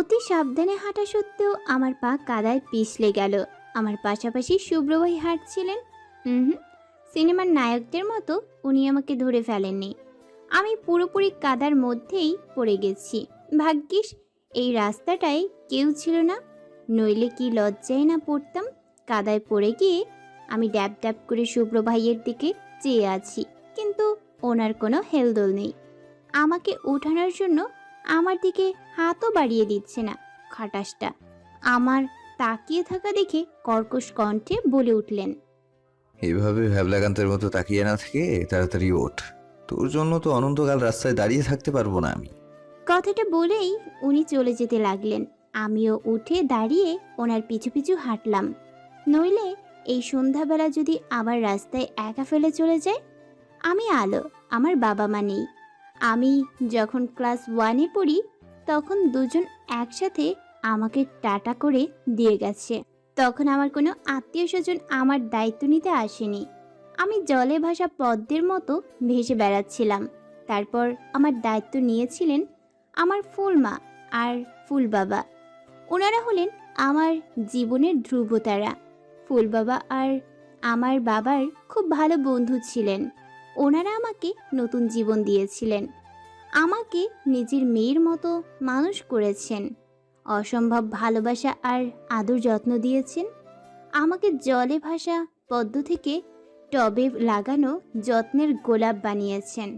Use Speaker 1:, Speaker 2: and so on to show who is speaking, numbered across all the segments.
Speaker 1: অতি সাবধানে হাঁটা সত্ত্বেও আমার পা কাদায় পিছলে গেল। আমার পাশাপাশি শুভ্র ভাই হাঁটছিলেন। হুম, সিনেমার নায়কদের মতো উনি আমাকে ধরে ফেলেননি। আমি পুরোপুরি কাদার মধ্যেই পড়ে গেছি। ভাগ্যিস এই রাস্তাটায় কেউ ছিল না, নইলে কি লজ্জায় না পড়তাম। কাদায় পড়ে গিয়ে আমি ড্যাব ড্যাব করে শুভ্র ভাইয়ের দিকে চেয়ে আছি, কিন্তু ওনার কোনো হেলদোল নেই। আমাকে ওঠানোর জন্য আমার দিকে হাতও বাড়িয়ে দিচ্ছে না খাটাসটা। আমার তাকিয়ে থাকা দেখে কর্কশ কণ্ঠে বলে উঠলেন,
Speaker 2: এভাবে ভ্যাবলাকান্তের মতো তাকিয়ে না থেকে তাড়াতাড়ি ওঠ। তোর জন্য তো অনন্তকাল রাস্তায় দাঁড়িয়ে থাকতে পারবো না আমি।
Speaker 1: কথাটা বলেই উনি চলে যেতে লাগলেন। আমিও উঠে দাঁড়িয়ে ওনার পিছু পিছু হাঁটলাম। নইলে এই সন্ধ্যাবেলা যদি আবার রাস্তায় একা ফেলে চলে যায়। আমি আলো, আমার বাবা মা নেই। আমি যখন ক্লাস 1-এ পড়ি তখন দুজন একসাথে আমাকে টাটা করে দিয়ে গেছে। তখন আমার কোনো আত্মীয় স্বজন আমার দায়িত্ব নিতে আসেনি। আমি জলে ভাসা পদ্মের মতো ভেসে বেড়াচ্ছিলাম। তারপর আমার দায়িত্ব নিয়েছিলেন আমার ফুল মা আর ফুল বাবা। ওনারা হলেন আমার জীবনের ধ্রুবতারা। ফুল বাবা আর আমার বাবার খুব ভালো বন্ধু ছিলেন। ওনারা আমাকে নতুন জীবন দিয়েছিলেন, আমাকে নিজের মেয়ের মতো মানুষ করেছেন, অসম্ভব ভালোবাসা আর আদর যত্ন দিয়েছেন। আমাকে জলে ভাসা পদ্ম থেকে টবে লাগানো যত্নের গোলাপ বানিয়েছেন।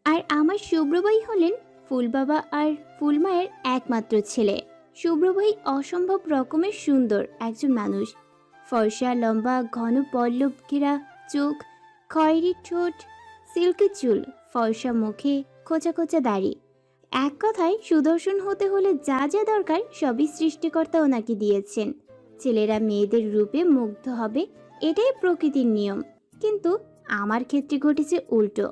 Speaker 1: আর আমার শুভ্রভাই হলেন ফুল বাবা আর ফুলমায়ের একমাত্র ছেলে। শুভ্রভাই অসম্ভব রকমের সুন্দর একজন মানুষ। ফর্সা, লম্বা, ঘন পল্লব ঘেরা চোখ, খয়েরি ঠোঁট, সিল্কি চুল, ফর্সা মুখে খোঁচা খোঁচা দাড়ি। এক কথায় সুদর্শন হতে হলে যা যা দরকার সবই সৃষ্টিকর্তা ওনাকে দিয়েছেন। ছেলেরা মেয়েদের রূপে মুগ্ধ হবে, এটাই প্রকৃতির নিয়ম। কিন্তু আমার ক্ষেত্রে ঘটেছে উল্টো।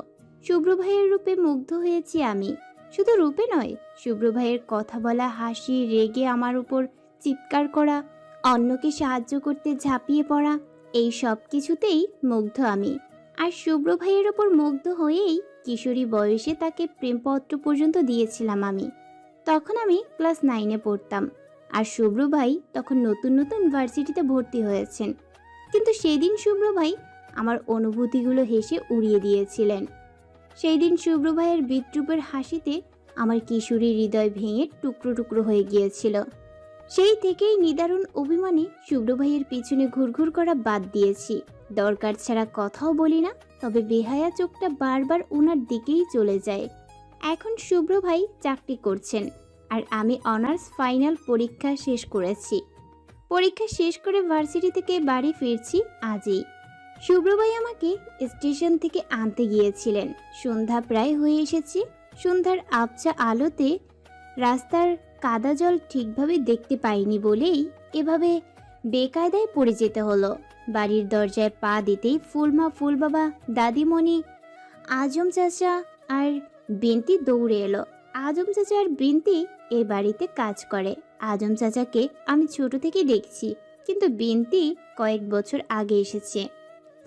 Speaker 1: শুভ্র ভাইয়ের রূপে মুগ্ধ হয়েছি আমি। শুধু রূপে নয়, শুভ্র ভাইয়ের কথা বলা, হাসি, রেগে আমার উপর চিৎকার করা, অন্যকে সাহায্য করতে ঝাঁপিয়ে পড়া, এই সব কিছুতেই মুগ্ধ আমি। আর শুভ্র ভাইয়ের ওপর মুগ্ধ হয়েই কিশোরী বয়সে তাকে প্রেমপত্র পর্যন্ত দিয়েছিলাম আমি। তখন আমি ক্লাস 9-এ পড়তাম, আর শুভ্র ভাই তখন নতুন নতুন ভার্সিটিতে ভর্তি হয়েছেন। কিন্তু সেই দিন শুভ্র ভাই আমার অনুভূতিগুলো হেসে উড়িয়ে দিয়েছিলেন। সেই দিন শুভ্র ভাইয়ের বিদ্রূপের হাসিতে আমার কিশোরী হৃদয় ভেঙে টুকরো টুকরো হয়ে গিয়েছিল। সেই থেকেই নিদারুণ অভিমানে শুভ্র ভাইয়ের পিছনে ঘুরঘুর করা বাদ দিয়েছি। দরকার ছাড়া কথাও বলি না, তবে বেহায়া চোখটা বারবার ওনার দিকেই চলে যায়। এখন শুভ্র ভাই চাকরি করছেন, আর আমি অনার্স ফাইনাল পরীক্ষা শেষ করেছি। পরীক্ষা শেষ করে ভার্সিটি থেকে বাড়ি ফিরছি আজই। শুভ্র ভাই আমাকে স্টেশন থেকে আনতে গিয়েছিলেন। সন্ধ্যা প্রায় হয়ে এসেছে। সন্ধ্যার আবছা আলোতে রাস্তার কাদা জল ঠিকভাবে দেখতে পাইনি বলেই এভাবে বেকায়দায় পড়ে যেতে হলো। বাড়ির দরজায় পা দিতেই ফুলমা, ফুল বাবা, দাদিমণি, আজম চাচা আর বিনতি দৌড়ে এলো। আজম চাচা আর বিনতি এ বাড়িতে কাজ করে। আজম চাচাকে আমি ছোট থেকে দেখছি, কিন্তু বিনতি কয়েক বছর আগে এসেছে।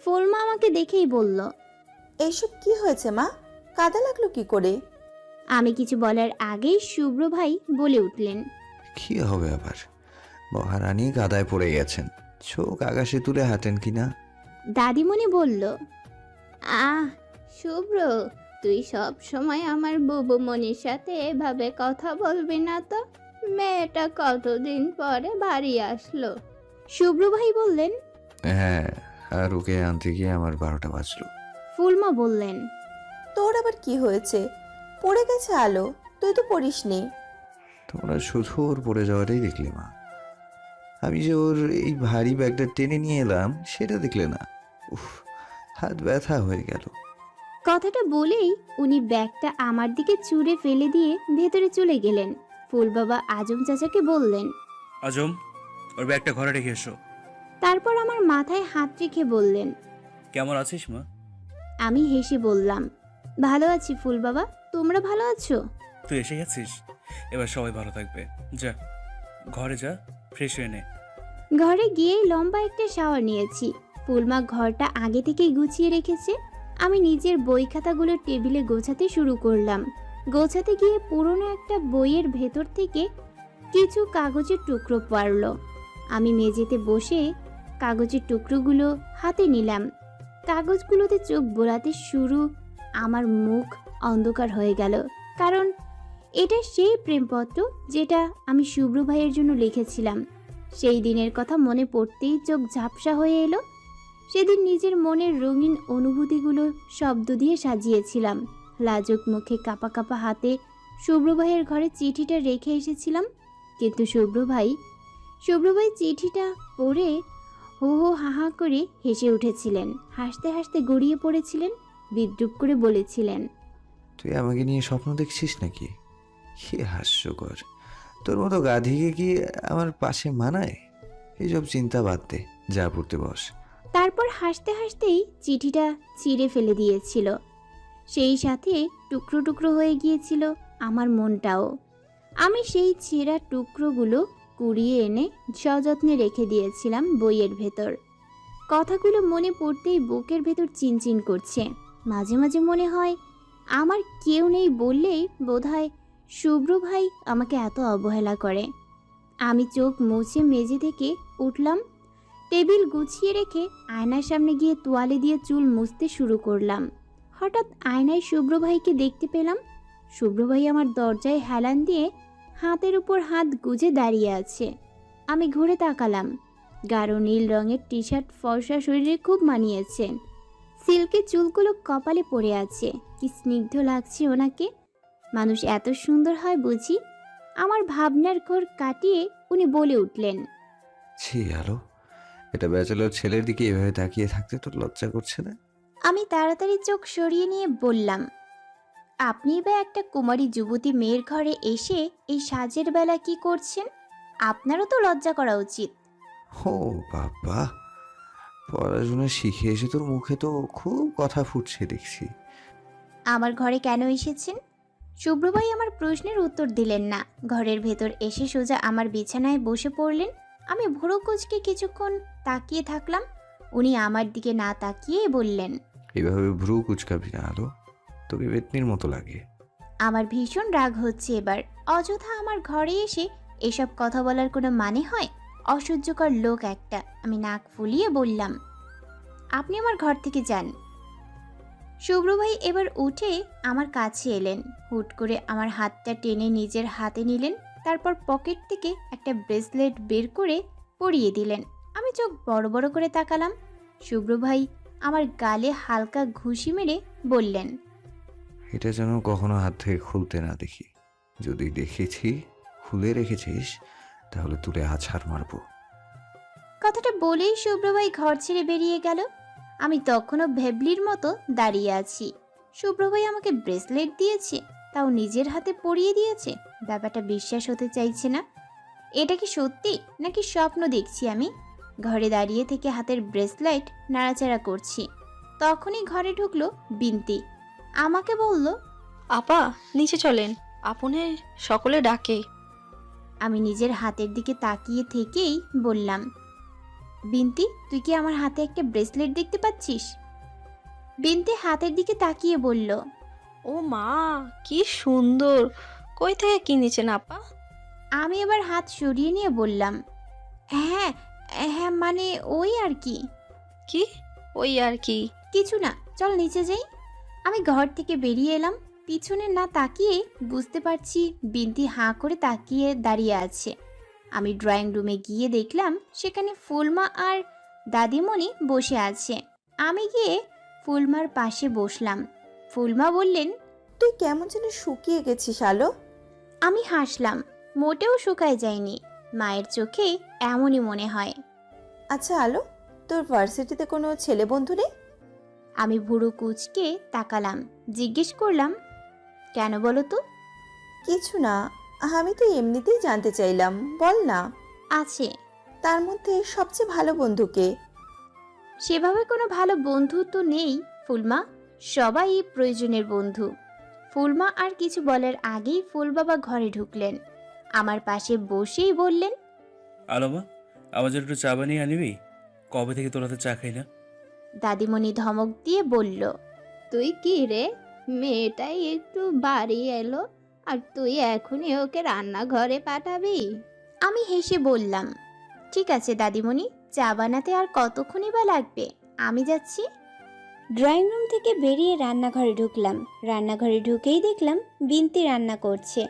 Speaker 1: ফুলমা আমাকে দেখেই বলল,
Speaker 3: এইসব কি হয়েছে মা? কাদা লাগলো কি করে?
Speaker 1: আমি কিছু বলার আগেই শুভ্র ভাই বলে উঠলেন,
Speaker 2: কি হবে আবার? মহারানী কাদায় পড়ে গেছেন, চোখ আকাশে তুলে হাঁটেন কিনা।
Speaker 1: দাদিমণি বলল, আহ শুভ্র, তুই সব সময় আমার বুবুমণির সাথে এভাবে কথা বলবি না তো। মেয়েটা কতদিন পরে বাড়ি আসলো। শুভ্র ভাই বললেন,
Speaker 2: হ্যাঁ, আর ওকে আনতে গিয়ে আমার 12টা বাজলো।
Speaker 1: ফুলমা বললেন,
Speaker 3: তোর আবার কি হয়েছে? পড়ে গেছে আলো, তুই তো পড়িসনি।
Speaker 2: তোমরা শুধু ওর পড়ে যাওয়াটাই দেখলে মা। আমি যে ওর এই ভারী ব্যাগটা টেনে নিয়ে এলাম সেটা দেখলে না। উফ, হাত ব্যথা হয়ে গেল।
Speaker 1: কথাটা বলেই উনি ব্যাগটা আমার দিকে ছুঁড়ে ফেলে দিয়ে ভেতরে চলে গেলেন। ফুল বাবা আজম চাচাকে বললেন,
Speaker 4: আজম, ওর ব্যাগটা ঘরে রেখে এসো।
Speaker 1: তারপর আমার মাথায় হাত রেখে বললেন,
Speaker 4: কেমন আছিস মা?
Speaker 1: আমি হেসে বললাম, ভালো আছি ফুল বাবা, তোমরা ভালো আছো?
Speaker 4: তুই এসে গেছিস, এবার সবাই ভালো থাকবে। যা ঘরে যা, ফ্রেশ হয়ে নে।
Speaker 1: ঘরে গিয়ে লম্বা একটা শাওয়ার নিয়েছি। ফুলমা ঘরটা আগে থেকেই গুছিয়ে রেখেছে। আমি নিজের বই খাতাগুলো টেবিলে গোছাতে শুরু করলাম। গোছাতে গিয়ে পুরনো একটা বইয়ের ভেতর থেকে কিছু কাগজের টুকরো পড়ল। আমি মেঝেতে বসে কাগজের টুকরোগুলো হাতে নিলাম। কাগজগুলোতে চোখ বোলাতে শুরু, আমার মুখ অন্ধকার হয়ে গেল। কারণ এটা সেই প্রেমপত্র যেটা আমি শুভ্র ভাইয়ের জন্য লিখেছিলাম। সেই দিনের কথা মনে পড়তেই চোখ ঝাপসা হয়ে এলো। সেদিন নিজের মনের রঙিন অনুভূতিগুলো শব্দ দিয়ে সাজিয়েছিলাম। লাজুক মুখে কাঁপা কাঁপা হাতে শুভ্র ভাইয়ের ঘরে চিঠিটা রেখে এসেছিলাম। কিন্তু শুভ্র ভাই চিঠিটা পড়ে হো হো হা হা করে হেসে উঠেছিলেন। হাসতে হাসতে গড়িয়ে পড়েছিলেন। বিদ্রুপ করে বলেছিলেন,
Speaker 2: তুই আমাকে নিয়ে স্বপ্ন দেখছিস নাকি? কি হাস্যকর! তোর মতো গাধিকে কি আমার পাশে মানায়? এইসব চিন্তা বাদ দে, যা পড়তে বস।
Speaker 1: তারপর হাসতে হাসতেই চিঠিটা ছিঁড়ে ফেলে দিয়েছিল। সেই সাথে টুকরো টুকরো হয়ে গিয়েছিল আমার মনটাও। আমি সেই ছেঁড়া টুকরোগুলো কুড়িয়ে এনে সযত্নে রেখে দিয়েছিলাম বইয়ের ভেতর। কথাগুলো মনে পড়তেই বুকের ভেতর চিনচিন করছে। মাঝে মাঝে মনে হয় আমার কেউ নেই বললেই বোধহয় শুভ্র ভাই আমাকে এত অবহেলা করে। আমি চোখ মুছে মেঝে থেকে উঠলাম। টেবিল গুছিয়ে রেখে আয়নার সামনে গিয়ে তোয়ালে দিয়ে চুল মুছতে শুরু করলাম। হঠাৎ আয়নায় শুভ্র ভাইকে দেখতে পেলাম। শুভ্র ভাই আমার দরজায় হেলান দিয়ে হাতের উপর হাত গুজে দাঁড়িয়ে আছে। আমি ঘুরে তাকালাম। গাঢ় নীল রঙের টি শার্ট ফর্সা শরীরে খুব মানিয়েছে। সিল্কের চুলগুলো কপালে পড়ে আছে। কি স্নিগ্ধ লাগছে ওনাকে। মানুষ এত সুন্দর হয় বুঝি? আমার ভাবনার ঘোর কাটিয়ে উনি বলে উঠলেন,
Speaker 2: ছি আলো, এটা ব্যাচেলর ছেলের দিকে এভাবে তাকিয়ে থাকতে তোর লজ্জা করছে না?
Speaker 1: আমি তাড়াতাড়ি চোখ সরিয়ে নিয়ে বললাম, আপনি বা একটা কুমারী যুবতী মেয়ের ঘরে এসে এই সাজের বেলা কি করছেন? আপনারও তো লজ্জা করা উচিত।
Speaker 2: ও বাবা, পড়াশোনা শিখে এসে তোর মুখে তো খুব কথা ফুটছে দেখছি।
Speaker 1: আমার ঘরে কেন এসেছেন? শুভ্রভাই আমার প্রশ্নের উত্তর দিলেন না। ঘরের ভেতর এসে সোজা আমার বিছানায় বসে পড়লেন। আমি ভুরু কুঁচকে কিছুক্ষণ তাকিয়ে থাকলাম। উনি আমার দিকে না তাকিয়ে বললেন,
Speaker 2: এইভাবে ভ্রু কুচকাবি না আলো, তোকে বেতনির মতো লাগে।
Speaker 1: আমার ভীষণ রাগ হচ্ছে এবার। অযথা আমার ঘরে এসে এসব কথা বলার কোনো মানে হয়? অসহ্যকর লোক একটা। আমি নাক ফুলিয়ে বললাম, আপনি আমার ঘর থেকে যান। শুভ্র ভাই এবার উঠে আমার কাছে এলেন। হুট করে আমার হাতটা টেনে নিজের হাতে নিলেন। তারপর পকেট থেকে একটা ব্রেসলেট বের করে পরিয়ে দিলেন। আমি চোখ বড় বড় করে তাকালাম। শুভ্র ভাই আমার গালে হালকা ঘুষি মেরে বললেন,
Speaker 2: এটা যেন কখনো হাত থেকে খুলতে না দেখি। যদি দেখেছি খুলে রেখেছিস তাহলে তুলে আছাড় মারবো।
Speaker 1: কথাটা বলেই শুভ্র ভাই ঘর ছেড়ে বেরিয়ে গেল। আমি তখনও ভেবলির মতো দাঁড়িয়ে আছি। শুভ্র ভাই আমাকে ব্রেসলেট দিয়েছে, তাও নিজের হাতে পরিয়ে দিয়েছে। ব্যাপারটা বিশ্বাস হতে চাইছে না। এটা কি সত্যি নাকি স্বপ্ন দেখছি আমি? ঘরে দাঁড়িয়ে থেকে হাতের ব্রেসলেট নাড়াচাড়া করছি। তখনই ঘরে ঢুকলো বিনতি। আমাকে বলল,
Speaker 5: আপা নিচে চলেন, আপনে সকলে ডাকে।
Speaker 1: আমি নিজের হাতের দিকে তাকিয়ে থেকেই বললাম, বিনতি তুই কি আমার হাতে একটা ব্রেসলেট দেখতে পাচ্ছিস? বিনতি হাতের দিকে তাকিয়ে বলল,
Speaker 5: ও মা, কি সুন্দর! কই থেকে কিনেছেন আপা?
Speaker 1: আমি এবার হাত সরিয়ে নিয়ে বললাম, হ্যাঁ হ্যাঁ মানে ওই আর কি।
Speaker 5: কি ওই আর কি?
Speaker 1: কিছু না, চল নিচে যাই। আমি ঘর থেকে বেরিয়ে এলাম। পিছনে না তাকিয়ে বুঝতে পারছি বিনতি হাঁ করে তাকিয়ে দাঁড়িয়ে আছে। আমি ড্রয়িং রুমে গিয়ে দেখলাম সেখানে ফুলমা আর দাদিমণি বসে আছে। আমি গিয়ে ফুলমার পাশে বসলাম। ফুলমা বললেন,
Speaker 3: তুই কেমন যেন শুকিয়ে গেছিস আলো।
Speaker 1: আমি হাসলাম। মোটেও শুকায় যায়নি, মায়ের চোখে এমনই মনে হয়।
Speaker 3: আচ্ছা আলো, তোর ভার্সিটিতে কোনো ছেলে বন্ধু নেই?
Speaker 1: আমি ভুরু কুঁচকে তাকালাম। জিজ্ঞেস করলাম, কেন বলো তো?
Speaker 3: কিছু না, আমি তো এমনিতেই জানতে চাইলাম, বল না।
Speaker 1: আছে।
Speaker 3: তার মধ্যে সবচেয়ে ভালো বন্ধুকে?
Speaker 1: সেভাবে কোনো ভালো বন্ধু তো নেই ফুলমা, সবাই প্রয়োজনের বন্ধু। ফুলমা আর কিছু বলার আগেই ফুল বাবা ঘরে ঢুকলেন। আমার পাশে বসেই বললেন,
Speaker 4: আলোমা, আমার জন্য একটু চা বানিয়ে আনিবি? কবে থেকে তোর হাতে চা খাই না।
Speaker 1: দাদিমণি ধমক দিয়ে বলল, তুই কি রে, মেয়েটাই একটু বাড়ি এলো, আর তুই এখনই ওকে রান্নাঘরে পাঠাবি? আমি হেসে বললাম, ঠিক আছে দাদিমণি, চা বানাতে আর কতক্ষণই বা লাগবে, আমি যাচ্ছি। ড্রয়িং রুম থেকে বেরিয়ে রান্নাঘরে ঢুকলাম। রান্নাঘরে ঢুকেই দেখলাম বিনতি রান্না করছে,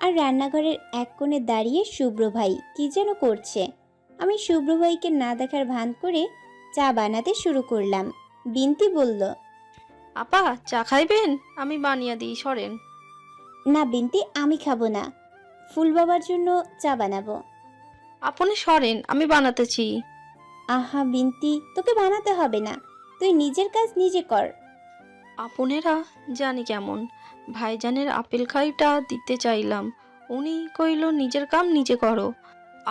Speaker 1: আর রান্নাঘরের এক কোণে দাঁড়িয়ে শুভ্র ভাই কি যেন করছে। আমি শুভ্র ভাইকে না দেখার ভান করে চা বানাতে শুরু করলাম। বিনতি বলল,
Speaker 5: আপা চা খাইবেন? আমি বানিয়ে দিই, সরেন।
Speaker 1: না বিনতি, আমি খাবো না, ফুল বাবার জন্য চা বানাবো।
Speaker 5: আপনি সরেন, আমি বানাতেছি।
Speaker 1: আহা বিনতি, তোকে বানাতে হবে না, তুই নিজের কাজ নিজে কর।
Speaker 5: আপনেরা জানি কেমন, ভাইজানের আপেল খাইটা দিতে চাইলাম, উনি কইল নিজের কাম নিজে করো।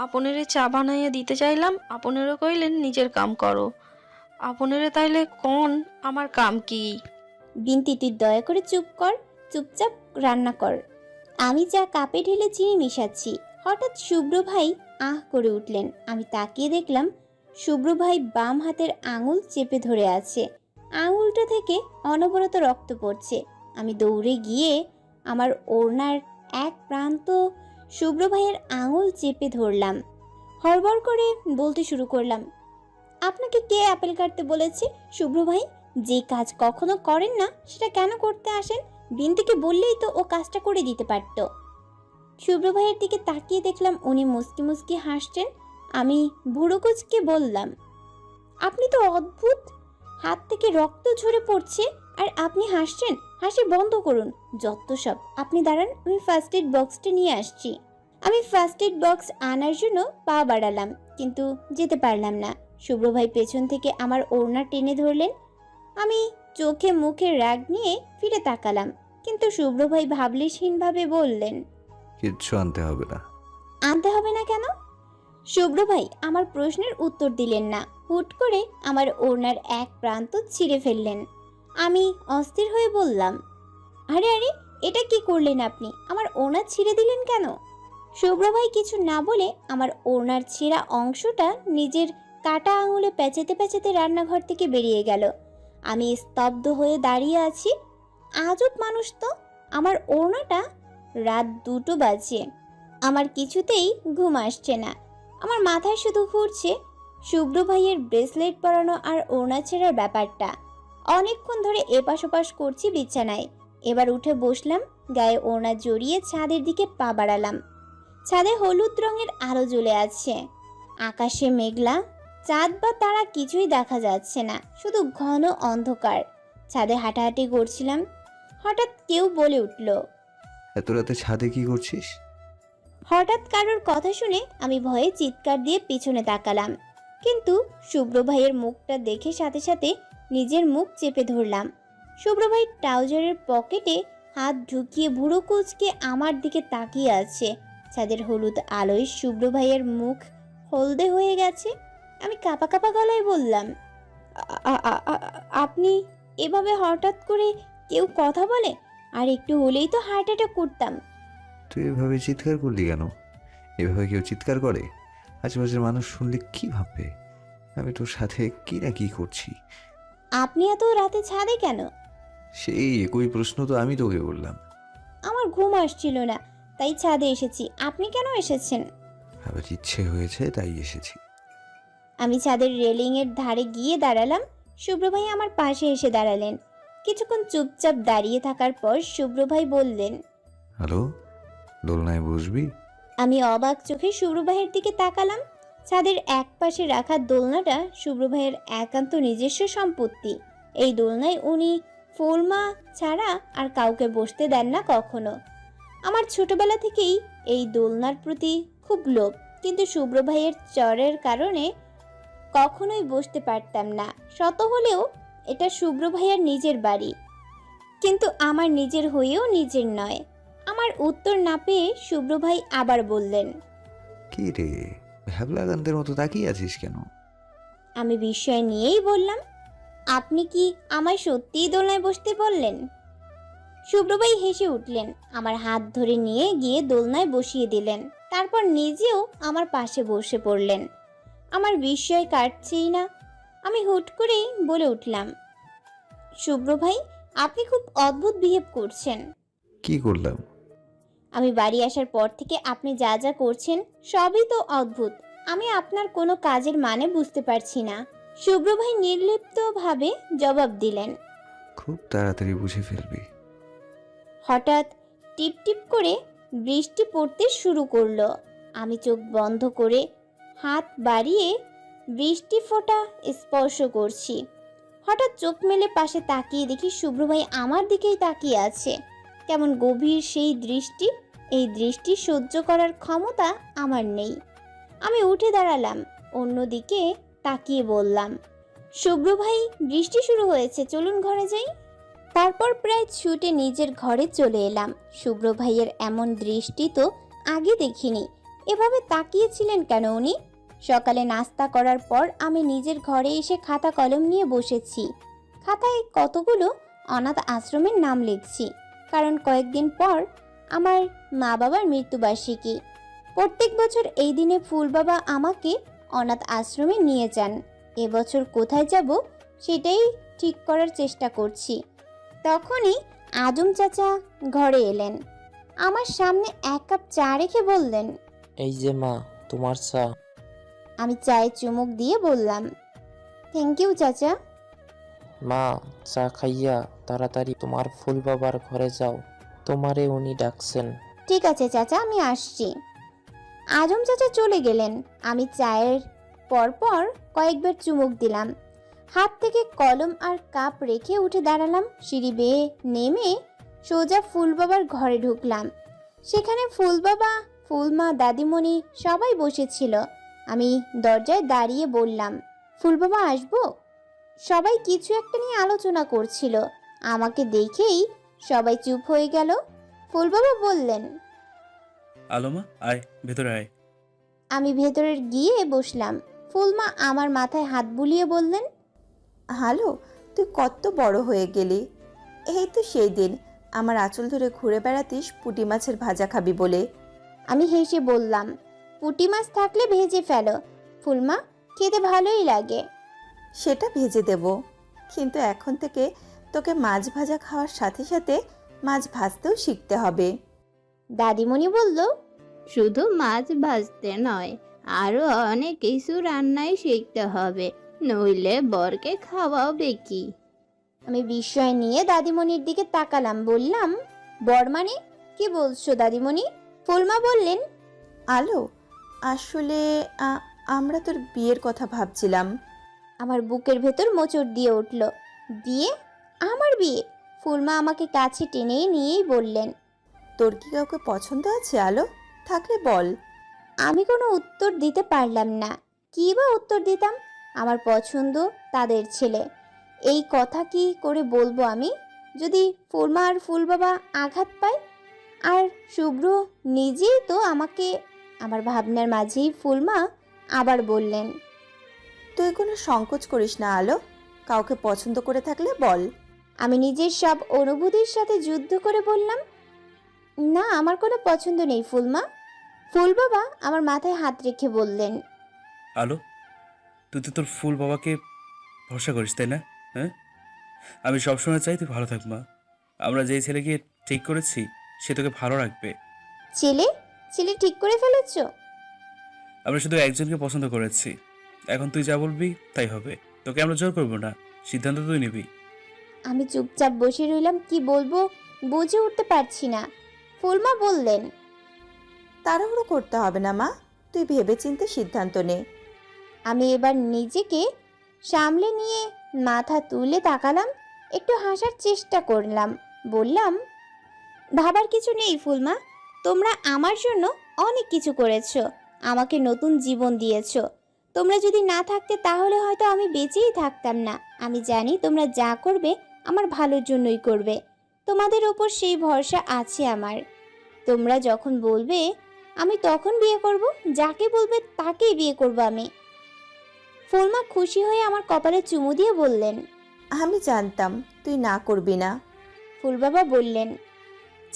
Speaker 5: আপনেরে চা বানাইয়া দিতে চাইলাম, আপনেরও কইলেন নিজের কাম করো। আপনেরে তাইলে কোন আমার কাম কি?
Speaker 1: বিনতি তুই দয়া করে চুপ কর, চুপচাপ রান্না কর। আমি চা কাপে ঢেলে চিনি মিশাচ্ছি। হঠাৎ শুভ্র ভাই আহ করে উঠলেন। আমি তাকিয়ে দেখলাম শুভ্র ভাই বাম হাতের আঙুল চেপে ধরে আছে, আঙুলটা থেকে অনবরত রক্ত পড়ছে। আমি দৌড়ে গিয়ে আমার ওড়নার এক প্রান্ত শুভ্র ভাইয়ের আঙুল চেপে ধরলাম। হড়বড় করে বলতে শুরু করলাম, আপনাকে কে আপেল কাটতে বলেছে শুভ্র ভাই? যে কাজ কখনো করেন না সেটা কেন করতে আসেন? বিনতিকে বললেই তো ও কাজটা করে দিতে পারত। শুভ্র ভাইয়ের দিকে তাকিয়ে দেখলাম উনি মুস্কি মুস্কি হাসছেন। আমি ভুরু কুঁচকে বললাম, আপনি তো অদ্ভুত, হাত থেকে রক্ত ঝরে পড়ছে আর আপনি হাসছেন? হাসি বন্ধ করুন, যত সব। আপনি দাঁড়ান, আমি ফার্স্ট এড বক্সটা নিয়ে আসছি। আমি ফার্স্ট এড বক্স আনার জন্য পা বাড়ালাম, কিন্তু যেতে পারলাম না। শুভ্র ভাই পেছন থেকে আমার ওড়না টেনে ধরলেন। আমি চোখে মুখে রাগ নিয়ে ফিরে তাকালাম, কিন্তু শুভ্র ভাই ভাবলেশহীনভাবে বললেন,
Speaker 2: কিচ্ছু আনতে হবে না।
Speaker 1: আনতে হবে না কেন? শুভ্র ভাই আমার প্রশ্নের উত্তর দিলেন না, হুট করে আমার ওড়নার এক প্রান্ত ছিঁড়ে ফেললেন। আমি অস্থির হয়ে বললাম, আরে আরে, এটা কি করলেন আপনি? আমার ওড়না ছিঁড়ে দিলেন কেন? শুভ্র ভাই কিছু না বলে আমার ওড়নার ছেঁড়া অংশটা নিজের কাটা আঙুলে পেঁচাতে পেঁচাতে রান্নাঘর থেকে বেরিয়ে গেল। আমি স্তব্ধ হয়ে দাঁড়িয়ে আছি। আজব মানুষ তো, আমার ওড়নাটা। রাত 2টো বাজে, আমার কিছুতেই ঘুম আসছে না। আমার মাথায় শুধু ঘুরছে শুভ্র ভাইয়ের ব্রেসলেট পরানো আর ওড়না ছেঁড়ার ব্যাপারটা। অনেকক্ষণ ধরে এপাশ ওপাশ করছি বিছানায়। এবার উঠে বসলাম, গায়ে ওড়না জড়িয়ে ছাদের দিকে পা বাড়ালাম। ছাদে হলুদ রঙের আলো জ্বলে আছে, আকাশে মেঘলা, চাঁদ বা তারা কিছুই দেখা যাচ্ছে না, শুধু ঘন অন্ধকার। ছাদে হাঁটাহাঁটি করছিলাম, হঠাৎ কেউ বলে উঠল,
Speaker 2: এত রাতে ছাদে কি করছিস?
Speaker 1: হঠাৎ কারোর কথা শুনে আমি ভয়ে চিৎকার দিয়ে পিছনে তাকালাম, কিন্তু শুভ্র ভাইয়ের মুখটা দেখে সাথে সাথে নিজের মুখ চেপে ধরলাম। শুভ্র ভাই ট্রাউজারের পকেটে হাত ঢুকিয়ে ভুরু কুঁচকে আমার দিকে তাকিয়ে আছে। ছাদের হলুদ আলোয় শুভ্র ভাইয়ের মুখ হলদে হয়ে গেছে। আমি কাঁপা কাঁপা গলায় বললাম, আপনি এভাবে হঠাৎ করে কেউ কথা বলে? আর একটু হলেই তো হার্ট অ্যাটাক করতাম।
Speaker 2: তুই এভাবে চিৎকার করলি কেন? এভাবে কেউ চিৎকার করে? আশেপাশের মানুষ শুনলে কি ভাববে? আমি তোর সাথে কি না কি করছি।
Speaker 1: আপনি এত রাতে ছাদে কেন?
Speaker 2: সেই একই প্রশ্ন তো আমি তোকে বললাম।
Speaker 1: আমার ঘুম আসছিল না, তাই ছাদে এসেছি। আপনি কেন এসেছেন?
Speaker 2: আবার ইচ্ছে হয়েছে তাই এসেছি।
Speaker 1: আমি ছাদের রেলিংয়ের ধারে গিয়ে দাঁড়ালাম। শুভ্র ভাই আমার পাশে এসে দাঁড়ালেন। কিছুক্ষণ চুপচাপ দাঁড়িয়ে থাকার পর শুভ্র ভাই বললেন,
Speaker 2: হ্যালো, দোলনায় বসবি?
Speaker 1: আমি অবাক চোখে শুভ্র ভাইয়ের দিকে তাকালাম। ছাদের এক পাশে রাখা দোলনাটা শুভ্র ভাইয়ের একান্ত নিজস্ব সম্পত্তি। এই দোলনায় উনি ফুলমা ছাড়া আর কাউকে বসতে দেন না কখনো। আমার ছোটবেলা থেকেই এই দোলনার প্রতি খুব লোভ, কিন্তু শুভ্র ভাইয়ের চরের কারণে কখনোই বসতে পারতাম না। শত হলেও এটা শুভ্র ভাইয়ের নিজের বাড়ি, কিন্তু আমার নিজের হয়েও নিজের নয়। আমার উত্তর না পেয়ে শুভ্র ভাই আবার বললেন,
Speaker 2: কি রে, ভ্যাবলাগানদের মতো তাকিয়ে আছিস কেন?
Speaker 1: আমি বিস্ময় নিয়েই বললাম, আপনি কি আমায় সত্যিই দোলনায় বসতে বললেন? শুভ্র ভাই হেসে উঠলেন, আমার হাত ধরে নিয়ে গিয়ে দোলনায় বসিয়ে দিলেন, তারপর নিজেও আমার পাশে বসে পড়লেন। আমার বিস্ময় কাটছেই না। আমি হুট করেই বলে উঠলাম, শুভ্র ভাই, আপনি খুব অদ্ভুত বিহেভ করছেন।
Speaker 2: কি করলাম?
Speaker 1: আমি বাড়ি আসার পর থেকে আপনি যা যা করছেন সবই তো অদ্ভুত। আমি আপনার কোনো কাজের মানে বুঝতে পারছি না। শুভ্র ভাই নির্লিপ্তভাবে জবাব দিলেন।
Speaker 2: খুব তাড়াতাড়ি বুঝে ফেলবি।
Speaker 1: হঠাৎ টিপ টিপ করে বৃষ্টি পড়তে শুরু করলো। আমি চোখ বন্ধ করে হাত বাড়িয়ে বৃষ্টি ফোঁটা স্পর্শ করছি। হঠাৎ চোখ মেলে পাশে তাকিয়ে দেখি শুভ্র ভাই আমার দিকেই তাকিয়ে আছে। কেমন গভীর সেই দৃষ্টি। এই দৃষ্টি সহ্য করার ক্ষমতা আমার নেই। আমি উঠে দাঁড়ালাম, অন্যদিকে তাকিয়ে বললাম, শুভ্র ভাই বৃষ্টি শুরু হয়েছে, চলুন ঘরে যাই। তারপর প্রায় ছুটে নিজের ঘরে চলে এলাম। শুভ্র ভাইয়ের এমন দৃষ্টি তো আগে দেখিনি। এভাবে তাকিয়েছিলেন কেন উনি? সকালে নাস্তা করার পর আমি নিজের ঘরে এসে খাতা কলম নিয়ে বসেছি। খাতায় কতগুলো অনাথ আশ্রমের নাম লিখছি, কারণ কয়েকদিন পর আমার মা বাবার মৃত্যুবার্ষিকী। প্রত্যেক বছর এই দিনে ফুল বাবা আমাকে অনাথ আশ্রমে নিয়ে যান। এবছর কোথায় যাব সেটাই ঠিক করার চেষ্টা করছি। তখনই আজম চাচা ঘরে এলেন। আমার সামনে এক কাপ চা রেখে বললেন,
Speaker 6: এই যে মা, তোমার চা।
Speaker 1: আমি চায়ে চুমুক দিয়ে বললাম, থ্যাংক ইউ চাচা।
Speaker 6: মা, চা খাইয়া তাড়াতাড়ি তোমার ফুল বাবার ঘরে যাও, তোমারে উনি ডাকছেন।
Speaker 1: ঠিক আছে চাচা, আমি আসছি। আজম চাচা চলে গেলেন। আমি চায়ের পরপর কয়েকবার চুমুক দিলাম। হাত থেকে কলম আর কাপ রেখে উঠে দাঁড়ালাম। সিঁড়ি বেয়ে নেমে সোজা ফুল বাবার ঘরে ঢুকলাম। সেখানে ফুল বাবা, ফুলমা, দাদিমণি সবাই বসেছিল। আমি দরজায় দাঁড়িয়ে বললাম, ফুল বাবা আসবো? সবাই কিছু একটা নিয়ে আলোচনা করছিল। আমাকে দেখেই সবাই চুপ হয়ে গেল। ফুল বাবা বললেন,
Speaker 4: আলোমা, আয় ভেতরে আয়।
Speaker 1: আমি ভেতরে গিয়ে বসলাম। ফুলমা আমার মাথায় হাত বুলিয়ে বললেন,
Speaker 3: হ্যালো, তুই কত বড় হয়ে গেলি। এই তো সেই দিন আমার আঁচল ধরে ঘুরে বেড়াতিস পুঁটি মাছের ভাজা খাবি বলে।
Speaker 1: আমি হেসে বললাম, পুঁটি মাছ থাকলে ভেজে ফেলো ফুলমা, খেতে ভালোই লাগে।
Speaker 3: সেটা ভেজে দেব, কিন্তু এখন থেকে তোকে মাছ ভাজা খাওয়ার সাথে সাথে মাছ ভাজতেও শিখতে হবে।
Speaker 1: দাদিমণি বলল,
Speaker 7: শুধু মাছ ভাজতে নয়, আরো অনেক কিছু রান্নাই শিখতে হবে, নইলে বরকে খাওয়াবে কি?
Speaker 1: আমি বিস্ময় নিয়ে দাদিমণির দিকে তাকালাম। বললাম, বর মানে কি বলছো দাদিমণি? ফুলমা বললেন,
Speaker 3: আলো, আসলে আমরা তোর বিয়ের কথা ভাবছিলাম।
Speaker 1: আমার বুকের ভেতর মোচড় দিয়ে উঠল। বিয়ে? আমার বিয়ে? ফুলমা আমাকে কাছে টেনে নিয়েই বললেন,
Speaker 3: তোর কি কাউকে পছন্দ আছে আলো? থাকলে বল।
Speaker 1: আমি কোনো উত্তর দিতে পারলাম না। কী বা উত্তর দিতাম? আমার পছন্দ তাদের ছেলে। এই কথা কি করে বলবো আমি? যদি ফুলমা আর ফুল বাবা আঘাত পায়? আর শুভ্র নিজেই তো আমাকে। আমার ভাবনার মাঝেই ফুলমা আবার বললেন,
Speaker 3: তুই কোনো সংকোচ করিস না আলো, কাউকে পছন্দ করে থাকলে বল।
Speaker 1: আমি নিজের সব অনুভূতির সাথে যুদ্ধ করে বললাম, না, আমার কোনো পছন্দ নেই ফুলমা। ফুল বাবা আমার মাথায় হাত রেখে বললেন,
Speaker 4: আলো, তুই তো তোর ফুল বাবাকে ভরসা করিস, তাই না? হ্যাঁ, আমি সবসময় চাই তুই ভালো থাক মা। আমরা যেই ছেলেকে ঠিক করেছি সে তোকে ভালো রাখবে।
Speaker 1: ছেলে? ছেলে ঠিক করে ফেলেছো?
Speaker 4: আমরা শুধু একজনকে পছন্দ করেছি। এখন তুই যা বলবি তাই হবে। তোকে আমরা জোর করবো না, সিদ্ধান্ত তুই নিবি।
Speaker 1: আমি চুপচাপ বসে রইলাম। কি বলবো বুঝে উঠতে পারছি না। ফুলমা বললেন,
Speaker 3: তাড়াহুড়ো করতে হবে না মা, তুই ভেবেচিন্তে সিদ্ধান্ত নে।
Speaker 1: আমি এবার নিজেকে সামলে নিয়ে মাথা তুলে তাকালাম, একটু হাসার চেষ্টা করলাম। বললাম, ভাবার কিছু নেই ফুলমা, তোমরা আমার জন্য অনেক কিছু করেছো, আমাকে নতুন জীবন দিয়েছো। তোমরা যদি না থাকতে তাহলে হয়তো আমি বেঁচেই থাকতাম না। আমি জানি তোমরা যা করবে আমার ভালোর জন্যই করবে। তোমাদের ওপর সেই ভরসা আছে আমার। তোমরা যখন বলবে আমি তখন বিয়ে করব, যাকে বলবে তাকেই বিয়ে করব আমি। ফুলমা খুশি হয়ে আমার কপালে চুমু দিয়ে বললেন,
Speaker 3: আমি জানতাম তুই না করবি না।
Speaker 1: ফুলবাবা বললেন,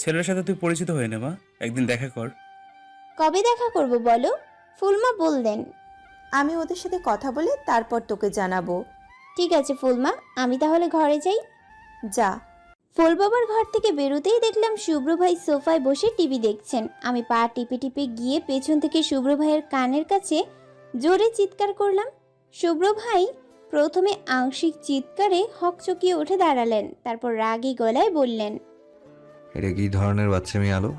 Speaker 4: ছেলের সাথে তুই পরিচিত হয়ে নে মা, একদিন দেখা কর।
Speaker 1: কবে দেখা করব বলো? ফুলমা বললেন,
Speaker 3: আমি ওদের সাথে কথা বলে তারপর তোকে জানাবো।
Speaker 1: ঠিক আছে ফুলমা, আমি তাহলে ঘরে যাই।
Speaker 3: যা।
Speaker 1: ফুল বাবার ঘর থেকে বেরোতেই দেখলাম শুভ্র ভাই সোফায় বসে টিভি দেখছেন। আমি পা টিপে টিপে গিয়ে পেছন থেকে শুভ্র ভাইয়ের কানের কাছে জোরে চিৎকার করলাম। শুভ্র ভাই প্রথমে আংশিক চিৎকারে হকচকিয়ে উঠে দাঁড়ালেন, তারপর রাগী গলায় বললেন,
Speaker 2: এটা কি ধরনের বাচ্চামি আলো?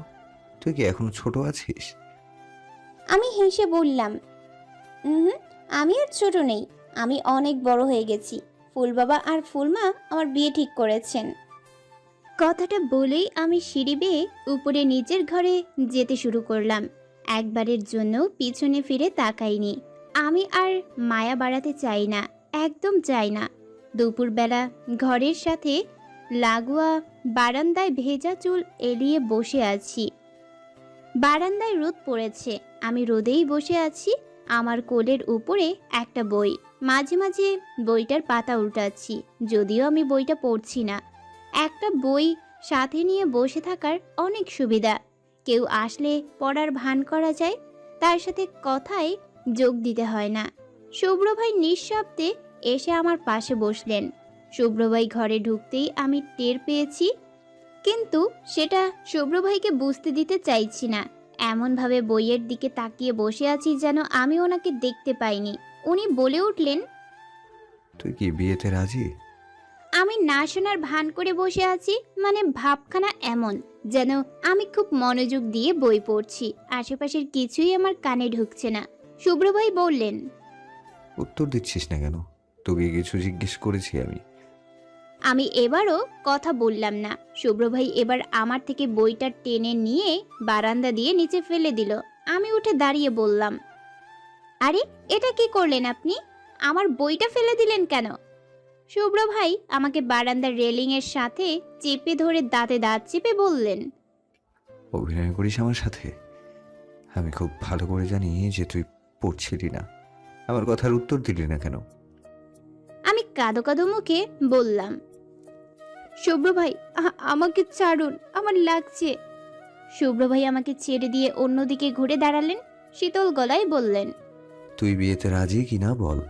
Speaker 2: তুই কি এখনো ছোট আছিস?
Speaker 1: আমি হেসে বললাম, হুম, আমি আর ছোট নেই, আমি অনেক বড় হয়ে গেছি। ফুল বাবা আর ফুলমা আমার বিয়ে ঠিক করেছেন। কথাটা বলেই আমি সিঁড়ি বেয়ে উপরে নিচের ঘরে যেতে শুরু করলাম। একবারের জন্য পিছনে ফিরে তাকাইনি। আমি আর মায়া বাড়াতে চাই না, একদম চাই না। দুপুরবেলা ঘরের সাথে লাগোয়া বারান্দায় ভেজা চুল এলিয়ে বসে আছি। বারান্দায় রোদ পড়েছে, আমি রোদেই বসে আছি। আমার কোলের উপরে একটা বই, মাঝে মাঝে বইটার পাতা উল্টাচ্ছি, যদিও আমি বইটা পড়ছি না। একটা বই সাথে নিয়ে বসে থাকার অনেক সুবিধা। কেউ আসলে পড়ার ভান করা যায়, তার সাথে কথায় যোগ দিতে হয় না। শুভ্র ভাই নিঃশব্দে এসে আমার পাশে বসলেন। শুভ্র ভাই ঘরে ঢুকতেই আমি টের পেয়েছি, কিন্তু সেটা শুভ্র ভাইকে বুঝতে দিতে চাইছি না। এমনভাবে বইয়ের দিকে তাকিয়ে বসে আছি যেন আমি ওনাকে দেখতে পাইনি। উনি বলে উঠলেন,
Speaker 2: তুই কি বিয়েতে রাজি?
Speaker 1: আমি না শোনার ভান করে বসে আছি, মানে ভাবখানা এমন যেন আমি খুব মনোযোগ দিয়ে বই পড়ছি। আশেপাশের কিছুই আমার কানে ঢুকছে না। শুভ্র ভাই বললেন,
Speaker 2: উত্তর দিচ্ছিস না কেন? তোকে কিছু জিজ্ঞেস করেছি আমি।
Speaker 1: আমি এবারও কথা বললাম না। শুভ্র ভাই এবার আমার থেকে বইটা টেনে নিয়ে বারান্দা দিয়ে নিচে ফেলে দিল। আমি উঠে দাঁড়িয়ে বললাম, আরে এটা কি করলেন আপনি? আমার বইটা ফেলে দিলেন কেন? শুভ্র ভাই আমাকে বারান্দার রেলিংয়ের সাথে চেপে ধরে দাঁতে দাঁত চেপে বললেন,
Speaker 2: অভিনয় করিস আমার সাথে? আমি খুব ভালো করে জানি যে তুই পড়ছিলি না। আমার কথার উত্তর দিলি না কেন?
Speaker 1: আমি কাঁদো কাঁদো মুখে বললাম, শুভ্র ভাই আমাকে ছাড়ুন, আমার লাগছে। শুভ্র ভাই আমাকে ছেড়ে দিয়ে অন্যদিকে ঘুরে দাঁড়ালেন, শীতল গলায় বললেন,
Speaker 2: তুই বিয়েতে রাজি কিনা বল।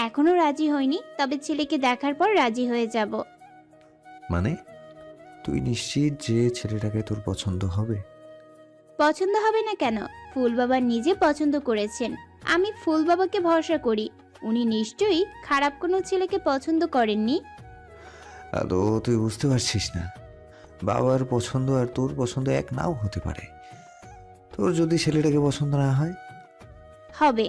Speaker 1: এখনো রাজি হয়নি, তবে ছেলেকে দেখার পর রাজি হয়ে যাব।
Speaker 2: মানে তুই নিশ্চিত যে ছেলেটাকে তোর পছন্দ হবে?
Speaker 1: পছন্দ হবে না কেন? ফুল বাবা নিজে পছন্দ করেছেন। আমি ফুল বাবাকে ভরসা করি। উনি নিশ্চয়ই খারাপ কোনো ছেলেকে পছন্দ করেননি।
Speaker 2: আদৌ তুই বুঝতে পারছিস না, বাবার পছন্দ আর তোর পছন্দ এক নাও হতে পারে। তোর যদি ছেলেটাকে পছন্দ না হয়?
Speaker 1: হবে।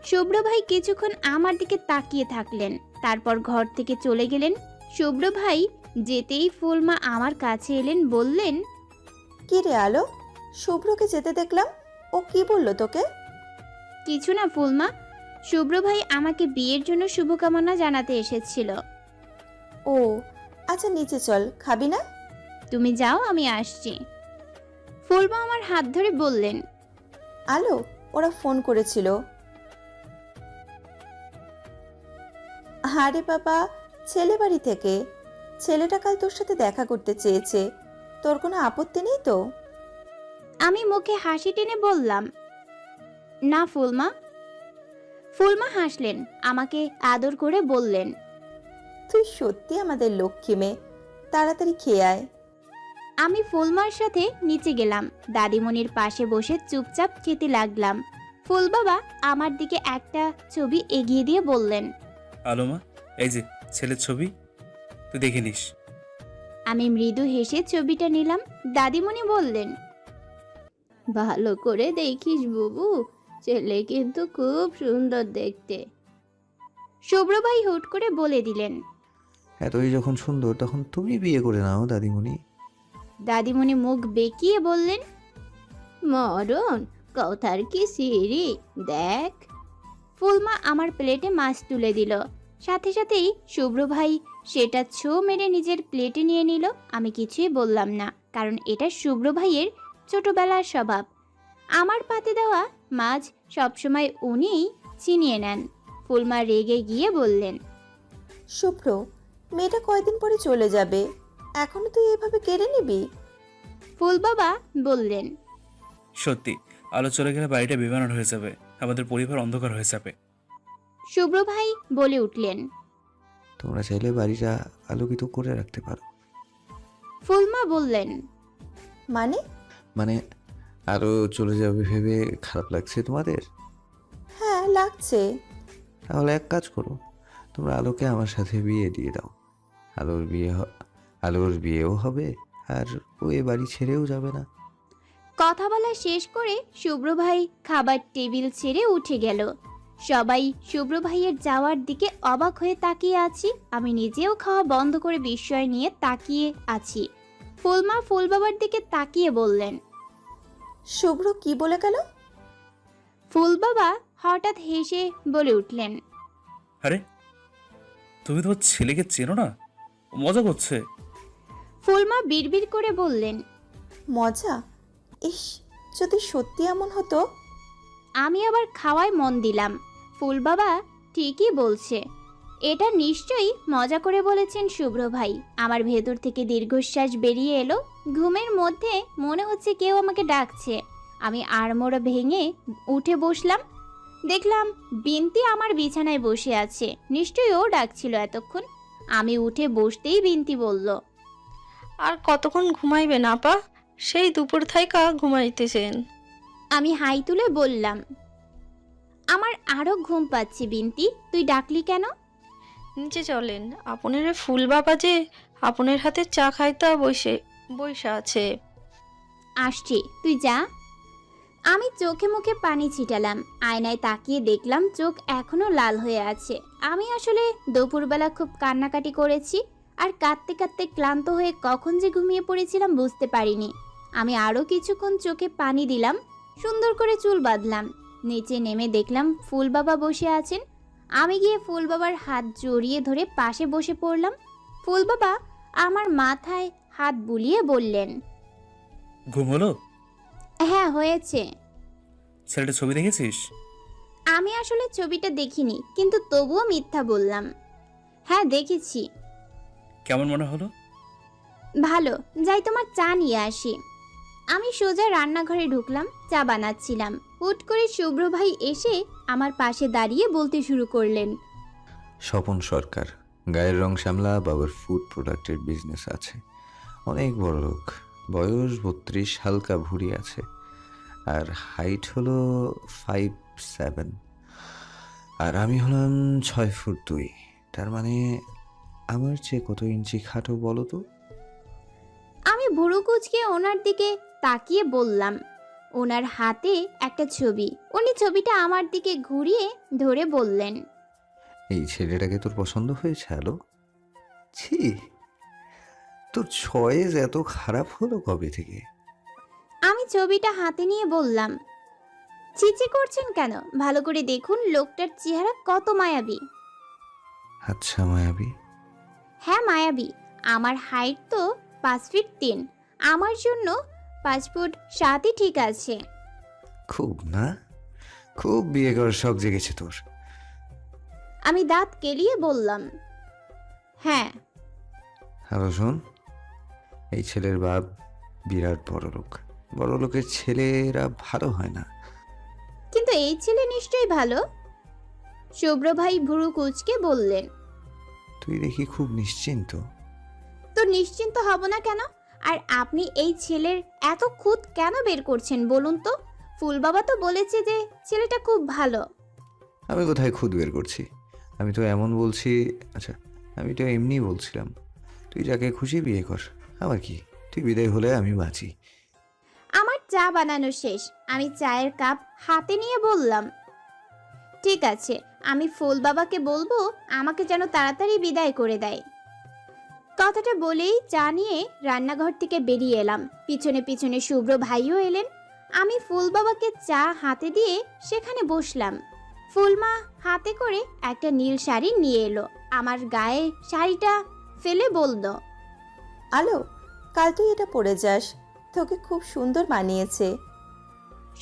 Speaker 1: শুভ্র ভাই কিছুক্ষণ আমার দিকে তাকিয়ে থাকলেন, তারপর ঘর থেকে চলে গেলেন। শুভ্র ভাই যেতেই ফুলমা আমার কাছে এলেন, বললেন,
Speaker 3: কি রে আলো, শুভ্রকে যেতে দেখলাম, ও কি বললো তোকে?
Speaker 1: কিছু না ফুলমা, শুভ্র ভাই আমাকে বিয়ের জন্য শুভকামনা জানাতে এসেছিল।
Speaker 3: ও আচ্ছা, নিচে চল, খাবি না?
Speaker 1: তুমি যাও, আমি আসছি। ফুলমা আমার হাত ধরে বললেন,
Speaker 3: আলো, ওরা ফোন করেছিল। আরে বাবা, ছেলে বাড়ি থেকে। ছেলেটা কাল তোর সাথে দেখা করতে চেয়েছে, তোর কোনো আপত্তি নেই তো?
Speaker 1: আমি মুখে হাসি টেনে বললাম, না ফুলমা। ফুলমা হাসলেন, আমাকে আদর করে বললেন,
Speaker 3: তুই সত্যি আমাদের লক্ষ্মী মেয়ে, তাড়াতাড়ি খেয়ে আয়।
Speaker 1: আমি ফুলমার সাথে নিচে গেলাম। দাদিমণির পাশে বসে চুপচাপ খেতে লাগলাম। ফুল বাবা আমার দিকে একটা ছবি এগিয়ে দিয়ে বললেন,
Speaker 4: আলোমা, এই যে ছেলের ছবি, তুই দেখে নিস।
Speaker 1: আমি মৃদু হেসে ছবিটা নিলাম। দাদিমণি বললেন,
Speaker 7: ভালো করে দেখিস বুবু, ছেলে কিন্তু খুব সুন্দর দেখতে।
Speaker 1: শুভ্র ভাই হুট করে বলে দিলেন।
Speaker 2: এতই যখন সুন্দর তখন তুমি বিয়ে করে নাও দাদিমণি।
Speaker 1: দাদিমণি মুখ বেঁকিয়ে বললেন,
Speaker 7: মরণ, কথার কি সিঁড়ি দেখ।
Speaker 1: ফুলমা আমার প্লেটে মাছ তুলে দিল। সাথে সাথেই শুভ্র ভাই সেটা ছো মেরে নিজের প্লেটে নিয়ে নিল। আমি কিছুই বললাম না, কারণ এটা শুভ্র ভাইয়ের ছোটবেলার স্বভাব। আমার পাতে দেওয়া মাছ সবসময় উনিই ছিনিয়ে নেন। ফুলমা রেগে গিয়ে বললেন,
Speaker 3: শুভ্র, মেয়েটা কয়দিন পরে চলে যাবে, এখনো তুই এভাবে কেড়ে নিবি?
Speaker 1: ফুল বাবা বললেন,
Speaker 4: সত্যি, আলো চলে গেলে বাড়িটা বিমানন হয়ে যাবে, আমাদের পরিবার অন্ধকার হয়ে যাবে।
Speaker 1: শুভ্র ভাই বলে উঠলেন,
Speaker 2: তোমরা চাইলে বাড়িটা আলোকিত করে রাখতে পারো।
Speaker 1: ফুলমা বললেন,
Speaker 3: মানে?
Speaker 2: মানে আরও চলে যাবে ভেবে খারাপ লাগছে তোমাদের?
Speaker 3: হ্যাঁ, লাগছে।
Speaker 2: তাহলে এক কাজ করো, তোমরা আলোকে আমার সাথে বিয়ে দিয়ে দাও। আলোর বিয়েও হবে, আর ও এ বাড়ি ছেড়েও যাবে না।
Speaker 1: কথা বলা শেষ করে শুভ্র ভাই খাবার টেবিল ছেড়ে উঠে গেল। সবাই শুভ্র ভাইয়ের যাওয়ার দিকে অবাক হয়ে তাকিয়ে আছি। আমি নিজেও খাওয়া বন্ধ করে বিস্ময় নিয়ে তাকিয়ে আছি। ফুলমা ফুল বাবার দিকে তাকিয়ে বললেন,
Speaker 3: শুভ্র কি বলে গেল?
Speaker 1: ফুল বাবা হঠাৎ হেসে বলে উঠলেন,
Speaker 4: আরে তুমি তোমার ছেলেকে চেনো না? ও মজা করছে।
Speaker 1: ফুলমা বিড়বিড় করে বললেন,
Speaker 3: মজা? ইস, যদি সত্যি এমন হতো।
Speaker 1: আমি আবার খাওয়ায় মন দিলাম। ফুল বাবা ঠিকই বলছে, এটা নিশ্চয়ই মজা করে বলেছেন শুভ্র ভাই। আমার ভেতর থেকে দীর্ঘশ্বাস বেরিয়ে এলো। ঘুমের মধ্যে মনে হচ্ছে কেউ আমাকে ডাকছে। আমি আড়মোড়া ভেঙে উঠে বসলাম। দেখলাম বিনতি আমার বিছানায় বসে আছে। নিশ্চয়ই ও ডাকছিল এতক্ষণ। আমি উঠে বসতেই বিনতি বলল,
Speaker 5: আর কতক্ষণ ঘুমাইবেন আপা? সেই দুপুর থাইকা ঘুমাইতেছেন।
Speaker 1: আমি হাই তুলে বললাম, আমার আরো ঘুম পাচ্ছে বিনতি, তুই ডাকলি কেন?
Speaker 5: নিচে চলেন, আপনার ফুল বাবা যে আপনার হাতে চা খাইতা বইসা আছে।
Speaker 1: আসছি, তুই যা। আমি চোখে মুখে পানি ছিটালাম। আয়নায় তাকিয়ে দেখলাম চোখ এখনো লাল হয়ে আছে। আমি আসলে দুপুরবেলা খুব কান্নাকাটি করেছি, আর কাঁদতে কাঁদতে ক্লান্ত হয়ে কখন যে ঘুমিয়ে পড়েছিলাম বুঝতে পারিনি। আমি আরও কিছুক্ষণ চোখে পানি দিলাম, সুন্দর করে চুল বাঁধলাম। নিচে নেমে দেখলাম ফুল বাবা বসে আছেন। আমি গিয়ে ফুল বাবার হাত জড়িয়ে ধরে পাশে বসে পড়লাম। ফুল বাবা আমার মাথায় হাত বুলিয়ে বললেন,
Speaker 4: ঘুম হলো?
Speaker 1: হ্যাঁ হয়েছে।
Speaker 4: ছেলেটা ছবি দেখেছিস?
Speaker 1: আমি আসলে ছবিটা দেখিনি, কিন্তু তবুও মিথ্যা বললাম। হ্যাঁ দেখেছি।
Speaker 4: কেমন মনে হলো?
Speaker 1: ভালো, যাই তোমার চা নিয়ে আসি। আমি সোজা রান্নাঘরে ঢুকলাম, চা বানাচ্ছিলাম। হুট করে শুভ্র ভাই এসে আমার পাশে দাঁড়িয়ে বলতে শুরু করলেন,
Speaker 2: স্বপন সরকার, গায়ের রং শ্যামলা, বাবার ফুড প্রোডাক্টের বিজনেস আছে, অনেক বড় লোক, বয়স 32, হালকা ভুঁড়ি আছে, আর হাইট হলো 5'7", আর আমি হলাম 6'2". তার মানে আমার চেয়ে কত ইঞ্চি খাটো বলো তো?
Speaker 1: আমি ভুরু কুঁচকে ওনার দিকে তাকিয়ে বললাম। ওনার হাতে একটা ছবি। উনি ছবিটা আমার দিকে ঘুরিয়ে ধরে বললেন,
Speaker 2: এই ছেলেটাকে তোর পছন্দ হয়েছে আলো? ছি, তোর চয়েস এত খারাপ হলো কবে থেকে?
Speaker 1: আমি ছবিটা হাতে নিয়ে বললাম, চিচি করছেন কেন? ভালো করে দেখুন লোকটার চেহারা কত মায়াবী।
Speaker 2: আচ্ছা মায়াবী?
Speaker 1: হ্যাঁ মায়াবী। আমার হাইট তো 5'3", আমার জন্য 5'7" ঠিক আছে।
Speaker 2: খুব না, খুব বিয়ে করার শখ জেগেছে তোর।
Speaker 1: আমি দাঁত কেলিয়ে বললাম, হ্যাঁ।
Speaker 2: হ্যালো শোন, এই ছেলের বাপ বিরাট বড় লোক। বড় লোকের ছেলেরা ভালো হয় না।
Speaker 1: কিন্তু এই ছেলে নিশ্চয়ই ভালো। শুভ্র ভাই ভুরু কুচকে বললেন,
Speaker 2: তুই দেখি খুব নিশ্চিন্ত।
Speaker 1: তো নিশ্চিন্ত হব না কেন? আর আপনি এই ছেলের এত খুঁত কেন বের করছেন বলুন তো? ফুল বাবা তো বলেছে যে ছেলেটা খুব ভালো।
Speaker 2: আমি কোথায় খুদ বের করছি? আমি তো এমন বলছি, আচ্ছা আমি তো এমনি বলছিলাম, তুই যাকে খুশি বিয়ে কর, আমার কি? তুই বিদায় হলে আমি বাঁচি।
Speaker 1: আমার চা বানানো শেষ। আমি চায়ের কাপ হাতে নিয়ে বললাম, ঠিক আছে, আমি ফুল বাবাকে বলবো আমাকে যেন তাড়াতাড়ি বিদায় করে দেয়। কথাটা বলেই চা নিয়ে রান্নাঘর থেকে বেরিয়ে এলাম। পিছনে পিছনে শুভ্র ভাইও এলেন। আমি ফুল বাবাকে চা হাতে দিয়ে সেখানে বসলাম। ফুলমা হাতে করে একটা নীল শাড়ি নিয়ে এলো। আমার গায়ে শাড়িটা ফেলে বলল,
Speaker 3: আলো, কাল তুই এটা পরে যাস, তোকে খুব সুন্দর মানিয়েছে।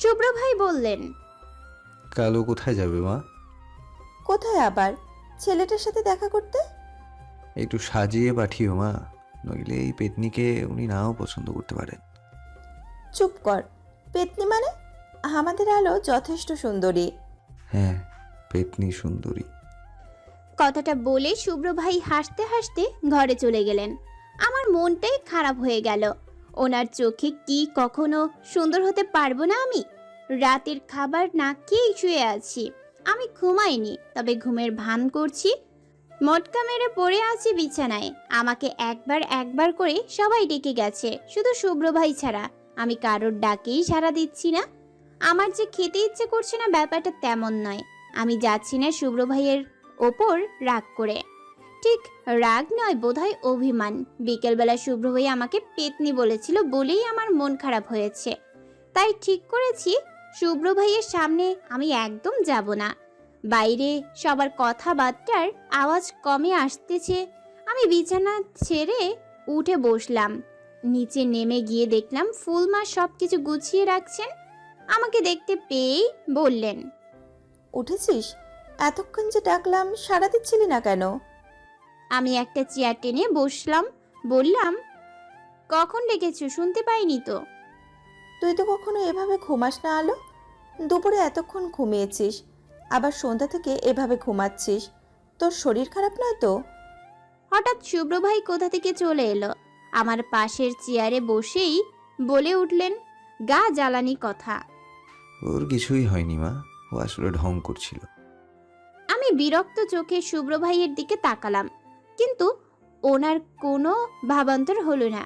Speaker 1: শুভ্র ভাই বললেন,
Speaker 2: কালো কোথায় যাবে মা?
Speaker 3: কোথায় আবার? ছেলেটার সাথে দেখা করতে।
Speaker 2: একটু সাজিয়ে পাঠিও মা, নইলে এই পেতনিকে উনি নাও পছন্দ করতে পারেন।
Speaker 3: চুপ কর। পেতনি মানে? আমাদের আলো যথেষ্ট সুন্দরী।
Speaker 2: হ্যাঁ, পেতনি সুন্দরী।
Speaker 1: কথাটা বলে শুভ্র ভাই হাসতে হাসতে ঘরে চলে গেলেন। আমার মনটাই খারাপ হয়ে গেল। ওনার চোখে কি কখনো সুন্দর হতে পারবো না আমি? রাতের খাবার না খেয়েই শুয়ে আছি। আমি ঘুমাইনি, তবে ঘুমের ভান করছি। মটকা মেরে পড়ে আছি বিছানায়। আমাকে একবার একবার করে সবাই ডেকে গেছে, শুধু শুভ্র ভাই ছাড়া। আমি কারোর ডাকেই সাড়া দিচ্ছি না। আমার যে খেতে ইচ্ছে করছে না ব্যাপারটা তেমন নয়। আমি যাচ্ছি না শুভ্র ভাইয়ের ওপর রাগ করে। ঠিক রাগ নয়, বোধহয় অভিমান। বিকেলবেলা শুভ্র ভাই আমাকে পেতনি বলেছিল বলেই আমার মন খারাপ হয়েছে। তাই ঠিক করেছি শুভ্র ভাইয়ের সামনে আমি একদম যাব না। বাইরে সবার কথাবার্তার আওয়াজ কমে আসতেছে। আমি বিছানা ছেড়ে উঠে বসলাম। নিচে নেমে গিয়ে দেখলাম ফুলমা সব কিছু গুছিয়ে রাখছেন। আমাকে দেখতে পেয়েই বললেন,
Speaker 3: উঠেছিস? এতক্ষণ যে ডাকলাম সাড়া দিচ্ছিলি না কেন?
Speaker 1: আমি একটা চেয়ার টেনে বসলাম। বললাম, কখন ডেকেছো? শুনতে পাইনি তো।
Speaker 3: তুই তো কখনো এভাবে ঘুমাস না আলো। দুপুরে এতক্ষণ ঘুমিয়েছিস, আবার সন্ধ্যা থেকে এভাবে ঘুমাচ্ছিস। তোর শরীর খারাপ নয় তো?
Speaker 1: হঠাৎ শুভ্র ভাই কোথা থেকে চলে এলো। আমার পাশের চেয়ারে বসেই বলে উঠলেন, গা জ্বালানি কথা।
Speaker 2: ওর কিছুই হয়নি মা, ও আসলে ঢং করছিল।
Speaker 1: আমি বিরক্ত চোখে শুভ্র ভাইয়ের দিকে তাকালাম, কিন্তু ওনার কোনো ভাবান্তর হলো না।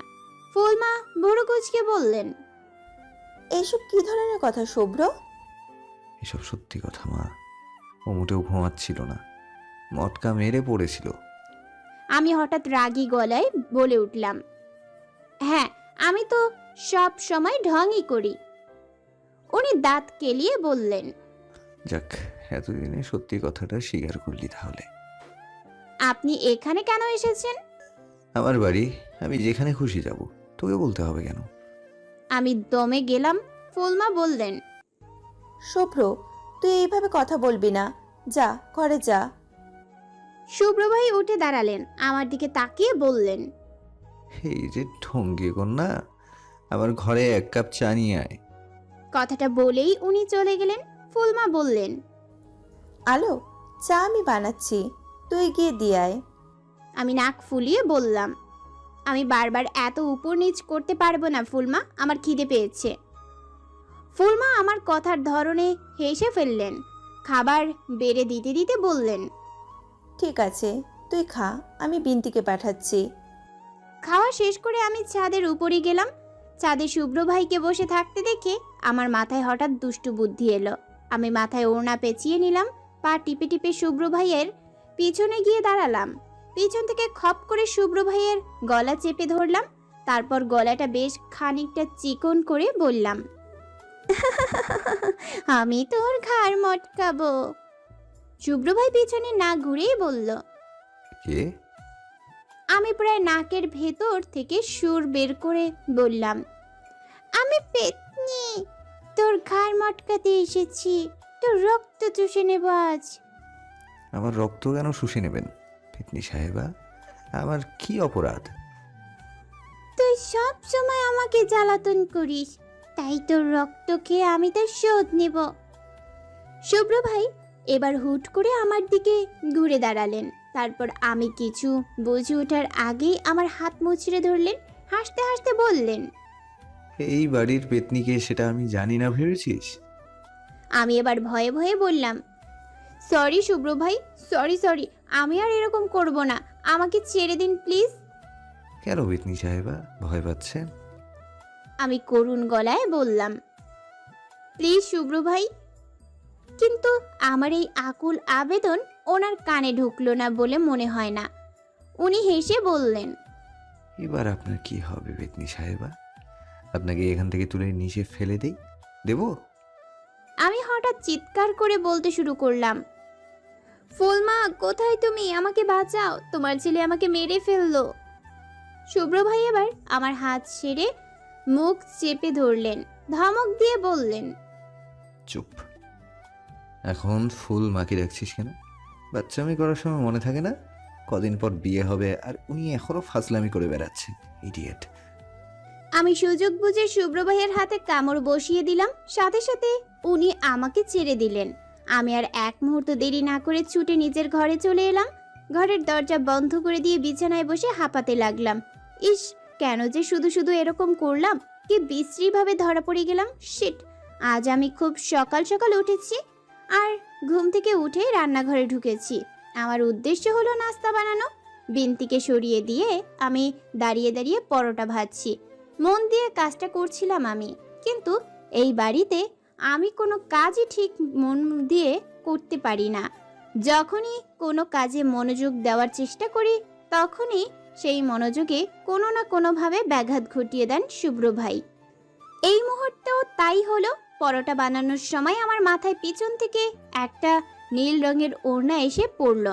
Speaker 1: ফুলমা ভুরু কুঁচকে বললেন,
Speaker 3: এইসব কি ধরনের কথা শুভ্র?
Speaker 2: এসব সত্যি কথা মা, ও মোটেও ঘুমাচ্ছিল না, মটকা মেরে পড়েছিল।
Speaker 1: আমি হঠাৎ রাগী গলায় বলে উঠলাম, হ্যাঁ, আমি তো সব সময় ঢংই করি। উনি দাঁত কেলিয়ে বললেন,
Speaker 2: যাক, এতদিনে সত্যি কথাটা স্বীকার করলি তাহলে।
Speaker 1: আপনি এখানে কেন এসেছেন?
Speaker 2: আমার বাড়ি, আমি যেখানে খুশি যাব, তোকে বলতে হবে কেন?
Speaker 1: আমি দমে গেলাম। ফুলমা বললেন,
Speaker 3: শুভ্র, তুই এইভাবে কথা বলবি না, যা ঘরে যা।
Speaker 1: শুভ্র ভাই উঠে দাঁড়ালেন, আমার দিকে তাকিয়ে বললেন,
Speaker 2: এই যে ঢঙ্গি কন্যা, আমার ঘরে 1 কাপ চা নিয়ে আয়।
Speaker 1: কথাটা বলেই উনি চলে গেলেন। ফুলমা বললেন,
Speaker 3: আলো, চা আমি বানাচ্ছি, তুই গিয়ে দিয়ে আয়।
Speaker 1: আমি নাক ফুলিয়ে বললাম, আমি বারবার এত উপর নিচ করতে পারবো না ফুলমা, আমার খিদে পেয়েছে। ফুলমা আমার কথার ধরনে হেসে ফেললেন। খাবার বেড়ে দিতে দিতে বললেন,
Speaker 3: ঠিক আছে, তুই খা, আমি বিন্তিকে পাঠাচ্ছি।
Speaker 1: খাওয়া শেষ করে আমি ছাদের উপরে গেলাম। ছাদে শুভ্র ভাইকে বসে থাকতে দেখে আমার মাথায় হঠাৎ দুষ্টু বুদ্ধি এলো। আমি মাথায় ওড়না পেঁচিয়ে নিলাম, পা টিপে টিপে শুভ্র ভাইয়ের পিছনে গিয়ে দাঁড়ালাম। পিছন থেকে খপ করে শুভ্র ভাইয়ের গলা চেপে ধরলাম। তারপর গলাটা বেশ খানিকটা চিকন করে বললাম, আমি তোর ঘাড় মটকাবো। শুভ্র ভাই পিছনে না ঘুরেই বলল,
Speaker 2: কে?
Speaker 1: আমি প্রায় নাকের ভেতর থেকে সুর বের করে বললাম, আমি পেতনি, তোর ঘাড় মটকাতে এসেছি, তোর রক্ত চুষে নেব আজ।
Speaker 2: আমার রক্ত কেন শুষে নেবেন পেতনি সাহেবা? আমার কি অপরাধ?
Speaker 1: তুই সব সময় আমাকে জ্বালাতন করিস, তাই তোর রক্ত খেয়ে আমি তার শোধ নেব। শুভ্র ভাই এবার হুট করে আমার দিকে ঘুরে দাঁড়ালেন। তারপর আমি কিছু বুঝে ওঠার আগেই আমার হাত মুচড়ে ধরলেন। হাসতে হাসতে বললেন,
Speaker 2: এই বাড়ির পেতনিকে সেটা আমি জানি না ভেবেছিস?
Speaker 1: আমি এবার ভয়ে ভয়ে বললাম, সরি শুভ্র ভাই, সরি সরি, আমি আর এরকম করব না, আমাকে ছেড়ে দিন প্লিজ।
Speaker 2: কেন পেতনি সাহেবা, ভয় পাচ্ছেন?
Speaker 1: আমি করুণ গলায় বললাম, প্লিজ শুভ্র ভাই। কিন্তু আমার এই আকুল আবেদন ওনার কানে ঢুকলো না বলে মনে হয় না। উনি হেসে বললেন,
Speaker 2: এবার আপনার কি হবে পেতনি সাহেবা? আপনাকে এখান থেকে তুলে নিচে ফেলে দেবো?
Speaker 1: আমি হঠাৎ চিৎকার করে বলতে শুরু করলাম, ফুলমা কোথায় তুমি? আমাকে বাঁচাও, তোমার ছেলে আমাকে মেরে ফেললো। শুভ্র ভাই এবার আমার হাত ছেড়ে মুখ চেপে ধরলেন, ধমক দিয়ে বললেন,
Speaker 2: চুপ। এখন ফুল মাকে রাখছিস কেন? বাচ্চামি করার সময় মনে থাকে না? কদিন পর বিয়ে হবে আর উনি এখনো ফাজলামি করে বেড়াচ্ছেন, ইডিয়েট।
Speaker 1: আমি সুযোগ বুঝে শুভ্র ভাইয়ের হাতে কামড় বসিয়ে দিলাম। সাথে সাথে উনি আমাকে ছেড়ে দিলেন। আমি আর এক মুহূর্ত দেরি না করে ছুটে নিজের ঘরে চলে এলাম। ঘরের দরজা বন্ধ করে দিয়ে বিছানায় বসে হাঁপাতে লাগলাম। ইস, কেন যে শুধু শুধু এরকম করলাম, কি বিশ্রীভাবে ধরা পড়ে গেলাম। শিট, আজ আমি খুব সকাল সকাল উঠেছি আর ঘুম থেকে উঠে রান্নাঘরে ঢুকেছি। আমার উদ্দেশ্য হলো নাস্তা বানানো। বিনতিকে সরিয়ে দিয়ে আমি দাঁড়িয়ে দাঁড়িয়ে পরোটা ভাজছি। মন দিয়ে কাজটা করছিলাম আমি, কিন্তু এই বাড়িতে আমি কোনো কাজই ঠিক মন দিয়ে করতে পারি না। যখনই কোনো কাজে মনোযোগ দেওয়ার চেষ্টা করি, তখনই সেই মনোযোগে কোনো না কোনোভাবে ব্যাঘাত ঘটিয়ে দেন শুভ্র ভাই। এই মুহূর্তেও তাই হলো। পরোটা বানানোর সময় আমার মাথায় পিছন থেকে একটা নীল রঙের ওড়না এসে পড়ল।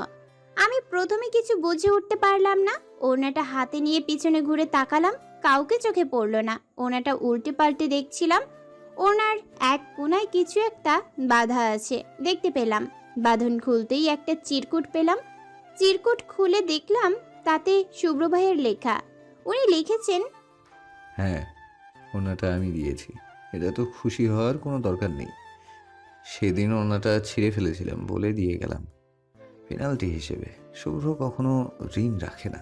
Speaker 1: আমি প্রথমে কিছু বুঝে উঠতে পারলাম না। ওড়নাটা হাতে নিয়ে পিছনে ঘুরে তাকালাম, কাউকে চোখে পড়ল না। ওড়নাটা উল্টে পাল্টে দেখছিলাম, ওড়নার এক কোনায় কিছু একটা বাঁধা আছে দেখতে পেলাম। বাঁধন খুলতেই একটা চিরকুট পেলাম। চিরকুট খুলে দেখলাম তাতে শুভ্র ভাইয়ের লেখা। উনি লিখেছেন,
Speaker 2: হ্যাঁ, ওনাটা আমি দিয়েছি। এটা তো খুশি হওয়ার কোনো দরকার নেই। সেদিন ওনাটা ছিঁড়ে ফেলেছিলাম বলে দিয়ে গেলাম পেনাল্টি হিসেবে। শুভ্র কখনো ঋণ রাখে না।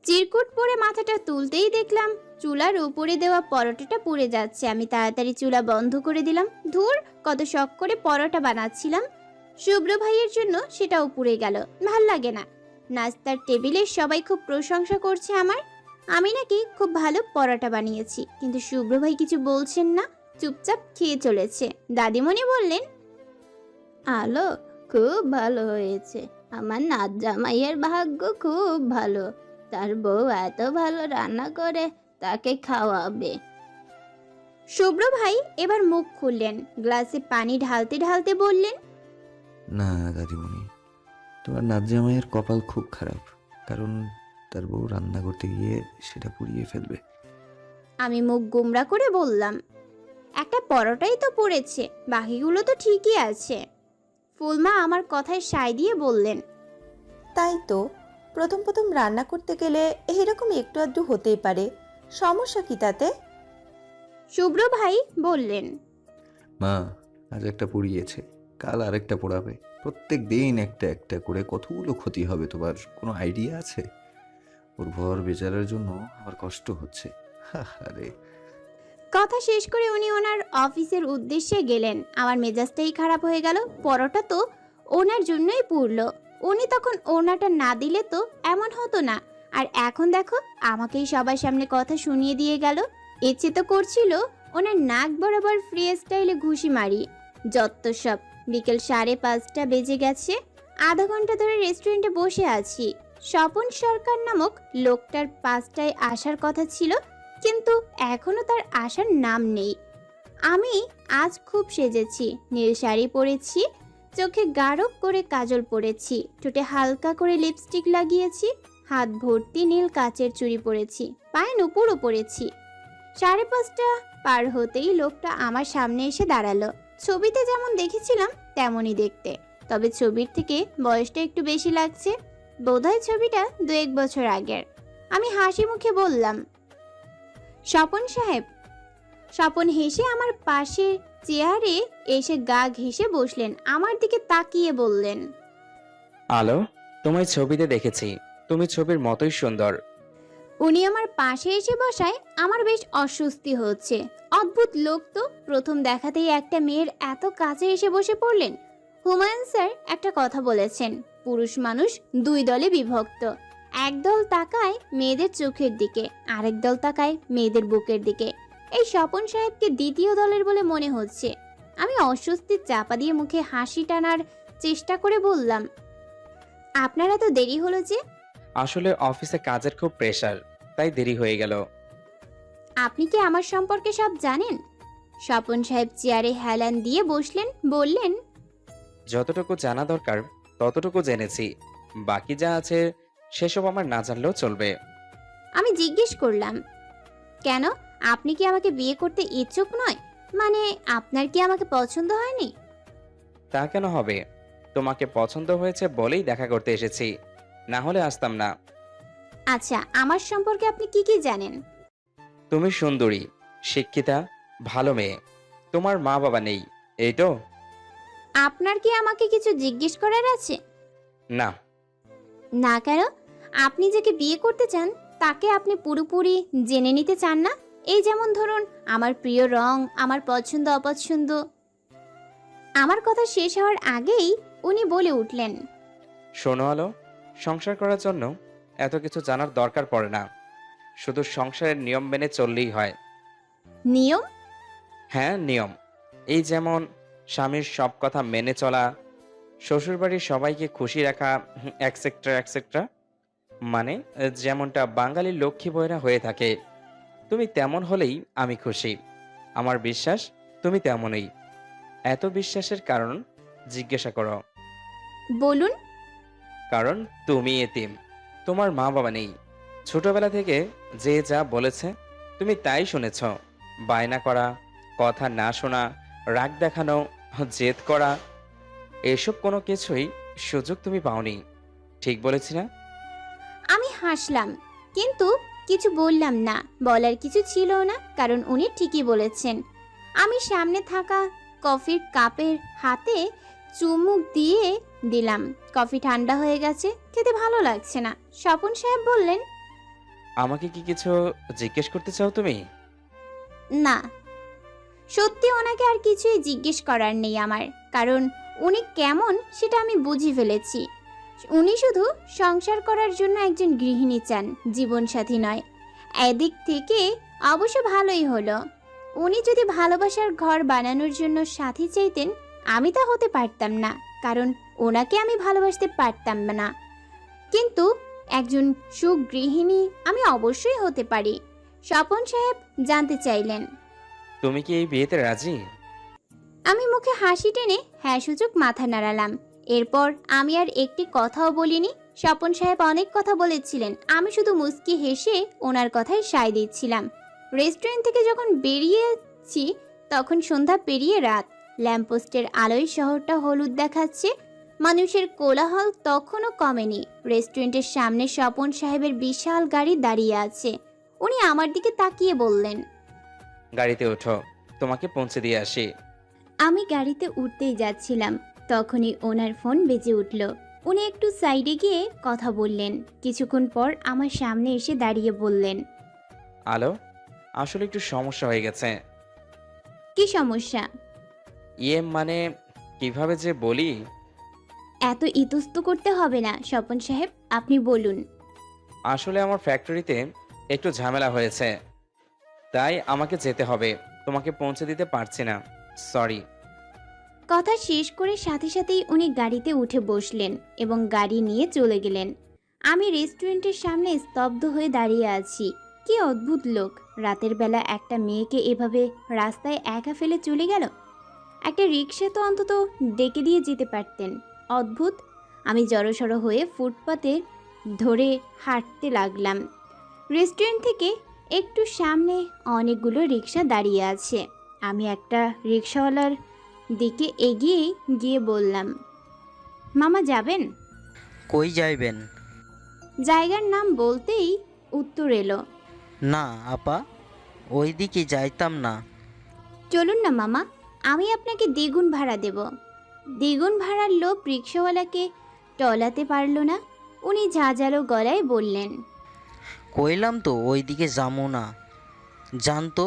Speaker 1: চিরকুট পরে মাথাটা তুলতেই দেখলাম চুলার উপরে দেওয়া পরোটাটা পুড়ে যাচ্ছে। আমি তাড়াতাড়ি চুলা বন্ধ করে দিলাম। ধুর, কত শখ করে পরোটা বানাচ্ছিলাম, শুভ্র ভাইয়ের জন্য সেটাও পুড়ে গেল। ভাল লাগে না। নাস্তার টেবিলে সবাই খুব প্রশংসা করছে আমার, আমি নাকি খুব ভালো পরোটা বানিয়েছি, কিন্তু শুভ্র ভাই কিছু বলছেন না, চুপচাপ খেয়ে চলেছে। দাদিমণি বললেন,
Speaker 7: আলো, খুব ভালো হয়েছে। আমার নাত জামাইয়ের ভাগ্য খুব ভালো, তার বউ এত ভালো রান্না করে, তাকে খাওয়াবে।
Speaker 1: শুভ্র ভাই এবার মুখ খুললেন, গ্লাসে পানি ঢালতে ঢালতে বললেন,
Speaker 2: না দাদিমণি, তোমার নাত জামাইয়ের কপাল খুব খারাপ, কারণ তার বউ রান্না করতে গিয়ে সেটা পুড়িয়ে ফেলবে।
Speaker 1: আমি মুখ গোমরা করে বললাম, একটা পরোটাই তো পড়েছে, বাকিগুলো তো ঠিকই আছে। ফুলমা আমার কথায় সায় দিয়ে বললেন,
Speaker 3: তাই তো, প্রথম প্রথম রান্না করতে গেলে এইরকম একটু আধটু হতেই পারে, সমস্যা কি তাতে?
Speaker 1: শুভ্র ভাই বললেন,
Speaker 2: মা, আজ একটা পুড়িয়েছে, কাল আরেকটা পোড়াবে। প্রত্যেক দিন একটা একটা করে কতগুলো ক্ষতি হবে, তোমার কোনো আইডিয়া আছে? ওর ভর বেচারার জন্য আমার কষ্ট হচ্ছে। আরে
Speaker 1: কথা শেষ করে উনি ওনার অফিসের উদ্দেশ্যে গেলেন। আমার মেজাজটাই খারাপ হয়ে গেল। পরোটা তো ওনার জন্যই পুড়লো। উনি তখন ওনাটা না দিলে তো এমন হতো না। আর এখন দেখো, আমাকেই সবার সামনে কথা শুনিয়ে দিয়ে গেল। ইচ্ছে তো করছিল ওনার নাক বরাবর ফ্রি স্টাইলে ঘুষি মারি। যত সব। বিকেল 5:30 বেজে গেছে। আধা ঘন্টা ধরে রেস্টুরেন্টে বসে আছি। স্বপন সরকার নামক লোকটার 5টায় আসার কথা ছিল, কিন্তু এখনো তার আসার নাম নেই। আমি আজ খুব সেজেছি, নীল শাড়ি পরেছি, চোখে গাঢ় করে কাজল পরেছি, ঠোঁটে হালকা করে লিপস্টিক লাগিয়েছি, হাত ভর্তি নীল কাচের চুড়ি পরেছি, পায়ে নুপুরও পরেছি। 5:30 পার হতেই লোকটা আমার সামনে এসে দাঁড়ালো। ছবিতে যেমন দেখেছিলাম তেমনই দেখতে, তবে ছবির থেকে বয়সটা একটু বেশি লাগছে। বোধহয় ছবিটা 2-1 বছর আগের। আমি হাসি মুখে বললাম, স্বপন সাহেব। স্বপন হেসে আমার পাশে চেয়ারে এসে গা ঘেঁষে বসলেন, আমার দিকে তাকিয়ে বললেন,
Speaker 8: আলো, তোমায় ছবিতে দেখেছি, তুমি ছবির মতোই সুন্দর।
Speaker 1: উনি আমার পাশে এসে বসায় আমার বেশ অস্বস্তি হচ্ছে। অদ্ভুত লোক তো, প্রথম দেখাতেই একটা মেয়ের এত কাছে এসে বসে পড়লেন। হুমায়ুন স্যার একটা কথা বলেছেন, পুরুষ মানুষ 2 দলে বিভক্ত। একদল তাকায় মেয়েদের চোখের দিকে, আরেক দল তাকায় মেয়েদের বুকের দিকে। এই স্বপন সাহেবকে দ্বিতীয় দলের বলে মনে হচ্ছে। আমি অস্বস্তির চাপা দিয়ে মুখে হাসি টানার চেষ্টা করে বললাম, আপনারা তো দেরি হলো যে?
Speaker 8: আসলে অফিসে কাজের খুব প্রেসার, তাই দেরি হয়ে গেল।
Speaker 1: আপনি কি আমার সম্পর্কে সব জানেন? স্বপন সাহেব চেয়ারে হেলান দিয়ে বসলেন, বললেন,
Speaker 8: যতটুকু জানা দরকার ততটুকু জেনেছি, বাকি যা আছে সেসব আমার না জানলেও চলবে।
Speaker 1: আমি জিজ্ঞেস করলাম, কেন, আপনি কি আমাকে বিয়ে করতে ইচ্ছুক নয়? মানে আপনার কি আমাকে পছন্দ হয়নি?
Speaker 8: তা কেন হবে? তোমাকে পছন্দ হয়েছে বলেই দেখা করতে এসেছি, না হলে আসতাম না।
Speaker 1: আচ্ছা, আমার সম্পর্কে আপনি কি কি জানেন?
Speaker 8: তুমি সুন্দরী, শিক্ষিতা, ভালো মেয়ে, তোমার মা বাবা নেই, এই তো?
Speaker 1: আপনার কি আমাকে কিছু জিজ্ঞেস করার আছে?
Speaker 8: না।
Speaker 1: না কেন? আপনি যাকে বিয়ে করতে চান তাকে আপনি পুরোপুরি জেনে নিতে চান না? এই যেমন ধরুন আমার প্রিয় রং, আমার পছন্দ অপছন্দ। আমার কথা শেষ হওয়ার আগেই উনি বলে উঠলেন,
Speaker 8: শোনো আলো, সংসার করার জন্য এত কিছু জানার দরকার পড়ে না, শুধু সংসারের নিয়ম মেনে চললেই হয়।
Speaker 1: নিয়ম?
Speaker 8: হ্যাঁ, নিয়ম। এই যেমন স্বামীর সব কথা মেনে চলা, শ্বশুরবাড়ির সবাইকে খুশি রাখা, এক্সেট্রা এক্সেট্রা। মানে যেমনটা বাঙালির লক্ষ্মী বইরা হয়ে থাকে। তুমি তেমন হলেই আমি খুশি। আমার বিশ্বাস তুমি তেমনই। এত বিশ্বাসের কারণ জিজ্ঞাসা করো।
Speaker 1: বলুন।
Speaker 8: কারণ তুমি এতিম, তোমার মা বাবা নেই। ছোটবেলা থেকে যে যা বলেছে তুমি তাই শুনেছ। বায়না করা, কথা না শোনা, রাগ দেখানো, জেদ করা, এসব কোনো কিছুই সুযোগ তুমি পাওনি। ঠিক বলেছি না?
Speaker 1: আমি হাসলাম, কিন্তু কিছু বললাম না। বলার কিছু ছিল না, কারণ উনি ঠিকই বলেছেন। আমি সামনে থাকা কফির কাপের হাতে চুমুক দিয়ে দিলাম। কফি ঠান্ডা হয়ে গেছে, খেতে ভালো লাগছে না। স্বপন সাহেব বললেন,
Speaker 8: আমাকে কি কিছু জিজ্ঞেস করতে চাও তুমি?
Speaker 1: না, সত্যি ওনাকে আর কিছুই জিজ্ঞেস করার নেই আমার, কারণ উনি কেমন সেটা আমি বুঝে ফেলেছি। উনি শুধু সংসার করার জন্য একজন গৃহিণী চান, জীবনসাথী নয়। এদিক থেকে অবশ্য ভালোই হলো। উনি যদি ভালোবাসার ঘর বানানোর জন্য সাথী চাইতেন, আমি তা হতে পারতাম না, কারণ ওনাকে আমি ভালোবাসতে পারতাম না। কিন্তু একজন সুগৃহিণী আমি অবশ্যই হতে পারি। স্বপন সাহেব জানতে চাইলেন।
Speaker 8: তুমি কি এই বিয়েতে রাজি?
Speaker 1: আমি মুখে হাসি টেনে হ্যাঁ সূচক মাথা নাড়ালাম। এরপর আমি আর একটি কথাও বলিনি। স্বপন সাহেব অনেক কথা বলেছিলেন, আমি শুধু মুস্কি হেসে ওনার কথায় সায় দিচ্ছিলাম। রেস্টুরেন্ট থেকে যখন বেরিয়েছি তখন সন্ধ্যা পেরিয়ে রাত। ল্যাম্পপোস্টের আলোয় শহরটা হলুদ দেখাচ্ছে। মানুষের কোলাহল তখনও কমেনি। রেস্টুরেন্টের সামনে স্বপন সাহেবের বিশাল গাড়ি দাঁড়িয়ে আছে। উনি আমার দিকে তাকিয়ে বললেন,
Speaker 8: গাড়িতে ওঠো, তোমাকে পৌঁছে দিয়ে আসি।
Speaker 1: আমি গাড়িতে উঠতেই যাচ্ছিলাম, তখনই ওনার ফোন বেজে উঠল। উনি একটু সাইডে গিয়ে কথা বললেন। কিছুক্ষণ পর আমার সামনে এসে দাঁড়িয়ে বললেন,
Speaker 8: আলো, আসলে একটু সমস্যা হয়ে গেছে।
Speaker 1: কি সমস্যা?
Speaker 8: মানে কিভাবে যে বলি।
Speaker 1: এত ইতস্ত করতে হবে না স্বপন সাহেব, আপনি বলুন।
Speaker 8: আসলে আমার ফ্যাক্টরিতে একটু ঝামেলা হয়েছে, তাই আমাকে যেতে হবে। তোমাকে পৌঁছে দিতে পারছি না, সরি।
Speaker 1: কথা শেষ করে সাথে সাথেই উনি গাড়িতে উঠে বসলেন এবং গাড়ি নিয়ে চলে গেলেন। আমি রেস্টুরেন্টের সামনে স্তব্ধ হয়ে দাঁড়িয়ে আছি। কি অদ্ভুত লোক! রাতের বেলা একটা মেয়েকে এভাবে রাস্তায় একা ফেলে চলে গেল। একটা রিক্সা তো অন্তত ডেকে দিয়ে যেতে পারতেন। অদ্ভুত। আমি জড়সড় হয়ে ফুটপাতে ধরে হাঁটতে লাগলাম। রেস্টুরেন্ট থেকে একটু সামনে অনেকগুলো রিক্সা দাঁড়িয়ে আছে। আমি একটা রিক্সাওয়ালার দিকে এগিয়ে গিয়ে বললাম, মামা যাবেন?
Speaker 9: কই যাইবেন?
Speaker 1: জায়গার নাম বলতেই উত্তর এলো,
Speaker 9: না আপা, ওই দিকে যাইতাম না।
Speaker 1: চলুন না মামা, আমি আপনাকে দ্বিগুণ ভাড়া দেব। দ্বিগুণ ভাড়ার লোভ রিক্সাওয়ালাকে টলাতে পারল না। উনি ঝাঁঝালো গলায় বললেন,
Speaker 9: কইলাম তো ওই দিকে যামো না। যান তো,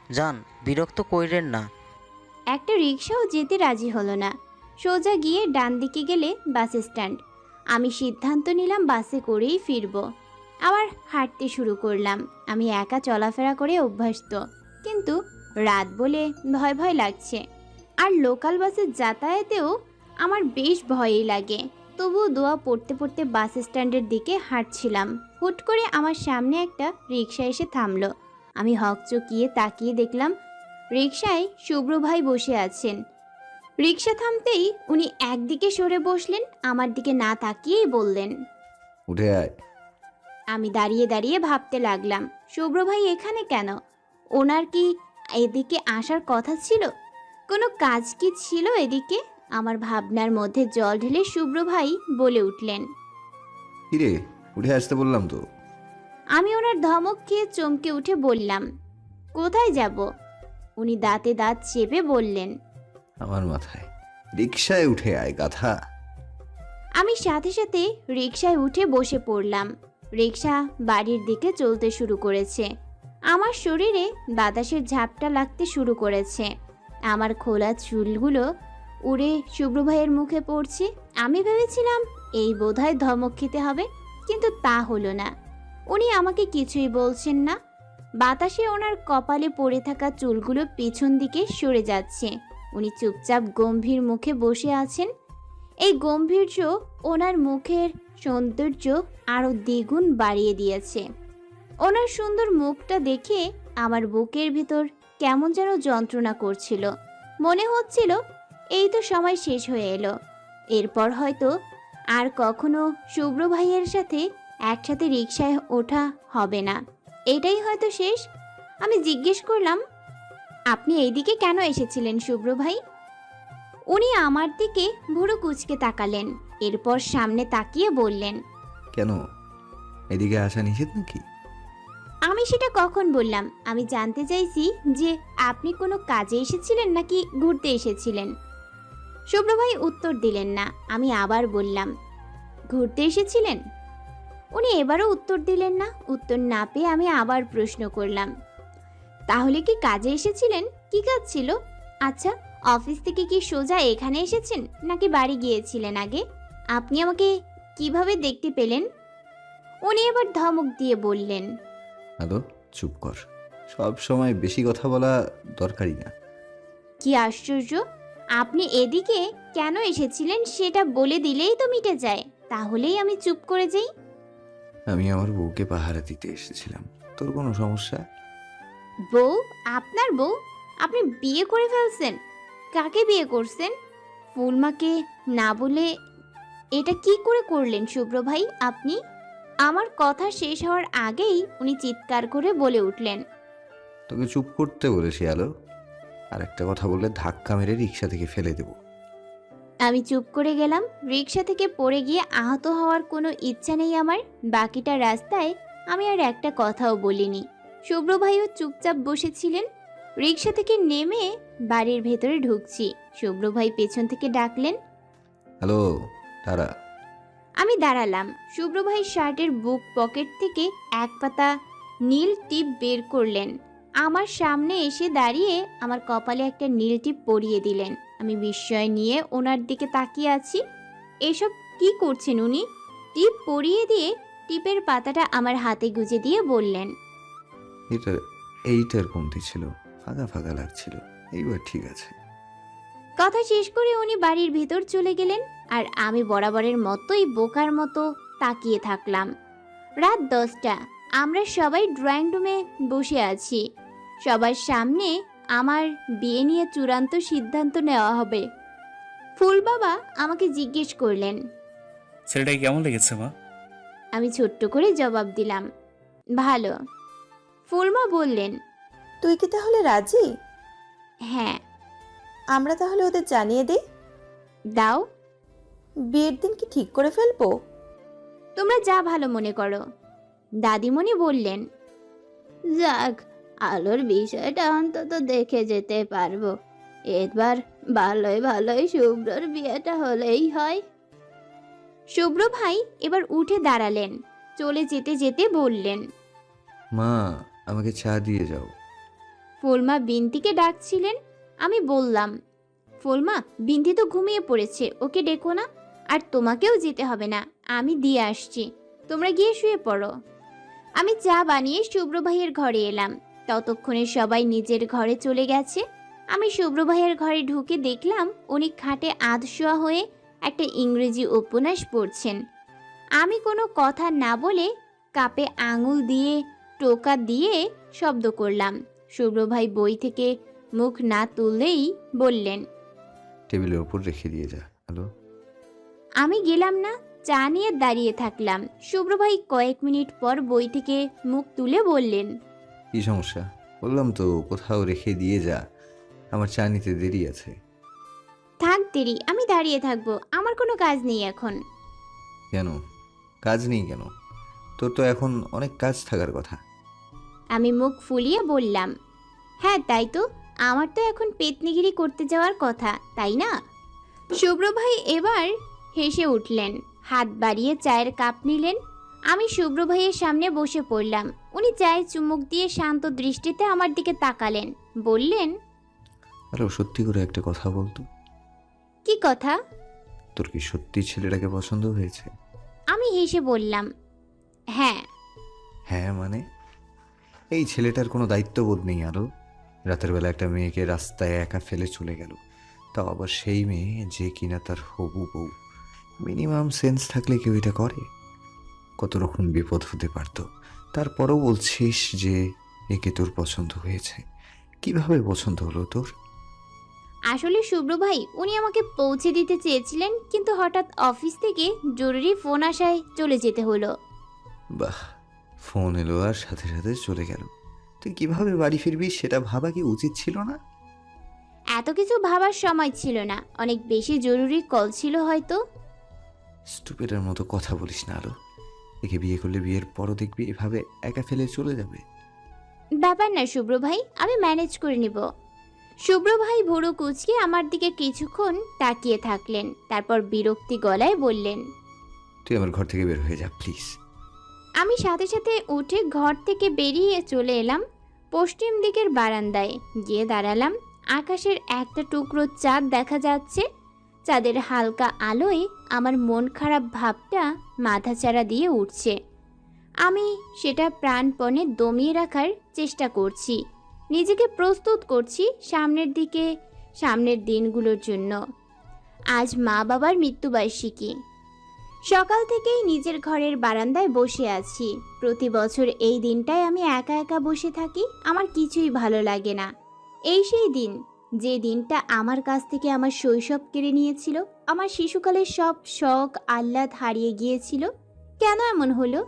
Speaker 9: যান, বিরক্ত কইরেন না।
Speaker 1: একটা রিক্সাও যেতে রাজি হলো না। সোজা গিয়ে ডান দিকে গেলে বাস স্ট্যান্ড। আমি সিদ্ধান্ত নিলাম বাসে করেই ফিরব। আবার হাঁটতে শুরু করলাম। আমি একা চলাফেরা করে অভ্যস্ত, কিন্তু রাত বলে ভয় ভয় লাগছে। আর লোকাল বাসের যাতায়াতেও আমার বেশ ভয়ই লাগে। তবুও দোয়া পড়তে পড়তে বাস স্ট্যান্ডের দিকে হাঁটছিলাম। হুট করে আমার সামনে একটা রিক্সা এসে থামলো। আমি হকচকিয়ে তাকিয়ে দেখলাম রিকশায় শুভ্র ভাই বসে আছেন। রিকশা থামতেই উনি একদিকে সরে বসলেন, আমার দিকে না তাকিয়েই বললেন,
Speaker 2: উঠে আয়।
Speaker 1: আমি দাঁড়িয়ে দাঁড়িয়ে ভাবতে লাগলাম, শুভ্র ভাই এখানে কেন? ওনার কি এদিকে আসার কথা ছিল? কোনো কাজ কি ছিল এদিকে? আমার ভাবনার মধ্যে জল ঢেলে শুভ্র ভাই বলে উঠলেন,
Speaker 2: কিরে, উঠে আসতে বললাম তো।
Speaker 1: আমি ওনার ধমক খেয়ে চমকে উঠে বললাম, কোথায় যাব? উনি দাঁতে দাঁত চেপে বললেন,
Speaker 2: আমার মাথায় রিকশায় উঠে আয় গাধা।
Speaker 1: আমি সাথে সাথে রিকশায় উঠে বসে পড়লাম। রিক্সা বাড়ির দিকে চলতে শুরু করেছে। আমার শরীরে বাতাসের ঝাপটা লাগতে শুরু করেছে। আমার খোলা চুলগুলো উড়ে শুভ্র ভাইয়ের মুখে পড়ছে। আমি ভেবেছিলাম এই বোধহয় ধমক খেতে হবে, কিন্তু তা হলো না। উনি আমাকে কিছুই বলছেন না। বাতাসে ওনার কপালে পড়ে থাকা চুলগুলো পিছন দিকে সরে যাচ্ছে। উনি চুপচাপ গম্ভীর মুখে বসে আছেন। এই গম্ভীর্য ওনার মুখের সৌন্দর্য আরও দ্বিগুণ বাড়িয়ে দিয়েছে। ওনার সুন্দর মুখটা দেখে আমার বুকের ভিতর কেমন যেন যন্ত্রণা করছিল। মনে হচ্ছিল এই তো সময় শেষ হয়ে এলো, এরপর হয়তো আর কখনো শুভ্র ভাইয়ের সাথে একসাথে রিকশায় ওঠা হবে না। এটাই হয়তো শেষ। আমি জিজ্ঞেস করলাম, আপনি এইদিকে কেন এসেছিলেন শুভ্র ভাই? উনি আমার দিকে ভুরু কুঁচকে তাকালেন, এরপর সামনে তাকিয়ে বললেন,
Speaker 2: কেন, এদিকে আসা নিষেধ নাকি?
Speaker 1: আমি সেটা কখন বললাম? আমি জানতে চাইছি যে আপনি কোনো কাজে এসেছিলেন নাকি ঘুরতে এসেছিলেন। শুভ্র ভাই উত্তর দিলেন না। আমি আবার বললাম, ঘুরতে এসেছিলেন? উনি এবারও উত্তর দিলেন না। উত্তর না পেয়ে আমি আবার প্রশ্ন করলাম, তাহলে কি কাজে এসেছিলেন? কি কাজ ছিল? আচ্ছা, অফিস থেকে কি সোজা এখানে এসেছেন নাকি বাড়ি গিয়েছিলেন আগে? আপনি আমাকে কিভাবে দেখতে পেলেন? উনি এবার ধমক দিয়ে বললেন,
Speaker 2: হ্যালো, চুপ কর। সব সময় বেশি কথা বলা দরকারি না।
Speaker 1: কি আশ্চর্য! আপনি এদিকে কেন এসেছিলেন সেটা বলে দিলেই তো মিটে যায়, তাহলেই আমি চুপ করে যাই।
Speaker 2: আমি আমার বউকে পাহারা দিতে এসেছিলাম। তোর কোনো সমস্যা?
Speaker 1: বউ? আপনার বউ? আপনি বিয়ে করে ফেলছেন? কাকে বিয়ে করছেন? ফুলমাকে না বলে এটা কি করে করলেন শুভ্র ভাই আপনি? আমার কথা শেষ হওয়ার আগেই উনি চিৎকার করে বলে উঠলেন,
Speaker 2: তোকে চুপ করতে বলেছি আলো। আর একটা কথা বললে ধাক্কা মেরে রিক্সা থেকে ফেলে দেব।
Speaker 1: আমি চুপ করে গেলাম। রিক্সা থেকে পড়ে গিয়ে আহত হওয়ার কোনো ইচ্ছা নেই আমার। বাকিটা রাস্তায় আমি আর একটা কথাও বলিনি। শুভ্র ভাইও চুপচাপ বসেছিলেন। রিক্সা থেকে নেমে বাড়ির ভেতরে ঢুকছি। শুভ্র ভাই পেছন থেকে ডাকলেন,
Speaker 2: হ্যালো, তারা।
Speaker 1: আমি দাঁড়ালাম। শুভ্র ভাই শার্টের বুক পকেট থেকে এক পাতা নীল টিপ বের করলেন। আমার সামনে এসে দাঁড়িয়ে আমার কপালে একটা নীল টিপ পরিয়ে দিলেন। আমি বিস্ময় নিয়ে ওনার দিকে তাকিয়ে আছি। এসব কি করছেন উনি? টিপ পরিয়ে দিয়ে টিপের পাতাটা আমার হাতে গুজে দিয়ে বললেন,
Speaker 2: এইটার কমতি ছিল, ফাঁকা ফাঁকা লাগছিল, এইবার ঠিক আছে।
Speaker 1: কথা শেষ করে উনি বাড়ির ভেতর চলে গেলেন, আর আমি বরাবরের মতোই বোকার মতো তাকিয়ে থাকলাম। রাত 10টা। আমরা সবাই ড্রয়িং রুমে বসে আছি। সবার সামনে আমার বিয়ে নিয়ে চূড়ান্ত সিদ্ধান্ত নেওয়া হবে। ফুল বাবা আমাকে জিজ্ঞেস করলেন,
Speaker 4: ছেলেটাকে কেমন লেগেছে মা?
Speaker 1: আমি ছোট্ট করে জবাব দিলাম, ভালো। ফুলমা বললেন,
Speaker 3: তুই কি তাহলে রাজি?
Speaker 1: হ্যাঁ।
Speaker 3: আমরা তাহলে ওদের জানিয়ে দিই।
Speaker 1: দাও।
Speaker 3: বিয়ের দিন কি ঠিক করে ফেলবো?
Speaker 1: তোমরা যা ভালো মনে করো। দাদিমণি বললেন,
Speaker 7: যাক, আলোর বিষয়টা অন্তত দেখে যেতে পারবো। এবার ভালোই ভালোই শুভ্রর বিয়েটা হলেই হয়।
Speaker 1: শুভ্র ভাই এবার উঠে দাঁড়ালেন। চলে যেতে যেতে বললেন,
Speaker 2: মা, আমাকে চা দিয়ে যাও।
Speaker 1: ফুলমা বিন্তিকে ডাকছিলেন। আমি বললাম, ফুলমা, বিন্তি তো ঘুমিয়ে পড়েছে, ওকে ডেকো না। আর তোমাকেও যেতে হবে না, আমি দিয়ে আসছি, তোমরা গিয়ে শুয়ে পড়ো। আমি চা বানিয়ে শুভ্র ভাইয়ের ঘরে এলাম। ততক্ষণে সবাই নিজের ঘরে চলে গেছে। আমি শুভ্র ভাইয়ের ঘরে ঢুকে দেখলাম উনি খাটে আধশোয়া হয়ে একটা ইংরেজি উপন্যাস পড়ছেন। আমি কোনো কথা না বলে কাপে আঙুল দিয়ে টোকা দিয়ে শব্দ করলাম। শুভ্র ভাই বই থেকে মুখ না তুললেই বললেন,
Speaker 2: টেবিলের ওপর রেখে দিয়ে যা। হ্যালো।
Speaker 1: আমি গেলাম না, চা নিয়ে দাঁড়িয়ে থাকলাম। শুভ্র ভাই কয়েক মিনিট পর বই থেকে মুখ তুলে বললেন,
Speaker 2: কি সমস্যা? বললাম তো কোথাও রেখে দিয়ে যা, আমার চা নিতে দেরি আছে।
Speaker 1: থাক দেরি, আমি দাঁড়িয়ে থাকবো, আমার কোনো কাজ নেই এখন।
Speaker 2: কেন কাজ নেই কেন? তোর তো এখন অনেক কাজ থাকার কথা।
Speaker 1: আমি মুখ ফুলিয়ে বললাম, হ্যাঁ তাই তো, আমার তো এখন পেতনিগিরি করতে যাওয়ার কথা, তাই না? শুভ্র ভাই এবার হেসে উঠলেন, হাত বাড়িয়ে চায়ের কাপ নিলেন। আমি শুভ্র ভাইয়ের সামনে বসে পড়লাম। উনি চায়ে চুমুক দিয়ে শান্ত দৃষ্টিতে আমার দিকে তাকালেন, বললেন,
Speaker 2: আরে সত্যি করে একটা কথা বলতো,
Speaker 1: কি কথা?
Speaker 2: তোর কি সত্যি ছেলেটাকে পছন্দ হয়েছে?
Speaker 1: আমি হেসে বললাম, হ্যাঁ।
Speaker 2: হ্যাঁ মানে? এই ছেলেটার কোনো দায়িত্ববোধ নেই আরও। রাতের বেলা একটা মেয়েকে রাস্তায় একা ফেলে চলে গেল, তাও আবার সেই মেয়ে যে কিনা তার হবু বউ। মিনিমাম সেন্স থাকলে কেউ এটা করে? কত রকম বিপদ হতে পারতো, তারপরও বলছিস যে একে তোর পছন্দ হয়েছে। কিভাবে পছন্দ হলো তোর?
Speaker 1: আসলে শুভ্র ভাই, উনি আমাকে পৌঁছে দিতে চেয়েছিলেন, কিন্তু হঠাৎ অফিস থেকে জরুরি ফোন আসায় চলে যেতে হলো।
Speaker 2: বাহ, ফোন এলো আর সাথে সাথে চলে গেল। তুই কিভাবে বাড়ি ফিরবি সেটা ভাবা কি উচিত ছিল না?
Speaker 1: এত কিছু ভাবার সময় ছিল না, অনেক বেশি জরুরি কল ছিল হয়তো।
Speaker 2: স্টুপিডের মতো কথা বলিস না আলো। একে বিয়ে করলে বিয়ের পরও দেখবি এভাবে একা ফেলে চলে যাবে।
Speaker 1: ব্যাপার না শুভ্র ভাই, আমি ম্যানেজ করে নিব। শুভ্র ভাই ভুরু কুচকে আমার দিকে কিছুক্ষণ তাকিয়ে থাকলেন, তারপর বিরক্তি গলায় বললেন,
Speaker 2: তুই আমার ঘর থেকে বের হয়ে যা প্লিজ।
Speaker 1: আমি সাথে সাথে উঠে ঘর থেকে বেরিয়ে চলে এলাম পশ্চিম দিকের বারান্দায়। গিয়ে দাঁড়ালাম। আকাশের একটা টুকরো চাঁদ দেখা যাচ্ছে। চাঁদের হালকা আলোয় আমার মন খারাপ ভাবটা মাথাচাড়া দিয়ে উঠছে। আমি সেটা প্রাণপণে দমিয়ে রাখার চেষ্টা করছি, নিজেকে প্রস্তুত করছি সামনের দিনগুলোর জন্য। আজ মা বাবার মৃত্যুবার্ষিকী। সকাল থেকেই নিজের ঘরের বারান্দায় বসে আছি। প্রতি বছর এই দিনটায় আমি একা একা বসে থাকি, আমার কিছুই ভালো লাগে না। এই সেই দিন, যে দিনটা আমার কাছ থেকে আমার শৈশব কেড়ে নিয়েছিল, আমার শিশুকালের সব শখ আহ্লাদ হারিয়ে গিয়েছিল। কেন এমন হলো?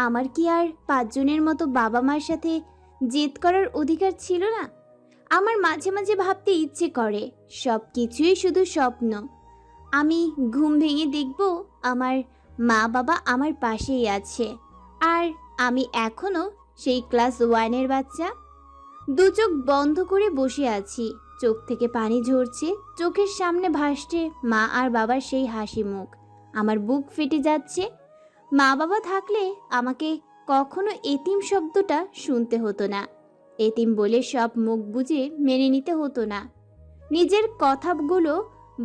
Speaker 1: আমার কি আর 5 জনের মতো বাবা মার সাথে জেদ করার অধিকার ছিল না? আমার মাঝে মাঝে ভাবতে ইচ্ছে করে সব কিছুই শুধু স্বপ্ন। আমি ঘুম ভেঙে দেখব আমার মা বাবা আমার পাশেই আছে, আর আমি এখনো সেই ক্লাস 1-এর বাচ্চা। দু চোখ বন্ধ করে বসে আছি, চোখ থেকে পানি ঝরছে, চোখের সামনে ভাসছে মা আর বাবার সেই হাসি মুখ। আমার বুক ফেটে যাচ্ছে। মা বাবা থাকলে আমাকে কখনো এতিম শব্দটা শুনতে হতো না। এতিম বলে সব মুখ বুজে মেনে নিতে হতো না। নিজের কথাগুলো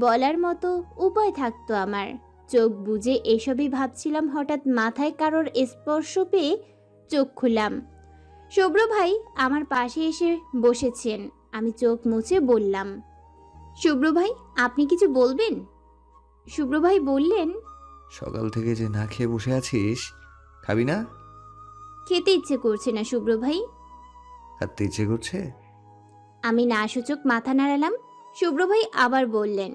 Speaker 1: বলার মতো উপায় থাকতো আমার। চোখ বুজে এসবই ভাবছিলাম, হঠাৎ মাথায় কারোর স্পর্শ পেয়ে চোখ খুললাম। শুভ্র ভাই আমার পাশে এসে বসেছেন। আমি চোখ মুছে বললাম, শুভ্র ভাই, আপনি কিছু বলবেন? শুভ্র ভাই বললেন,
Speaker 2: সকাল থেকে যে না খেয়ে বসে আছিস, খাবি না?
Speaker 1: খেতে ইচ্ছে করছে না শুভ্র ভাই।
Speaker 2: খাতে ইচ্ছে করছে?
Speaker 1: আমি না সূচক মাথা নাড়ালাম। শুভ্র ভাই আবার বললেন,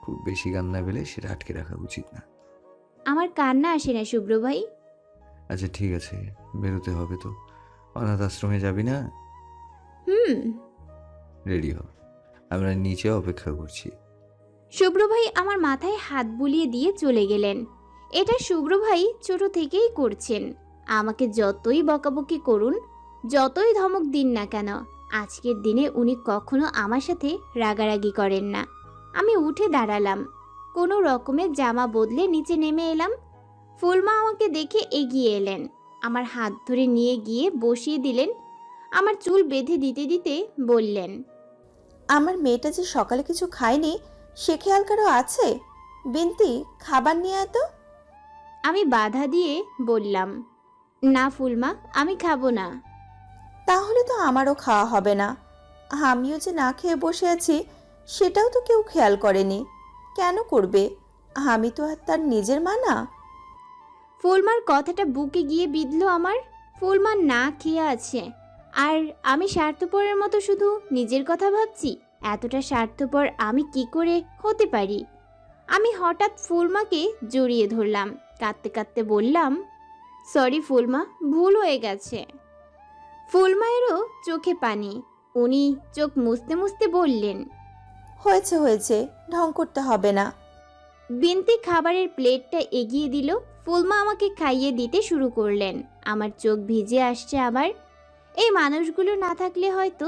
Speaker 2: খুব বেশি কান্না পেলে সেটা আটকে রাখা উচিত না।
Speaker 1: আমার কান্না আসে না শুভ্র ভাই।
Speaker 2: আচ্ছা ঠিক আছে, বেরোতে হবে তো। অনাথ আশ্রমে যাবি না? রেডি হ, আমরা নিচে অপেক্ষা করছি।
Speaker 1: শুভ্র ভাই আমার মাথায় হাত বুলিয়ে দিয়ে চলে গেলেন। এটা শুভ্র ভাই ছোট থেকেই করছেন। আমাকে যতই বকাবকি করুন, যতই ধমক দিন না কেন, আজকের দিনে উনি কখনো আমার সাথে রাগারাগি করেন না। আমি উঠে দাঁড়ালাম, কোনো রকমের জামা বদলে নিচে নেমে এলাম। ফুলমা আমাকে দেখে এগিয়ে এলেন, আমার হাত ধরে নিয়ে গিয়ে বসিয়ে দিলেন। আমার চুল বেঁধে দিতে দিতে বললেন,
Speaker 3: আমার মেয়েটা যে সকালে কিছু খায়নি সে খেয়াল কারো আছে? বিনতি, খাবার নিয়ে এত।
Speaker 1: আমি বাধা দিয়ে বললাম, না ফুলমা, আমি খাবো না।
Speaker 3: তাহলে তো আমারও খাওয়া হবে না। আমিও যে না খেয়ে বসে আছি সেটাও তো কেউ খেয়াল করেনি। কেন করবে? আমি তো আর তার নিজের মা না।
Speaker 1: ফুলমার কথাটা বুকে গিয়ে বিঁধল আমার। ফুলমা না খেয়ে আছে, আর আমি স্বার্থপরের মতো শুধু নিজের কথা ভাবছি। এতটা স্বার্থপর আমি কি করে হতে পারি? আমি হঠাৎ ফুলমাকে জড়িয়ে ধরলাম, কাঁদতে কাঁদতে বললাম, সরি ফুলমা, ভুল হয়ে গেছে। ফুলমায়েরও চোখে পানি। উনি চোখ মুছতে মুছতে বললেন,
Speaker 3: হয়েছে হয়েছে, ঢং করতে হবে না।
Speaker 1: বিনতি খাবারের প্লেটটা এগিয়ে দিল। ফুলমা আমাকে খাইয়ে দিতে শুরু করলেন। আমার চোখ ভিজে আসছে আবার। এই মানুষগুলো না থাকলে হয়তো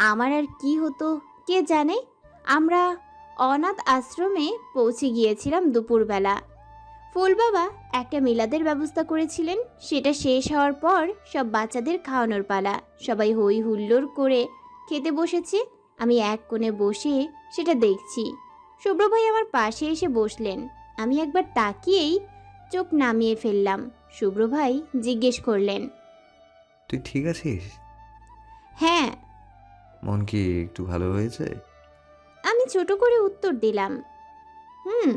Speaker 1: আমার আর কি হতো কে জানে। আমরা অনাথ আশ্রমে পৌঁছে গিয়েছিলাম দুপুরবেলা। ফুল বাবা একটা মিলাদের ব্যবস্থা করেছিলেন। সেটা শেষ হওয়ার পর সব বাচ্চাদের খাওয়ানোর পালা। সবাই হই হুল্লোড় করে খেতে বসেছে। আমি এক কোণে বসে সেটা দেখছি। শুভ্র ভাই আমার পাশে এসে বসলেন। আমি একবার তাকিয়েই চোখ নামিয়ে ফেললাম। শুভ্র ভাই জিজ্ঞেস করলেন,
Speaker 2: তুই ঠিক আছিস?
Speaker 1: হ্যাঁ।
Speaker 2: মন কি একটু ভালো হয়েছে?
Speaker 1: আমি ছোট করে উত্তর দিলাম, হুম।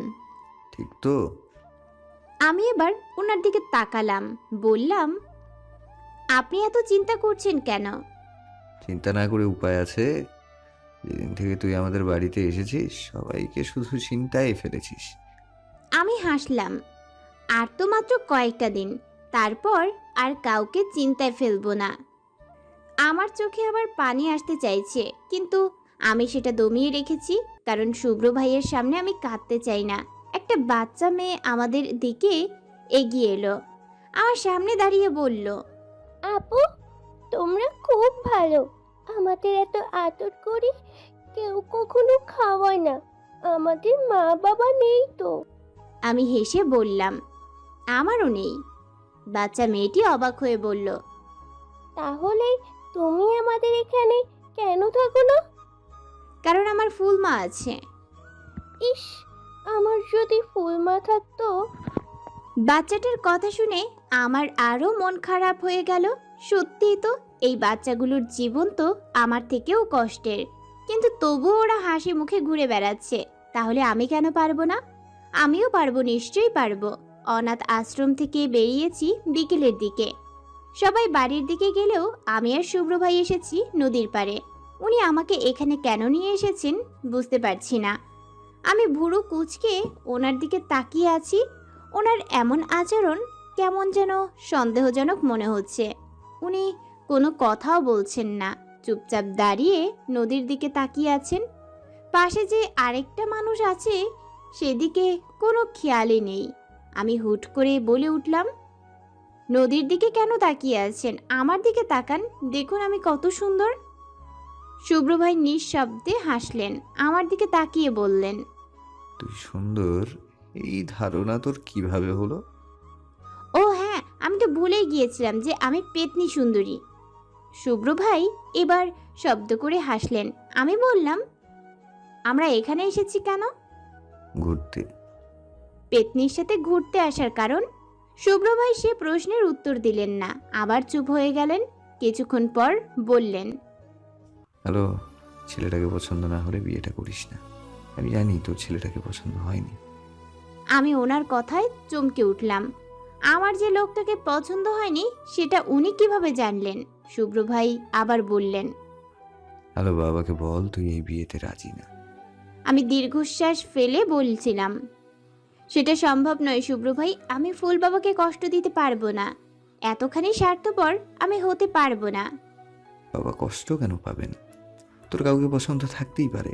Speaker 2: ঠিক তো?
Speaker 1: আমি এবার ওনার দিকে তাকালাম, বললাম, আপনি এত চিন্তা করছেন কেন?
Speaker 2: চিন্তা না করে উপায় আছে। যেদিন থেকে তুই আমাদের বাড়িতে এসেছিস সবাইকে শুধু চিন্তায় ফেলেছিস।
Speaker 1: আমি হাসলাম। আর তো মাত্র কয়েকটা দিন, তারপর আর কাউকে চিন্তায় ফেলবো না। আমার চোখে আবার পানি আসতে চাইছে, কিন্তু আমি সেটা দমিয়ে রেখেছি, কারণ শুভ্র ভাইয়ের সামনে আমি কাঁদতে চাই না। একটা বাচ্চা মেয়ে আমাদের দিকে এগিয়ে এলো, আমার সামনে দাঁড়িয়ে বলল,
Speaker 7: আপু, তোমরা খুব ভালো। আমাদের এত আদর করে কেউ কখনো খাওয়ায় না। আমাদের মা বাবা নেই তো।
Speaker 1: আমি হেসে বললাম, আমারও নেই। বাচ্চা মেয়েটি অবাক হয়ে বলল,
Speaker 7: তাহলে তুমি আমাদের এখানে কেন থাকো না?
Speaker 1: কারণ আমার ফুল মা আছে।
Speaker 7: ইস, আমার যদি ফুল মা থাকতো।
Speaker 1: বাচ্চাটার কথা শুনে আমার আরও মন খারাপ হয়ে গেল। সত্যিই তো, এই বাচ্চাগুলোর জীবন তো আমার থেকেও কষ্টের, কিন্তু তবুও ওরা হাসি মুখে ঘুরে বেড়াচ্ছে। তাহলে আমি কেন পারবো না? আমিও পারবো, নিশ্চয়ই পারবো। অনাথ আশ্রম থেকে বেরিয়েছি বিকেলের দিকে। সবাই বাড়ির দিকে গেলেও আমি আর শুভ্র ভাই এসেছি নদীর পাড়ে। উনি আমাকে এখানে কেন নিয়ে এসেছেন বুঝতে পারছি না। আমি ভুরু কুঁচকে ওনার দিকে তাকিয়ে আছি। ওনার এমন আচরণ কেমন যেন সন্দেহজনক মনে হচ্ছে। উনি কোনো কথাও বলছেন না, চুপচাপ দাঁড়িয়ে নদীর দিকে তাকিয়ে আছেন। পাশে যে আরেকটা মানুষ আছে সেদিকে কোনো খেয়ালই নেই। আমি হুট করে বলে উঠলাম, নদীর দিকে কেন তাকিয়ে আছেন? আমার দিকে তাকান, দেখুন আমি কত সুন্দর। শুভ্র ভাই নিঃশব্দে হাসলেন, আমার দিকে তাকিয়ে বললেন,
Speaker 2: তুই সুন্দর এই ধারণা তোর কিভাবে হলো?
Speaker 1: ও হ্যাঁ, আমি তো ভুলেই গিয়েছিলাম যে আমি পেতনি সুন্দরী। শুভ্র ভাই এবার শব্দ করে হাসলেন। আমি বললাম, আমরা এখানে এসেছি কেন?
Speaker 2: ঘুরতে।
Speaker 1: পেতনির সাথে ঘুরতে আসার কারণ? শুভ্র ভাই সে প্রশ্নের উত্তর দিলেন না, আবার চুপ হয়ে গেলেন। কিছুক্ষণ পর বললেন,
Speaker 2: হ্যালো, ছেলেটাকে পছন্দ না হলে বিয়েটা করিস না। আমি জানি তোর ছেলেটাকে পছন্দ হয়নি।
Speaker 1: আমি ওনার কথায় চমকে উঠলাম। আমার যে লোকটাকে পছন্দ হয়নি সেটা উনি কিভাবে জানলেন? শুভ্র ভাই আবার বললেন,
Speaker 2: হ্যালো, বাবাকে বল তুই এই বিয়েতে রাজি না।
Speaker 1: আমি দীর্ঘশ্বাস ফেলে বলছিলাম, সেটা সম্ভব নয় শুভ্র ভাই, আমি ফুল বাবাকে কষ্ট দিতে পারবো না। এতখানি স্বার্থপর আমি হতে পারবো না।
Speaker 2: বাবা কষ্ট কেন পাবেন? তোর কাউকে পছন্দ থাকতেই পারে।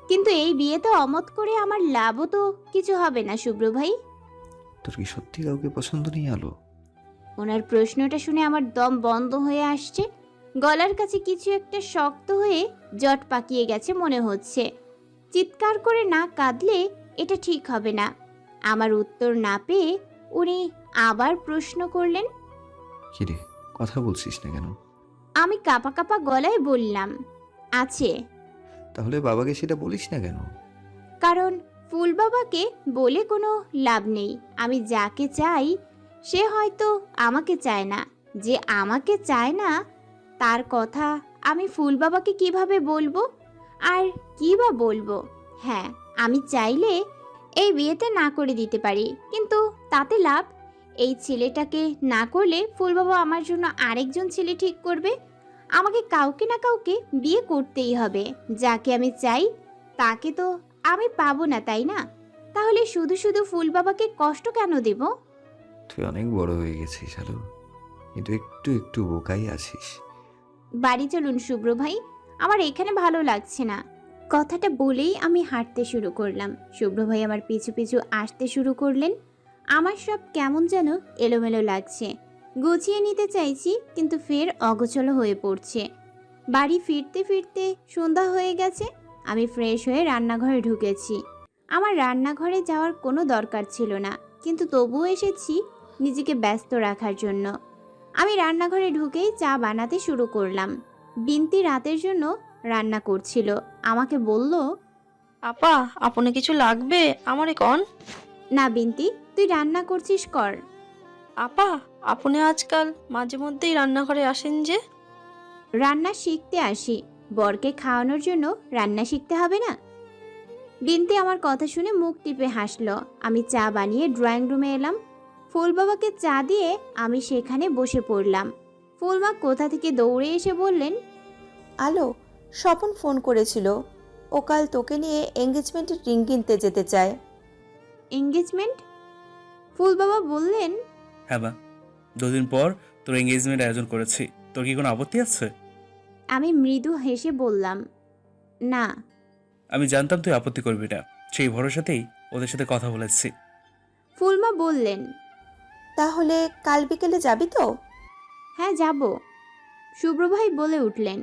Speaker 1: কিন্তু এই বিয়েতে অমত করে আমার লাভও তো কিছু হবে না শুভ্র ভাই।
Speaker 2: তোর কি সত্যি কাউকে পছন্দ নেই আলো?
Speaker 1: ওনার প্রশ্নটা শুনে আমার দম বন্ধ হয়ে আসছে। গলার কাছে কিছু একটা শক্ত হয়ে জট পাকিয়ে গেছে মনে হচ্ছে। চিৎকার করে না কাঁদলে এটা ঠিক হবে না। আমার উত্তর না পেয়ে উনি আবার প্রশ্ন করলেন,
Speaker 2: কিরে, কথা বলছিস না কেন?
Speaker 1: আমি কাঁপা কাঁপা গলায় বললাম, আছে।
Speaker 2: তাহলে বাবাকে সেটা বলিস না কেন?
Speaker 1: কারণ ফুল বাবাকে বলে কোনো লাভ নেই। আমি যাকে চাই সে হয়তো আমাকে চায় না। যে আমাকে চায় না তার কথা আমি ফুল বাবাকে কিভাবে বলবো? আর কি বা বলবো? হ্যাঁ, আমি চাইলে এই বিয়েতে না করে দিতে পারি, কিন্তু তাতে লাভ? এই ছেলেটাকে না করলে ফুল বাবা আমার জন্য আরেকজন ছেলে ঠিক করবে। আমাকে কাউকে না কাউকে বিয়ে করতেই হবে। যাকে আমি চাই তাকে তো আমি পাবো না, তাই না? তাহলে শুধু শুধু ফুল বাবাকে কষ্ট কেন দেব?
Speaker 2: তুই অনেক বড় হয়ে গেছিস আলো, কিন্তু একটু একটু বোকাই আছিস।
Speaker 1: বাড়ি চলুন শুভ্র ভাই, আমার এখানে ভালো লাগছে না। কথাটা বলেই আমি হাঁটতে শুরু করলাম। শুভ্র ভাই আমার পিছু পিছু আসতে শুরু করলেন। আমার সব কেমন যেন এলোমেলো লাগছে। গুছিয়ে নিতে চাইছি, কিন্তু ফের অগোছলো হয়ে পড়ছে। বাড়ি ফিরতে ফিরতে সন্ধ্যা হয়ে গেছে। আমি ফ্রেশ হয়ে রান্নাঘরে ঢুকেছি। আমার রান্নাঘরে যাওয়ার কোনো দরকার ছিল না, কিন্তু তবুও এসেছি নিজেকে ব্যস্ত রাখার জন্য। আমি রান্নাঘরে ঢুকেই চা বানাতে শুরু করলাম। বিনতি রাতের জন্য রান্না করছিল। আমাকে বলল,
Speaker 5: আপা, আপনে কিছু লাগবে আমারে কন?
Speaker 1: না বিনতি, তুই রান্না করছিস কর।
Speaker 5: আপা, আপনি আজকাল মাঝে মধ্যেই রান্নাঘরে আসেন যে?
Speaker 1: রান্না শিখতে আসি, বরকে খাওয়ানোর জন্য রান্না শিখতে হবে না? বিনতি আমার কথা শুনে মুখ টিপে হাসলো। আমি চা বানিয়ে ড্রয়িং রুমে এলাম। ফুলবাবাকে চা দিয়ে আমি সেখানে বসে পড়লাম। ফুলমা কোথা থেকে দৌড়ে এসে বললেন,
Speaker 3: আলো, স্বপন ফোন করেছিল। ও কাল তোকে নিয়ে এঙ্গেজমেন্টের রিং কিনতে যেতে চায়।
Speaker 1: এঙ্গেজমেন্ট? ফুলবাবা বললেন,
Speaker 4: হ্যাঁ মা, 2 দিন পর তোর এঙ্গেজমেন্ট আয়োজন করেছি। তোর কি কোনো আপত্তি আছে?
Speaker 1: আমি মৃদু হেসে বললাম, না।
Speaker 4: আমি জানতাম তুই আপত্তি করবি না, সেই ভরসাতেই ওদের সাথে কথা বলেছি।
Speaker 1: ফুলমা বললেন,
Speaker 3: তাহলে কাল বিকেলে যাবি তো?
Speaker 1: হ্যাঁ যাব। শুভ্রভাই বলে উঠলেন,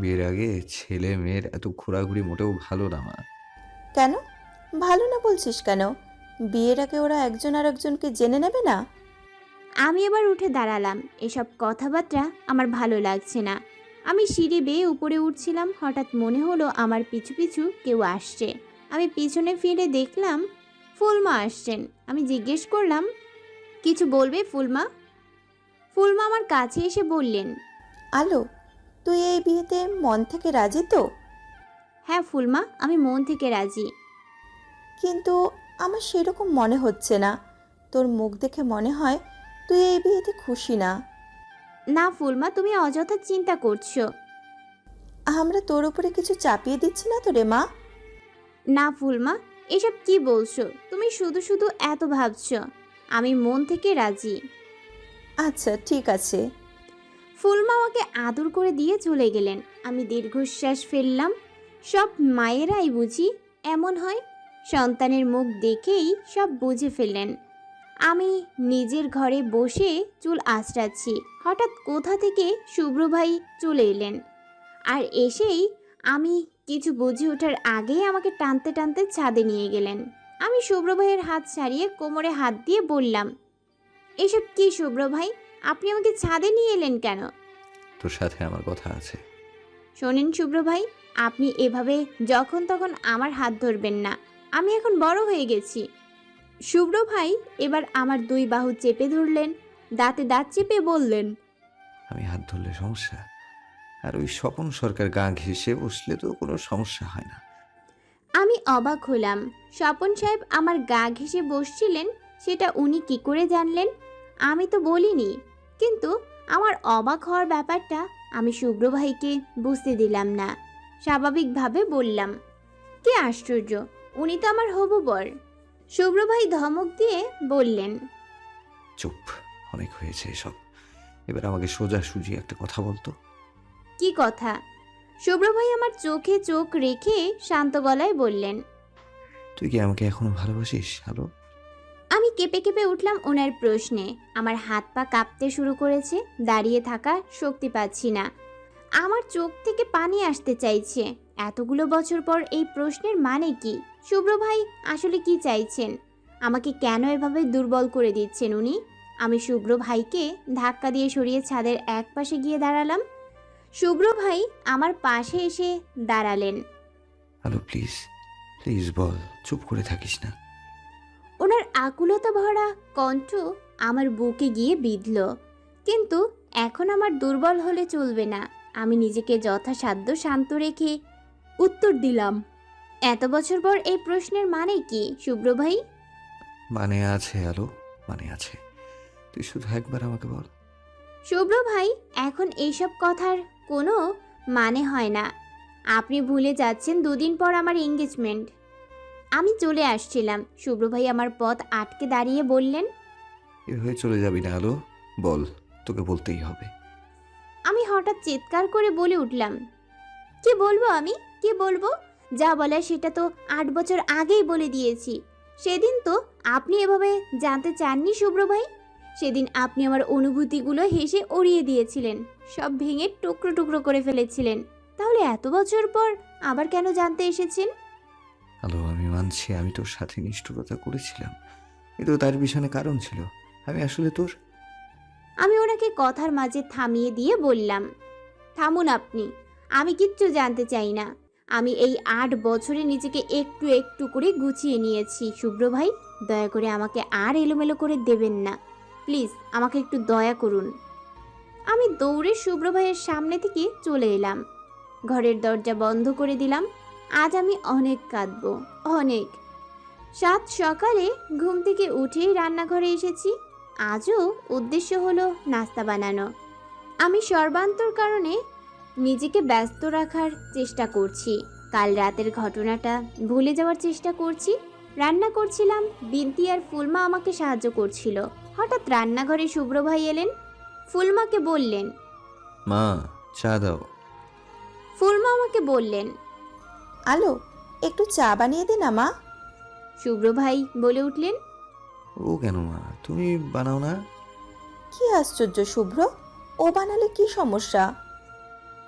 Speaker 2: বিয়ের আগে ছেলে মেয়ের এত ঘোরাঘুরি মোটেও ভালো না মা।
Speaker 3: কেন ভালো না বলছিস কেন? বিয়ের আগে ওরা একজন আর একজনকে জেনে নেবে না?
Speaker 1: আমি এবার উঠে দাঁড়ালাম। এসব কথাবার্তা আমার ভালো লাগছে না। আমি সিঁড়ি বেয়ে উপরে উঠছিলাম, হঠাৎ মনে হলো আমার পিছু পিছু কেউ আসছে। আমি পিছনে ফিরে দেখলাম ফুলমা আসছেন। আমি জিজ্ঞেস করলাম, কিছু বলবে ফুলমা? ফুলমা আমার কাছে এসে বললেন,
Speaker 3: আলো, তুই এই বিয়েতে মন থেকে রাজি তো?
Speaker 1: হ্যাঁ ফুলমা, আমি মন থেকে রাজি।
Speaker 3: কিন্তু আমার সেরকম মনে হচ্ছে না। তোর মুখ দেখে মনে হয় তুই এই বিয়েতে খুশি না।
Speaker 1: না ফুলমা, তুমি অযথা চিন্তা করছো।
Speaker 3: আমরা তোর উপরে কিছু চাপিয়ে দিচ্ছি না তো রে মা?
Speaker 1: না ফুলমা, এসব কি বলছো? তুমি শুধু শুধু এত ভাবছো। আমি মন থেকে রাজি।
Speaker 3: আচ্ছা ঠিক আছে।
Speaker 1: ফুলমা আমাকে আদর করে দিয়ে চলে গেলেন। আমি দীর্ঘশ্বাস ফেললাম। সব মায়েরাই বুঝি এমন হয়, সন্তানের মুখ দেখেই সব বুঝে ফেলেন। আমি নিজের ঘরে বসে চুল আঁচড়াচ্ছি, হঠাৎ কোথা থেকে শুভ্র ভাই চলে এলেন। আর এসেই আমি কিছু বুঝে ওঠার আগেই আমাকে টানতে টানতে ছাদে নিয়ে গেলেন। আমি শুভ্র ভাইয়ের হাত ছাড়িয়ে কোমরে হাত দিয়ে বললাম, এসব কি শুভ্র ভাই, আপনি আমাকে ছাদে নিয়ে এলেন কেন?
Speaker 2: তোর সাথে আমার কথা আছে।
Speaker 1: শোনেন শুভ্র ভাই, আপনি এভাবে যখন তখন আমার হাত ধরবেন না। আমি এখন বড় হয়ে গেছি। শুভ্র ভাই এবার আমার 2 বাহু চেপে ধরলেন, দাঁতে দাঁত চেপে বললেন,
Speaker 2: আমি হাত ধরলে সমস্যা? আর ওই স্বপন সরকার গা ঘেঁষে বসলে তো কোনো সমস্যা হয় না।
Speaker 1: আমি অবাক হলাম। স্বপন সাহেব আমার গা ঘেঁষে বসছিলেন, সেটা উনি কি করে জানলেন? আমি তো বলিনি। কিন্তু আমার অবাক হওয়ার ব্যাপারটা আমি শুভ্র ভাইকে বুঝতে দিলাম না। স্বাভাবিকভাবে বললাম, কি আশ্চর্য, উনি তো আমার হবু বর। শুভ্র ভাই ধমক দিয়ে বললেন,
Speaker 2: চুপ, অনেক হয়েছে এসব। এবার আমাকে সোজাসুজি একটা কথা বলতো।
Speaker 1: কি কথা? শুভ্র ভাই আমার চোখে চোখ রেখে শান্ত গলায় বললেন,
Speaker 2: তুই কি আমাকে এখনো ভালোবাসিস আলো?
Speaker 1: আমি কেঁপে কেঁপে উঠলাম ওনার প্রশ্নে। আমার হাত পা কাঁপতে শুরু করেছে, দাঁড়িয়ে থাকা শক্তি পাচ্ছি না। আমার চোখ থেকে পানি আসতে চাইছে। এতগুলো বছর পর এই প্রশ্নের মানে কি? শুভ্র ভাই আসলে কি চাইছেন? আমাকে কেন এভাবে দুর্বল করে দিচ্ছেন উনি? আমি শুভ্র ভাইকে ধাক্কা দিয়ে সরিয়ে ছাদের এক পাশে গিয়ে দাঁড়ালাম। শুভ্র ভাই আমার পাশে এসে দাঁড়ালেন।
Speaker 2: আলো প্লিজ, প্লিজ বল, চুপ করে থাকিস না।
Speaker 1: ওনার আকুলতা ভরা কণ্ঠ আমার বুকে গিয়ে বিঁধল। কিন্তু এখন আমার দুর্বল হলে চলবে না। আমি নিজেকে যথাসাধ্য শান্ত রেখে উত্তর দিলাম, এত বছর পর এই প্রশ্নের মানে কি শুভ্র ভাই?
Speaker 2: মানে আছে আলো, মানে আছে। তুই শুধু একবার আমাকে বল।
Speaker 1: শুভ্র ভাই, এখন এইসব কথার কোনো মানে হয় না। আপনি ভুলে যাচ্ছেন 2 দিন পর আমার এঙ্গেজমেন্ট। আমি চলে আসছিলাম। শুভ্র ভাই আমার পথ আটকে দাঁড়িয়ে বললেন,
Speaker 2: এভাবে চলে যাবি না আলো, বল, তোকে বলতেই হবে।
Speaker 1: আমি হঠাৎ চিৎকার করে বলে উঠলাম, কি বলবো আমি, কি বলবো? যা বলার সেটা তো 8 বছর আগেই বলে দিয়েছি। সেদিন তো আপনি এভাবে জানতে চাননি শুভ্র ভাই। সেদিন আপনি আমার অনুভূতিগুলো হেসে উড়িয়ে দিয়েছিলেন, সব ভেঙে টুকরো টুকরো করে ফেলেছিলেন। তাহলে এত বছর পর আবার কেন জানতে এসেছেন?
Speaker 2: আলো আমি মানছি, আমি তোর সাথে নিষ্ঠুরতা করেছিলাম। কিন্তু তার পিছনে কারণ ছিল। আমি আসলে তোর
Speaker 1: আমি ওনাকে কথার মাঝে থামিয়ে দিয়ে বললাম, থামুন আপনি, আমি কিচ্ছু জানতে চাই না। আমি এই 8 বছরে নিজেকে একটু একটু করে গুছিয়ে নিয়েছি শুভ্র ভাই। দয়া করে আমাকে আর এলোমেলো করে দেবেন না, প্লিজ আমাকে একটু দয়া করুন। আমি দৌড়ে শুভ্র ভাইয়ের সামনে থেকে চলে এলাম, ঘরের দরজা বন্ধ করে দিলাম। আজ আমি অনেক কাঁদবো, অনেক। সাত সকালে ঘুম থেকে উঠেই রান্নাঘরে এসেছি। আজও উদ্দেশ্য হলো নাস্তা বানানো। আমি সর্বান্তর কারণে নিজেকে ব্যস্ত রাখার চেষ্টা করছি। কাল রাতের ঘটনাটা ভুলে যাওয়ার চেষ্টা করছি। রান্না করছিলাম, বিনতি আর ফুলমা আমাকে সাহায্য করছিল। হঠাৎ রান্নাঘরে শুভ্র ভাই এলেন। ফুলমাকে বললেন,
Speaker 2: মা চা দাও।
Speaker 1: ফুলমা আমাকে বললেন,
Speaker 3: আলো, একটু চা বানিয়ে দে না মা।
Speaker 1: শুভ্র ভাই বলে উঠলেন,
Speaker 2: ও কেন মা, তুমি বানাও না?
Speaker 3: কি আশ্চর্য শুভ্র, ও বানালে কি সমস্যা?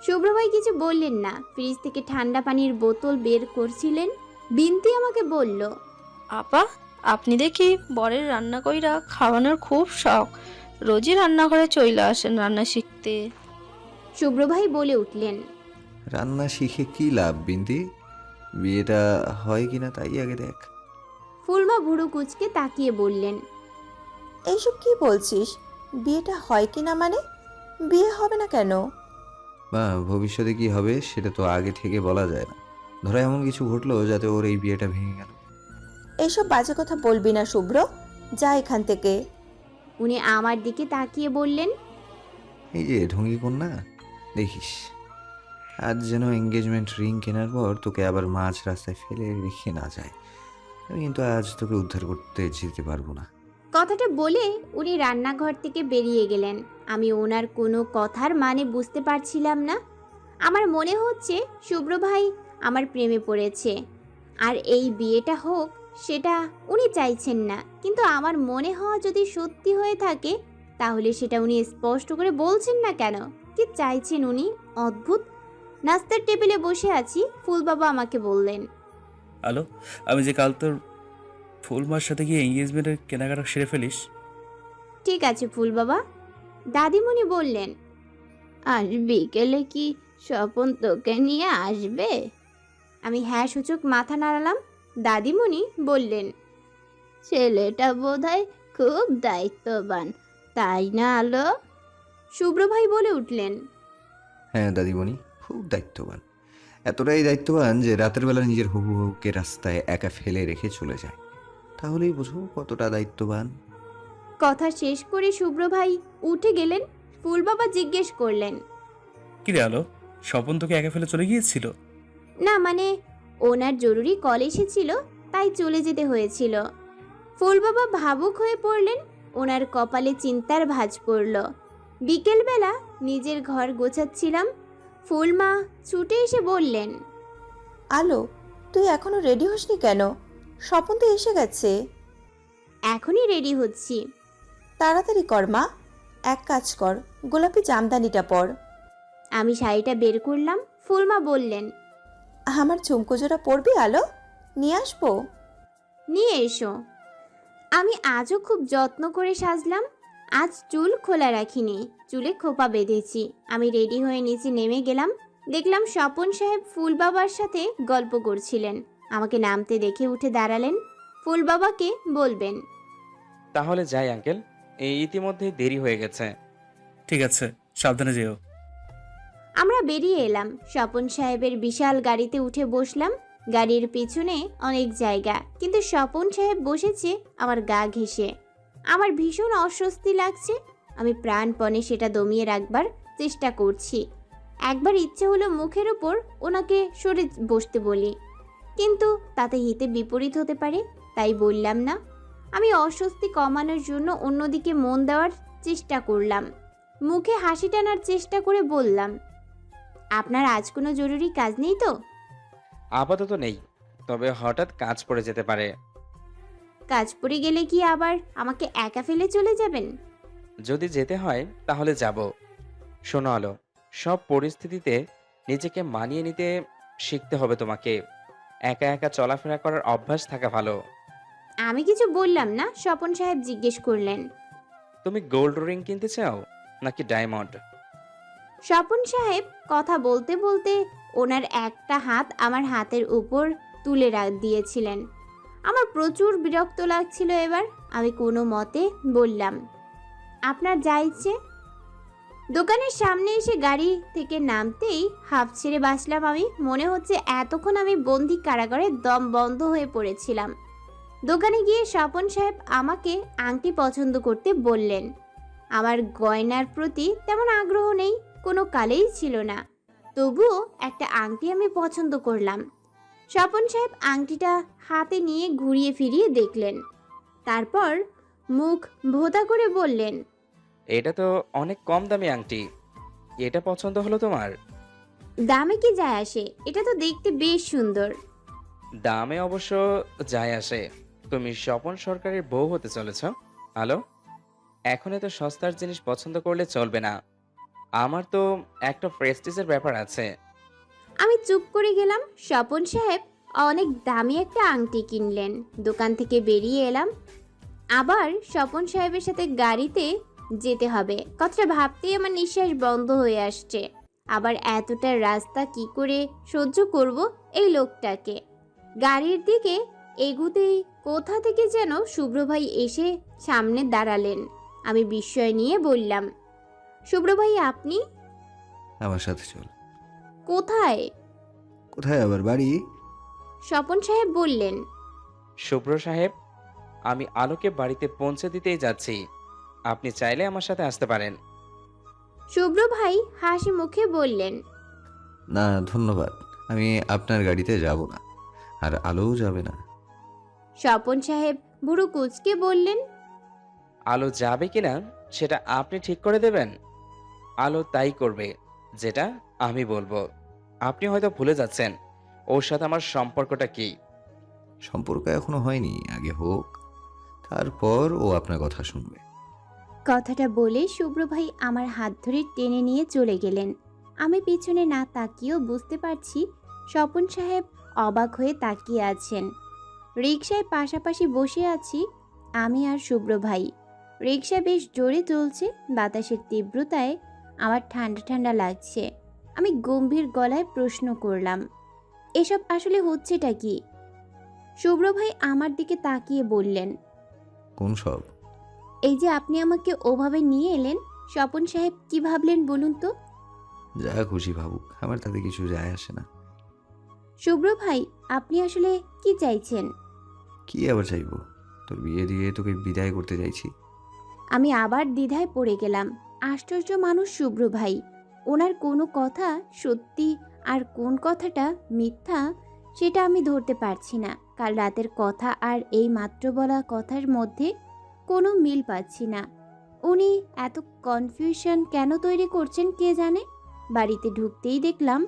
Speaker 1: শুভ্র ভাই কিছু বললেন না, ফ্রিজ থেকে ঠান্ডা পানির বোতল বের করছিলেন। বিনতি আমাকে বলল,
Speaker 5: আপা, আপনি দেখি বরের রান্না কইরা খাওয়ানোর খুব শখ, রোজই রান্নাঘরে চইলা আসেন রান্না শিখতে।
Speaker 1: শুভ্র ভাই বলে উঠলেন,
Speaker 2: রান্না শিখে কি লাভ বিন্দি? বিয়েটা হয় কিনা তাই আগে দেখ।
Speaker 1: ফুলমা ভুরু কুচকে তাকিয়ে বললেন,
Speaker 3: এইসব কি বলছিস? বিয়েটা হয় কি না মানে? বিয়ে হবে না কেন?
Speaker 2: মা, ভবিষ্যতে কি হবে সেটা তো আগে থেকে বলা যায় না। ধরো এমন কিছু ঘটলো যাতে ওর এই বিয়েটা ভেঙে গেল।
Speaker 3: এইসব বাজে কথা বলবি না শুভ্র, যা এখান থেকে।
Speaker 1: উনি আমার দিকে তাকিয়ে বললেন,
Speaker 2: এই যে ঢঙ্গি কন্যা, দেখিস আজ যেন এঙ্গেজমেন্ট রিং কেনার পর তোকে আবার মাঝ রাস্তায় ফেলে রেখে না যায়। আমি কিন্তু আজ তোকে উদ্ধার করতে যেতে পারবো না।
Speaker 1: কথাটা বলে উনি রান্নাঘর থেকে বেরিয়ে গেলেন। আমি ওনার কোনো কথার মানে বুঝতে পারছিলাম না। আমার মনে হচ্ছে শুভ্র ভাই আমার প্রেমে পড়েছে, আর এই বিয়েটা হোক সেটা উনি চাইছেন না। কিন্তু আমার মনে হওয়া যদি সত্যি হয়ে থাকে, তাহলে সেটা উনি স্পষ্ট করে বলছেন না কেন? কি চাইছেন উনি? অদ্ভুত। নাস্তার টেবিলে বসে আছি, ফুল বাবা আমাকে বললেন,
Speaker 4: আলো, আমি যে কাল তোর ফুলমার সাথে গিয়ে এঙ্গেজমেন্টের কেনাকাটা সেরে ফেলিস।
Speaker 1: ঠিক আছে ফুল বাবা। দাদিমণি বললেন,
Speaker 7: আর বিকেলে কি স্বপন তোকে নিয়ে আসবে?
Speaker 1: আমি হ্যাঁ সূচক মাথা নাড়ালাম। দাদিমণি বললেন,
Speaker 7: ছেলেটা বোধহয় খুব দায়িত্ববান, তাই না আলো?
Speaker 1: শুভ্র ভাই বলে উঠলেন,
Speaker 2: হ্যাঁ দাদিমণি, খুব দায়িত্ববান। এতটাই দায়িত্ববান যে রাতের বেলা নিজের হবু বউকে রাস্তায় একা ফেলে রেখে চলে যায়। তাহলেই বুঝো কতটা দায়িত্ববান।
Speaker 1: কথা শেষ করে শুভ্র ভাই উঠে গেলেন। ফুল বাবা জিজ্ঞেস করলেন,
Speaker 4: কিরে আলো, স্বপন তোকে একা ফেলে চলে গিয়েছিল?
Speaker 1: না মানে ওনার জরুরি কল এসেছিল, তাই চলে যেতে হয়েছিল। ফুল বাবা ভাবুক হয়ে পড়লেন। ওনার কপালে চিন্তার ভাঁজ পড়ল। বিকেলবেলা নিজের ঘর গোছাচ্ছিলাম। ফুলমা ছুটে এসে বললেন,
Speaker 3: আলো, তুই এখনো রেডি হসনি কেন? স্বপন তো এসে গেছে।
Speaker 1: এখনই রেডি হচ্ছি।
Speaker 3: তাড়াতাড়ি কর মা, এক কাজ কর, গোলাপি জামদানিটা পর।
Speaker 1: আমি শাড়িটা বের করলাম। ফুলমা বললেন,
Speaker 3: আমার ঝুমকো জোড়া পরবি আলো? নিয়ে আসবো?
Speaker 1: নিয়ে এসো। আমি আজও খুব যত্ন করে সাজলাম। আজ চুল খোলা রাখিনি, চুলে খোপা বেঁধেছি। আমি রেডি হয়ে নিচে নেমে গেলাম। দেখলাম স্বপন সাহেব ফুল বাবার সাথে গল্প করছিলেন। আমাকে নামতে দেখে উঠে দাঁড়ালেন। ফুল বাবাকে বলবেন।
Speaker 8: তাহলে যাই আঙ্কেল, এই ইতিমধ্যেই দেরি হয়ে গেছে।
Speaker 4: ঠিক আছে, সাবধানে যেও।
Speaker 1: আমরা বেরিয়ে এলাম। স্বপন সাহেবের বিশাল গাড়িতে উঠে বসলাম। গাড়ির পিছনে অনেক জায়গা, কিন্তু স্বপন সাহেব বসেছে আমার গা ঘেঁষে। আমার ভীষণ অস্বস্তি লাগছে। আমি প্রাণপণে সেটা দমিয়ে রাখবার চেষ্টা করছি। একবার ইচ্ছে হলো মুখের ওপর ওনাকে সরে বসতে বলি, কিন্তু তাতে হিতে বিপরীত হতে পারে, তাই বললাম না। আমি অস্বস্তি কমানোর জন্য অন্যদিকে মন দেওয়ার চেষ্টা করলাম। মুখে হাসি টানার চেষ্টা করে বললাম, আপনার আজ কোনো জরুরি কাজ নেই তো?
Speaker 8: আপাতত নেই, তবে হঠাৎ কাজ পড়ে যেতে পারে।
Speaker 1: কাজ পড়ে গেলে কি আবার আমাকে একা ফেলে চলে যাবেন?
Speaker 8: যদি যেতে হয় তাহলে যাব। শোনো আলো, সব পরিস্থিতিতে নিজেকে মানিয়ে নিতে শিখতে হবে তোমাকে। একা একা চলাফেরা করার অভ্যাস থাকা ভালো।
Speaker 1: আমি কিছু বললাম না। স্বপন সাহেব জিজ্ঞেস করলেন।
Speaker 8: তুমি গোল্ড রিং কিনতে চাও নাকি ডায়মন্ড?
Speaker 1: স্বপন সাহেব কথা বলতে বলতে ওনার একটা হাত আমার হাতের উপর তুলে দিয়েছিলেন। আমার প্রচুর বিরক্ত লাগছিল এবার। আমি কোনো মতে বললাম, আপনার যা ইচ্ছে। দোকানের সামনে এসে গাড়ি থেকে নামতেই হাঁপ ছেড়ে বাঁচলাম আমি। মনে হচ্ছে এতক্ষণ আমি বন্দি কারাগারে দম বন্ধ হয়ে পড়েছিলাম। দোকানে গিয়ে স্বপন সাহেব আমাকে আংটি পছন্দ করতে বললেন। আমার গয়নার প্রতি তেমন আগ্রহ নেই, কোনো কালেই ছিল না। তবুও একটা আংটি আমি পছন্দ করলাম। স্বপন সাহেব আংটিটা হাতে নিয়ে ঘুরিয়ে ফিরিয়ে দেখলেন। তারপর মুখ ভোঁতা করে বললেন,
Speaker 8: এটা তো অনেক কম দামি আংটি, এটা পছন্দ হলো তোমার?
Speaker 1: দামে কি যায় আসে, এটা তো দেখতে বেশ সুন্দর।
Speaker 8: দামে অবশ্য যায় আসে। তুমি স্বপন সরকারের বউ হতে চলেছ। হ্যালো, এখন এত সস্তার জিনিস পছন্দ করলে চলবে না। আমার তো একটা প্রেস্টিজের ব্যাপার আছে।
Speaker 1: আমি চুপ করে গেলাম। স্বপন সাহেব অনেক দামি একটা আংটি কিনলেন। দোকান থেকে বেরিয়ে এলাম। আবার স্বপন সাহেবের সাথে গাড়িতে যেতে হবে কথাটা ভাবতেই আমার নিঃশ্বাস বন্ধ হয়ে আসছে। আবার এতটা রাস্তা কি করে সহ্য করব এই লোকটাকে। গাড়ির দিকে এগুতেই কোথা থেকে যেন শুভ্র ভাই এসে সামনে দাঁড়ালেন। আমি বিস্ময় নিয়ে বললাম, শুভ্র ভাই আপনি?
Speaker 2: আমার সাথে চল।
Speaker 1: কোথায়?
Speaker 2: কোথায় আবার, বাড়ি।
Speaker 1: স্বপন সাহেব বললেন।
Speaker 8: শুভ্র সাহেব, আমি আলোকে বাড়িতে পৌঁছে দিতেই যাচ্ছি। আপনি চাইলে আমার সাথে আসতে পারেন।
Speaker 1: শুভ্র ভাই হাসি মুখে বললেন,
Speaker 2: না ধন্যবাদ, আমি আপনার গাড়িতে যাব না, আর আলোও যাবে না।
Speaker 1: স্বপন সাহেব বুড়ো কুচকে বললেন,
Speaker 8: আলো যাবে কিনা সেটা আপনি ঠিক করে দেবেন। আলো তাই করবে যেটা আমি বলবো। আপনি হয়তো ভুলে যাচ্ছেন ওর সাথে আমার সম্পর্কটা কি।
Speaker 2: সম্পর্ক এখনো হয়নি, আগে হোক, তারপর ও আপনার কথা শুনবে।
Speaker 1: কথাটা বলে শুভ্র ভাই আমার হাত ধরে টেনে নিয়ে চলে গেলেন। আমি পিছনে না তাকিয়েও বুঝতে পারছি স্বপন সাহেব অবাক হয়ে তাকিয়ে আছেন। রিকশায় পাশাপাশি বসে আছি আমি আর শুভ্র ভাই। রিকশা বেশ জোরে চলছে, বাতাসের তীব্রতায় আমার ঠান্ডা ঠান্ডা লাগছে। আমি গম্ভীর গলায় প্রশ্ন করলাম, এসব আসলে হচ্ছেটা কি? শুভ্র ভাই আমার দিকে তাকিয়ে বললেন,
Speaker 2: কোন সব?
Speaker 1: এই যে আপনি আমাকে ওভাবে নিয়ে এলেন, স্বপন সাহেব কি ভাবলেন বলুন তো?
Speaker 2: যা খুশি ভাবুক, আমার তাতে কিছু যায় আসে না।
Speaker 1: শুভ্র ভাই আপনি আসলে কি চাইছেন?
Speaker 2: কি আবার চাইবো? তোর বিয়ে দিয়ে তোকে বিদায় করতে চাইছি।
Speaker 1: আমি আবার দ্বিধায় পড়ে গেলাম। আশ্চর্য মানুষ শুভ্র ভাই, ওনার কোনো কথা সত্যি আর কোন কথাটা মিথ্যা সেটা আমি ধরতে পারছি না। কাল রাতের কথা আর এই মাত্র বলা কথার মধ্যে কোনো মিল পাচ্ছি না। উনি এত কনফিউশন কেন তৈরি করছেন কে জানে। বাড়িতে ঢুকতেই দেখলাম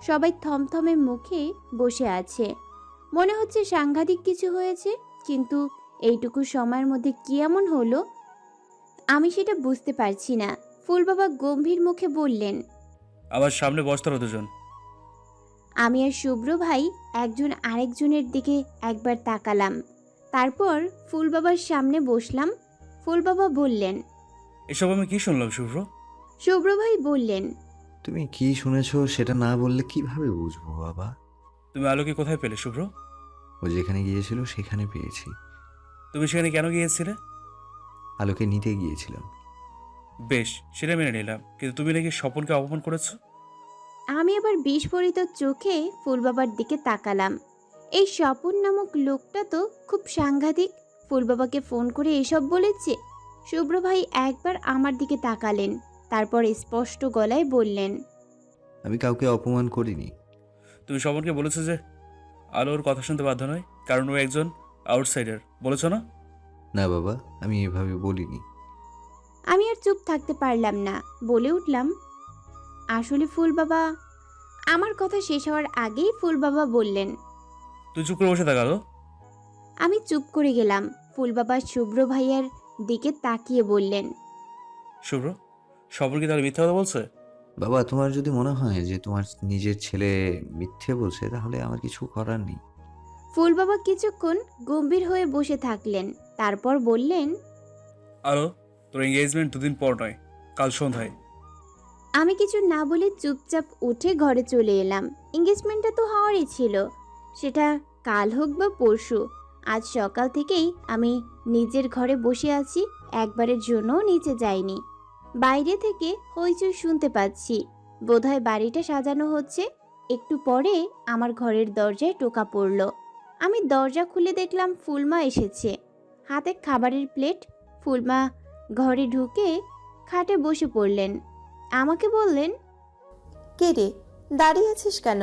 Speaker 1: সবাই থমথমে মুখে বসে আছে। মনে হচ্ছে সাংঘাতিক কিছু হয়েছে, কিন্তু এইটুকু সময়ের মধ্যে কি এমন হলো আমি সেটা বুঝতে পারছি না। ফুল বাবা গম্ভীর মুখে বললেন।
Speaker 4: আমার সামনে বসতার দুজন।
Speaker 1: আমি আর শুভ্র ভাই একজন আরেকজনের দিকে একবার তাকালাম, তারপর ফুল বাবার সামনে বসলাম। ফুল বাবা বললেন,
Speaker 4: এসব আমি কি শুনলাম শুভ্র?
Speaker 1: শুভ্র ভাই বললেন,
Speaker 2: তুমি কি শুনেছো সেটা না বললে কিভাবে বুঝবো বাবা?
Speaker 4: তুমি আলোকে কোথায় পেলে শুভ্র?
Speaker 2: ও যেখানে গিয়েছিল সেখানে পেয়েছি।
Speaker 4: তুমি সেখানে কেন গিয়েছিলে?
Speaker 2: আলোকে নিতে গিয়েছিলাম।
Speaker 4: বেশ, সেটা মেনে নিলাম, কিন্তু তুমি নাকি স্বপনকে অপমান করেছো।
Speaker 1: আমি আবার বিস্ফোরিত চোখে ফুল বাবার দিকে তাকালাম। এই স্বপন নামক লোকটা তো খুব সাংঘাতিক। ফুল বাবাকে ফোন করে এসব বলেছে। শুভ্র ভাই একবার আমার দিকে তাকালেন, তারপর স্পষ্ট গলায় বললেন,
Speaker 2: আমি কাউকে অপমান করিনি।
Speaker 4: তুমি স্বপনকে বলেছো যে আলোর কথা শুনতে বাধ্য নয়, কারণ ও একজন আউটসাইডার, বলেছো না?
Speaker 2: না বাবা, আমি এভাবে বলিনি।
Speaker 1: আমি আর চুপ থাকতে পারলাম না, বলে উঠলাম, আসলে ফুল বাবা। আমার কথা শেষ হওয়ার আগেই ফুল বাবা বললেন।
Speaker 4: তুই চুপ করে বসে থাকালো।
Speaker 1: আমি চুপ করে গেলাম। ফুল বাবা শুভ্র ভাইয়ার দিকে তাকিয়ে বললেন,
Speaker 4: শুভ্র, স্বপন কি তাহলে মিথ্যা কথা বলছে?
Speaker 2: বাবা, তোমার যদি মনে হয় যে তোমার নিজের ছেলে মিথ্যে বলছে, তাহলে আমার কিছু করার নেই।
Speaker 1: ফুল বাবা কিছুক্ষণ গম্ভীর হয়ে বসে থাকলেন, তারপর বললেন,
Speaker 4: আলো, তোর এঙ্গেজমেন্ট 2 দিন পর নয়, কাল সন্ধ্যায়।
Speaker 1: আমি কিছু না বলে চুপচাপ উঠে ঘরে চলে এলাম। এঙ্গেজমেন্টটা তো হওয়ারই ছিল, সেটা কাল হোক বা পরশু। আজ সকাল থেকেই আমি নিজের ঘরে বসে আছি, একবারের জন্যও নিচে যাইনি। বাইরে থেকে হইচই শুনতে পাচ্ছি, বোধহয় বাড়িটা সাজানো হচ্ছে। একটু পরে আমার ঘরের দরজায় টোকা পড়ল। আমি দরজা খুলে দেখলাম ফুলমা এসেছে, হাতে খাবারের প্লেট। ফুলমা ঘরে ঢুকে খাটে বসে পড়লেন। আমাকে বললেন,
Speaker 3: কে রে, দাঁড়িয়ে আছিস কেন?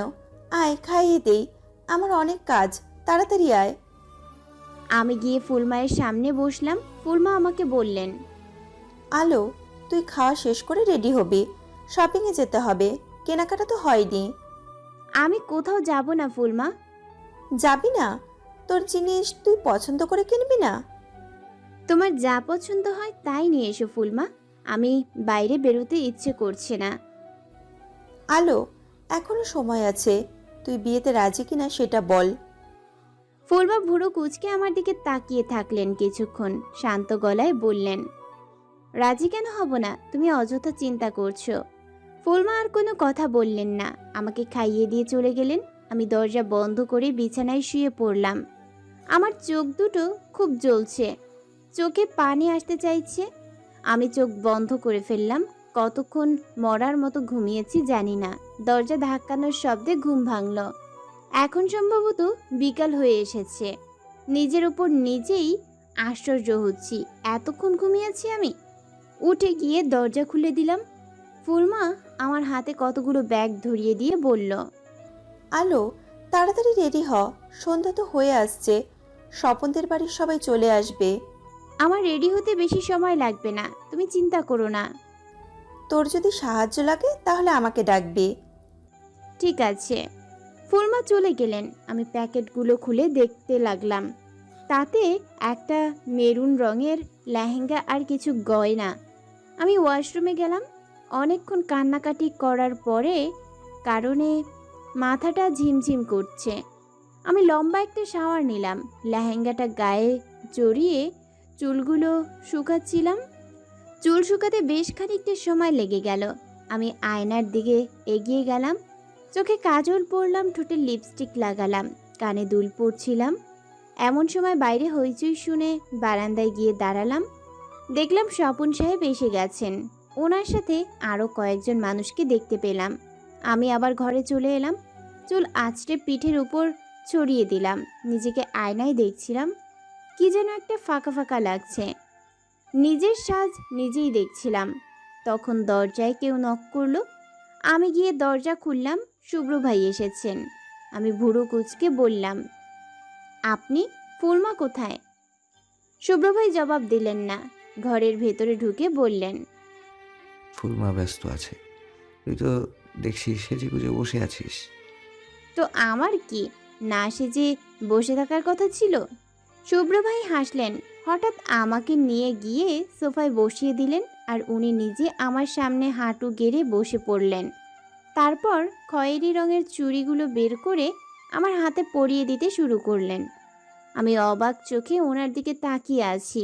Speaker 3: আয়, খাইয়ে দেই, আমার অনেক কাজ, তাড়াতাড়ি আয়।
Speaker 1: আমি গিয়ে ফুলমায়ের সামনে বসলাম। ফুলমা আমাকে বললেন,
Speaker 3: আলো, তুই খাওয়া শেষ করে রেডি হবি, শপিংয়ে যেতে হবে, কেনাকাটা তো হয়নি।
Speaker 1: আমি কোথাও যাব না ফুলমা।
Speaker 3: যাবি না? তোর জিনিস তুই পছন্দ করে কিনবি না?
Speaker 1: তোমার যা পছন্দ হয় তাই নিয়ে এসো ফুলমা, আমি বাইরে বেরোতে ইচ্ছে করছে না।
Speaker 3: আলো, এখনো সময় আছে, তুই বিয়েতে রাজি কিনা সেটা বল।
Speaker 1: ফুলমা ভুরু কুঁচকে আমার দিকে তাকিয়ে থাকলেন কিছুক্ষণ, শান্ত গলায় বললেন, রাজি কেন হব না, তুমি অযথা চিন্তা করছো। ফুলমা আর কোনো কথা বললেন না, আমাকে খাইয়ে দিয়ে চলে গেলেন। আমি দরজা বন্ধ করে বিছানায় শুয়ে পড়লাম। আমার চোখ দুটো খুব জ্বলছে, চোখে পানি আসতে চাইছে। আমি চোখ বন্ধ করে ফেললাম। কতক্ষণ মরার মতো ঘুমিয়েছি জানি না। দরজা ধাক্কানোর শব্দে ঘুম ভাঙল। এখন সম্ভবত বিকাল হয়ে এসেছে। নিজের উপর নিজেই আশ্চর্য হচ্ছি, এতক্ষণ ঘুমিয়েছি আমি। উঠে গিয়ে দরজা খুলে দিলাম। ফুলমা আমার হাতে কতগুলো ব্যাগ ধরিয়ে দিয়ে বলল,
Speaker 3: আলো, তাড়াতাড়ি রেডি হ, সন্ধ্যা তো হয়ে আসছে, স্বপনদের বাড়ির সবাই চলে আসবে।
Speaker 1: আমার রেডি হতে বেশি সময় লাগবে না, তুমি চিন্তা করো না।
Speaker 3: তোর যদি সাহায্য লাগে তাহলে আমাকে ডাকবি।
Speaker 1: ঠিক আছে। ফুলমা চলে গেলেন। আমি প্যাকেটগুলো খুলে দেখতে লাগলাম। তাতে একটা মেরুন রঙের লেহেঙ্গা আর কিছু গয়না। আমি ওয়াশরুমে গেলাম। অনেকক্ষণ কান্নাকাটি করার পরে কারণে মাথাটা ঝিমঝিম করছে। আমি লম্বা একটা শাওয়ার নিলাম, লেহেঙ্গাটা গায়ে জড়িয়ে চুলগুলো শুকাচ্ছিলাম। চুল শুকাতে বেশ খানিকটা সময় লেগে গেল। আমি আয়নার দিকে এগিয়ে গেলাম, চোখে কাজল পরলাম, ঠোঁটে লিপস্টিক লাগালাম, কানে দুল পরছিলাম। এমন সময় বাইরে হইচই শুনে বারান্দায় গিয়ে দাঁড়ালাম। দেখলাম স্বপন সাহেব এসে গেছেন। ওনার সাথে আরও কয়েকজন মানুষকে দেখতে পেলাম। আমি আবার ঘরে চলে এলাম। চুল আঁচড়ে পিঠের উপর ছড়িয়ে দিলাম। নিজেকে আয়নায় দেখছিলাম, কি যেন একটা ফাঁকা ফাঁকা লাগছে। নিজের সাজ নিজেই দেখছিলাম। তখন দরজায় কেউ নক করলো। আমি গিয়ে দরজা খুললাম। শুভ্র ভাই এসেছেন। আমি ভুরু কুঁচকে বললাম, আপনি? ফুলমা কোথায়? শুভ্র ভাই জবাব দিলেন না। ঘরের ভেতরে ঢুকে বললেন,
Speaker 2: ফুলমা ব্যস্ত আছে, তুই তো দেখছি সেজে গুজে বসে আছিস।
Speaker 1: তো আমার কি, না সেজে বসে থাকার কথা ছিল? শুভ্র ভাই হাসলেন। হঠাৎ আমাকে নিয়ে গিয়ে সোফায় বসিয়ে দিলেন আর উনি নিজে আমার সামনে হাঁটু গেড়ে বসে পড়লেন। তারপর খয়েরি রঙের চুড়িগুলো বের করে আমার হাতে পরিয়ে দিতে শুরু করলেন। আমি অবাক চোখে ওনার দিকে তাকিয়ে আছি,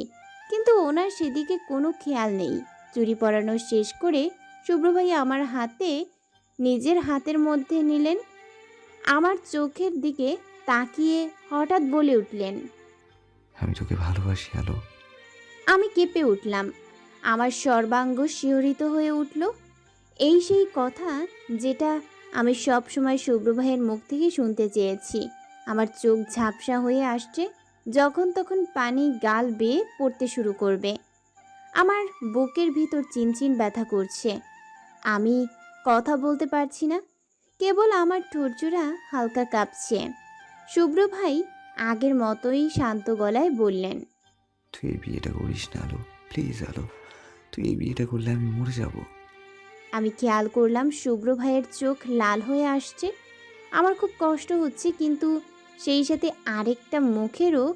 Speaker 1: কিন্তু ওনার সেদিকে কোনো খেয়াল নেই। চুড়ি পরানো শেষ করে শুভ্র ভাই আমার হাতে নিজের হাতের মধ্যে নিলেন। আমার চোখের দিকে তাকিয়ে হঠাৎ বলে উঠলেন,
Speaker 2: আমি তোকে ভালোবাসি আলো।
Speaker 1: আমি কেঁপে উঠলাম। আমার সর্বাঙ্গ শিহরিত হয়ে উঠল। এই সেই কথা যেটা আমি সব সময় শুভ্র ভাইয়ের মুখ থেকে শুনতে চেয়েছি। আমার চোখ ঝাপসা হয়ে আসছে, যখন তখন পানি গাল বেয়ে পড়তে শুরু করবে। আমার বুকের ভিতর চিনচিন ব্যথা করছে। আমি কথা বলতে পারছি না, কেবল আমার ঠোঁটজোড়া হালকা কাঁপছে। শুভ্র ভাই আগের মতোই শান্ত গলায় বললেন,
Speaker 2: তুই এই বিয়েটা করিস না আলো, প্লিজ আলো, তুই এই বিয়েটা করলে আমি মরে যাব।
Speaker 1: আমি খেয়াল করলাম শুভ্র ভাইয়ের চোখ লাল হয়ে আসছে। আমার খুব কষ্ট হচ্ছে, কিন্তু সেই সাথে আরেকটা মুখেরও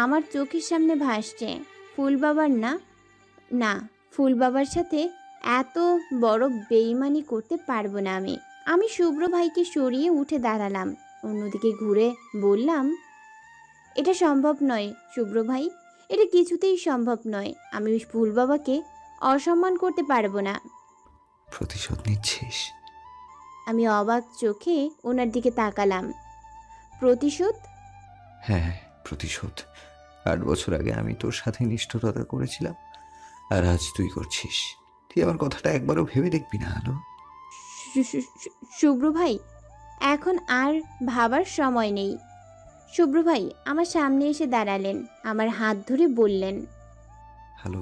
Speaker 1: আমার চোখের সামনে ভাসছে। ফুল বাবার না, না, ফুল বাবার সাথে এত বড় বেইমানি করতে পারবো না আমি। আমি শুভ্র ভাইকে সরিয়ে উঠে দাঁড়ালাম, অন্যদিকে ঘুরে বললাম, এটা সম্ভব নয় শুভ্র ভাই, এটা কিছুতেই সম্ভব নয়। আমি ফুল বাবাকে অসম্মান করতে পারবো না।
Speaker 2: প্রতিশোধ নিচ্ছিস?
Speaker 1: আমি অবাক চোখে ওনার দিকে তাকালাম। প্রতিশোধ?
Speaker 2: হ্যাঁ, প্রতিশোধ। 8 বছর আগে আমি তোর সাথে নিষ্ঠুরতা করেছিলাম, আর আজ তুই করছিস। তুই আমার কথাটা একবারও ভেবে দেখবি না আলো?
Speaker 1: শুভ্র ভাই, এখন আর ভাবার সময় নেই। শুভ্র ভাই আমার সামনে এসে দাঁড়ালেন, আমার হাত ধরে বললেন,
Speaker 2: হ্যালো,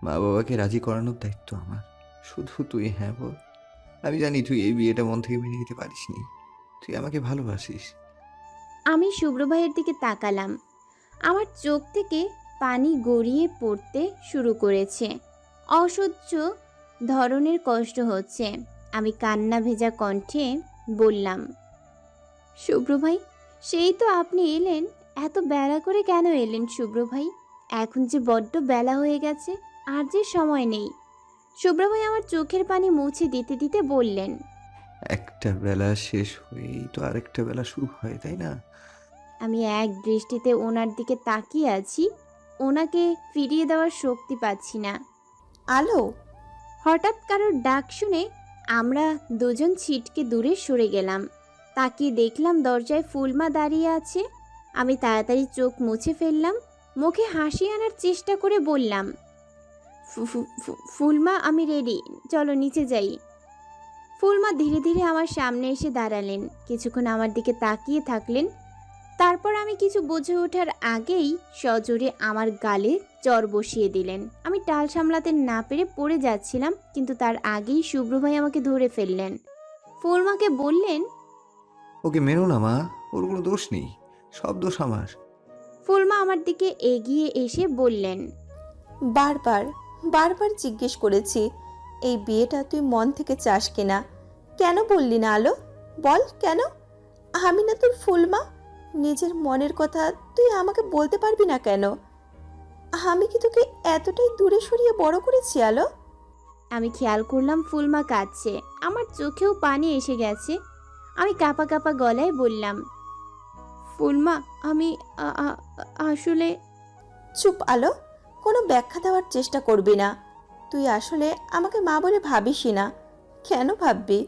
Speaker 2: মা বাবাকে রাজি করানোর দায়িত্ব আমার। শুধু তুই হ্যাঁ বল। আমি জানি তুই এই বিয়েটা মন থেকে মেনে নিতে পারিসনি। তুই আমাকে ভালোবাসিস।
Speaker 1: আমি শুভ্র ভাইয়ের দিকে তাকালাম। আমার চোখ থেকে পানি গড়িয়ে পড়তে শুরু করেছে। অসহ্য ধরনের কষ্ট হচ্ছে। আমি কান্না ভেজা কণ্ঠে বললাম, শুভ্র ভাই, সেই তো আপনি এলেন। এত বেলা করে কেন এলেন শুভ্র ভাই? এখন যে বড্ড বেলা হয়ে গেছে, আর যে সময় নেই। শুভ্র ভাই আমার চোখের পানি মুছে দিতে দিতে বললেন,
Speaker 2: একটা বেলা শেষ হয়েই তো আরেকটা বেলা শুরু হয়, তাই না?
Speaker 1: আমি এক দৃষ্টিতে ওনার দিকে তাকিয়ে আছি, ওনাকে ফিরিয়ে দেওয়ার শক্তি পাচ্ছি না।
Speaker 3: আলো,
Speaker 1: হঠাৎ কারোর ডাক শুনে আমরা দুজন ছিটকে দূরে সরে গেলাম। তাকিয়ে দেখলাম দরজায় ফুলমা দাঁড়িয়ে আছে। আমি তাড়াতাড়ি চোখ মুছে ফেললাম, মুখে হাসি আনার চেষ্টা করে বললাম, ফুলমা আমি রেডি, চলো নিচে যাই। ফুলমা ধীরে ধীরে আমার সামনে এসে দাঁড়ালেন, কিছুক্ষণ আমার দিকে তাকিয়ে থাকলেন। তারপর আমি কিছু বুঝে ওঠার আগেই সজোরে আমার গালে চর বসিয়ে দিলেন। আমি টাল সামলাতে না পেরে পড়ে যাচ্ছিলাম, কিন্তু তার আগেই শুভ্র ভাই আমাকে ধরে ফেললেন। ফুলমাকে বললেন,
Speaker 2: ওকে মেরো না মা, ওর কোনো দোষ নেই, সব দোষ আমার।
Speaker 1: ফুলমা আমার দিকে এগিয়ে এসে বললেন,
Speaker 3: বারবার বারবার জিজ্ঞেস করেছি এই বিয়েটা তুই মন থেকে চাস কিনা, কেন বললি না আলো? বল কেন? আমি না তোর ফুলমা? নিজের মনের কথা তুই আমাকে বলতে পারবি না কেন? আমি কি তোকে এতটাই দূরে সরিয়ে বড় করেছি আলো?
Speaker 1: আমি খেয়াল করলাম ফুলমা কাঁদছে, আমার চোখেও পানি এসে গেছে। আমি কাঁপা কাঁপা গলায় বললাম, ফুলমা আমি আসলে।
Speaker 3: চুপ আলো, কোনো ব্যাখ্যা দেওয়ার চেষ্টা করবি না। তুই আসলে আমাকে মা বলে ভাবিসই না। কেন ভাববি?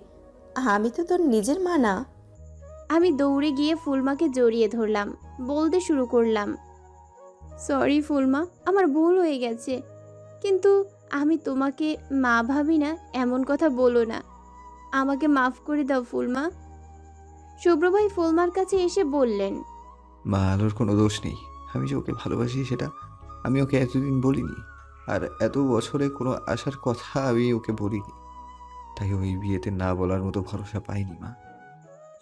Speaker 3: আমি তো তোর নিজের মা না।
Speaker 1: আমি দৌড়ে গিয়ে ফুলমাকে জড়িয়ে ধরলাম, বলতে শুরু করলাম, সরি ফুলমা, আমার ভুল হয়ে গেছে, কিন্তু আমি তোমাকে মা ভাবি না, এমন কথা বলো না, আমাকে মাফ করে দাও ফুলমা। শুভ্র ভাই ফুলমার কাছে এসে বললেন,
Speaker 2: মা, আলোর কোনো দোষ নেই। আমি যে ওকে ভালোবাসি সেটা আমি ওকে এতদিন বলিনি, আর এত বছরে কোনো আশার কথা আমি ওকে বলিনি, তাই ওই বিয়েতে না বলার মতো ভরসা পাইনি মা।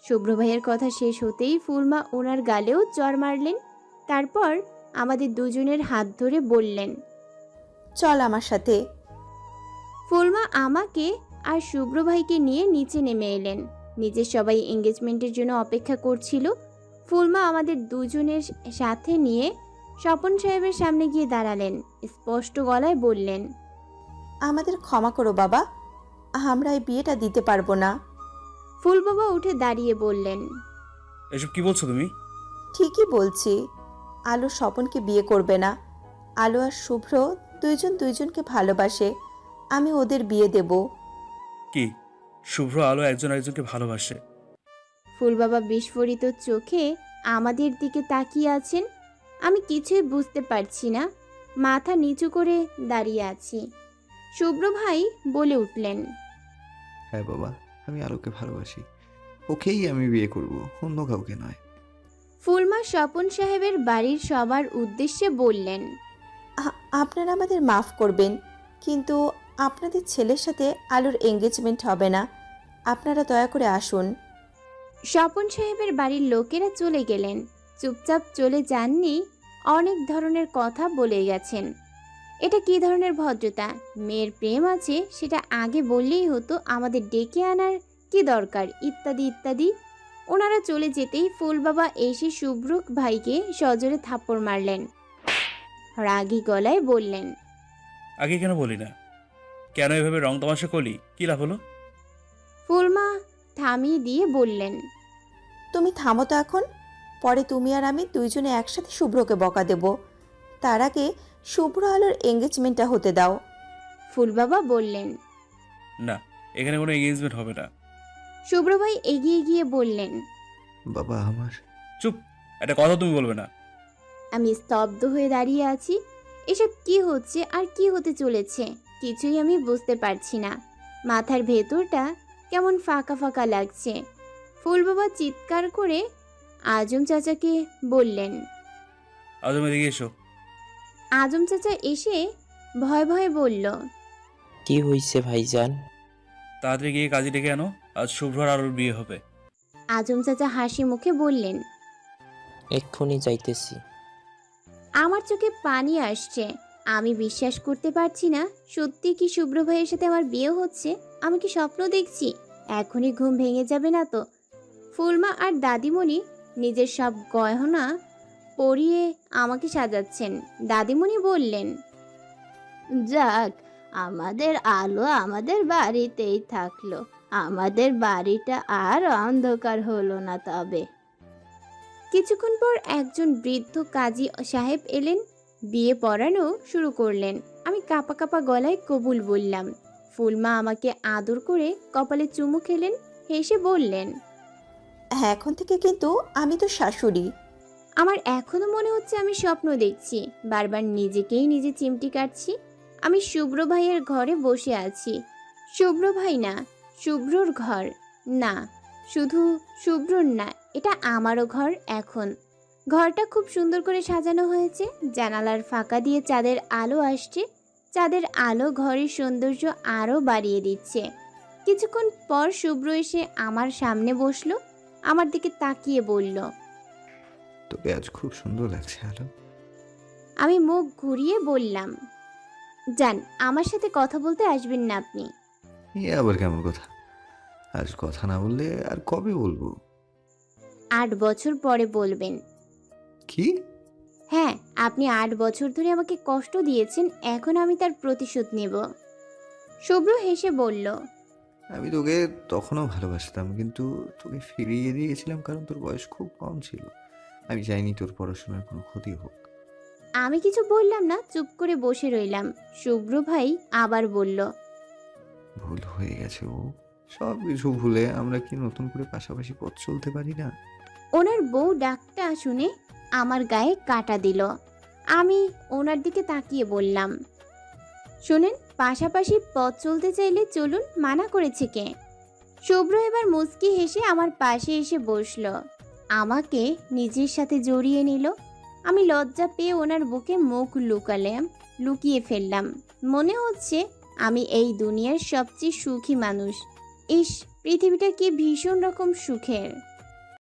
Speaker 1: শুভ্র ভাইয়ের কথা শেষ হতেই ফুলমা ওনার গালেও চড় মারলেন। তারপর আমাদের দুজনের হাত ধরে বললেন,
Speaker 3: চল আমার সাথে।
Speaker 1: ফুলমা আমাকে আর শুভ্র ভাইকে নিয়ে নিচে নেমে এলেন। নিচে সবাই এঙ্গেজমেন্টের জন্য অপেক্ষা করছিল। ফুলমা আমাদের দুজনের সাথে নিয়ে স্বপন সাহেবের সামনে গিয়ে দাঁড়ালেন, স্পষ্ট গলায় বললেন,
Speaker 3: আমাদের ক্ষমা করো বাবা, আমরা এই বিয়েটা দিতে পারবো না।
Speaker 1: ফুল বাবা উঠে দাঁড়িয়ে বললেন,
Speaker 4: এসব কি বলছো তুমি?
Speaker 3: ঠিকই বলছি, আলো স্বপনকে বিয়ে করবে না। আলো আর শুভ্র দুইজন দুইজনকে ভালোবাসে, আমি ওদের বিয়ে দেব।
Speaker 4: কি, শুভ্র আলো একজন একজনকে ভালোবাসে?
Speaker 1: ফুল বাবা বিস্ফোরিত চোখে আমাদের দিকে তাকিয়ে আছেন। আমি কিছুই বুঝতে পারছি না, মাথা নিচু করে দাঁড়িয়ে আছি। শুভ্র ভাই বলে উঠলেন,
Speaker 2: হ্যাঁ বাবা, আমি আলোকে ভালোবাসি, ওকেই আমি বিয়ে করব, অন্য কাউকে নয়।
Speaker 1: ফুলমা স্বপন সাহেবের বাড়ির সবার উদ্দেশ্যে বললেন,
Speaker 3: আপনারা আমাদের মাফ করবেন, কিন্তু আপনাদের ছেলের সাথে আলোর এঙ্গেজমেন্ট হবে না। আপনারা দয়া করে আসুন।
Speaker 1: স্বপন সাহেবের বাড়ির লোকেরা চলে গেলেন। চুপচাপ চলে যাননি, অনেক ধরনের কথা বলে গেছেন। এটা কি ধরনের ভদ্রতা? মেয়ের প্রেম আছে সেটা আগে বললেই হতো, আমাদের ডেকে আনার কি দরকার, ইত্যাদি ইত্যাদি। ওনারা চলে যেতেই ফুল বাবা এসে শুভ্র ভাইকে সজোরে থাপ্পড় মারলেন। রাগী গলায় বললেন,
Speaker 4: আগে কেন বলি না? কেন এভাবে রং তামাশা করলি? কি লাভ হলো?
Speaker 1: ফুলমা থামিয়ে দিয়ে বললেন,
Speaker 3: তুমি থামো তো এখন। পরে তুমি আর আমি দুইজনে একসাথে শুভ্রকে বকা দেব। তার আগে শুভ্র আলোর এঙ্গেজমেন্টটা হতে দাও।
Speaker 1: ফুল বাবা বললেন।
Speaker 4: না, এখানে কোনো এঙ্গেজমেন্ট হবে না।
Speaker 1: শুভ্র ভাই এগিয়ে গিয়ে বললেন।
Speaker 2: বাবা আমার।
Speaker 4: চুপ, একটা কথা তুমি বলবে না।
Speaker 1: আমি স্তব্ধ হয়ে দাঁড়িয়ে আছি। এসব কি হচ্ছে আর কি হতে চলেছে কিছুই আমি বুঝতে পারছি না। মাথার ভেতরটা কেমন ফাঁকা ফাঁকা লাগছে। ফুল বাবা চিৎকার করে আজম চাচাকে বললেন।
Speaker 4: আজম এদিকে এসো।
Speaker 1: আজম চাচা এসে ভয়ে ভয়ে বলল।
Speaker 6: কি হয়েছে ভাইজান?
Speaker 4: তাড়াতাড়ি গিয়ে কাজে ডেকে আনো, আজ শুভ্র আর আলোর বিয়ে হবে।
Speaker 1: আজম চাচা হাসি মুখে বললেন।
Speaker 6: এক্ষুনি যাইতেছি।
Speaker 1: আমার চোখে পানি আসছে। আমি বিশ্বাস করতে পারছি না, সত্যি কি শুভ্র ভাইয়ের সাথে আমার বিয়ে হচ্ছে? আমি কি স্বপ্ন দেখছি? এখনই ঘুম ভেঙে যাবে না তো? ফুলমা আর দাদিমণি নিজের সব গয়না পরিয়ে আমাকে সাজাচ্ছেন। দাদিমণি বললেন।
Speaker 7: যাক, আমাদের আলো আমাদের বাড়িতেই থাকলো, আমাদের বাড়িটা আর অন্ধকার হলো না। তবে
Speaker 1: কিছুক্ষণ পর একজন বৃদ্ধ কাজী সাহেব এলেন, বিয়ে পড়ানো শুরু করলেন। আমি কাঁপা কাঁপা গলায় কবুল বললাম। ফুলমা আমাকে আদর করে কপালে চুমু খেলেন, হেসে বললেন।
Speaker 3: এখন থেকে কিন্তু আমি তো শাশুড়ি।
Speaker 1: আমার এখনো মনে হচ্ছে আমি স্বপ্ন দেখছি। বারবার নিজেকেই নিজে চিমটি কাটছি। আমি শুভ্র ভাইয়ের ঘরে বসে আছি। শুভ্র ভাই না, শুভ্রর ঘর। না, শুধু শুভ্রর না, এটা আমারও ঘর এখন। ঘরটা খুব সুন্দর করে সাজানো হয়েছে। জানালার ফাঁকা দিয়ে চাঁদের আলো আসছে। চাঁদের আলো ঘরের সৌন্দর্য আরও বাড়িয়ে দিচ্ছে। কিছুক্ষণ পর শুভ্র এসে আমার সামনে বসলো, আমার দিকে তাকিয়ে বলল।
Speaker 2: তোকে আজ খুব সুন্দর লাগছে আলো।
Speaker 1: আমি মুখ ঘুরিয়ে বললাম। যান, আমার সাথে কথা বলতে আসবেন না আপনি।
Speaker 2: এ আবার কেমন কথা? আজ কথা না বললে আর কবে বলবো?
Speaker 1: 8 বছর পরে বলবেন।
Speaker 2: কি?
Speaker 1: হ্যাঁ, আপনি 8 বছর ধরে আমাকে কষ্ট দিয়েছেন, এখন আমি তার প্রতিশোধ নেব। শুভ্র হেসে বলল।
Speaker 2: আমি তোকে তখনও ভালোবাসতাম, কিন্তু তোকে ফিরিয়ে দিয়েছিলাম কারণ তোর বয়স খুব কম ছিল। আমি চাইনি তোর পড়াশোনার কোনো ক্ষতি হোক।
Speaker 1: আমি কিছু বললাম না, চুপ করে বসে রইলাম। শুভ্র ভাই আবার বলল।
Speaker 2: ভুল হয়ে গেছে ও। সব কিছু ভুলে আমরা কি নতুন করে পাশাপাশি পথ চলতে পারি না?
Speaker 1: ওনার বউ ডাকটা শুনে আমার গায়ে কাঁটা দিল। আমি ওনার দিকে তাকিয়ে বললাম। শুনেন, পাশাপাশি পথ চলতে চাইলে চলুন, মানা করেছে কে? শুভ্র এবার মুচকি হেসে আমার পাশে এসে বসলো, আমাকে নিজের সাথে জড়িয়ে নিল। আমি লজ্জা পেয়ে ওনার বুকে মুখ লুকিয়ে ফেললাম। মনে হচ্ছে আমি এই দুনিয়ার সবচেয়ে সুখী মানুষ। ইস, পৃথিবীটা কি ভীষণ রকম সুখের।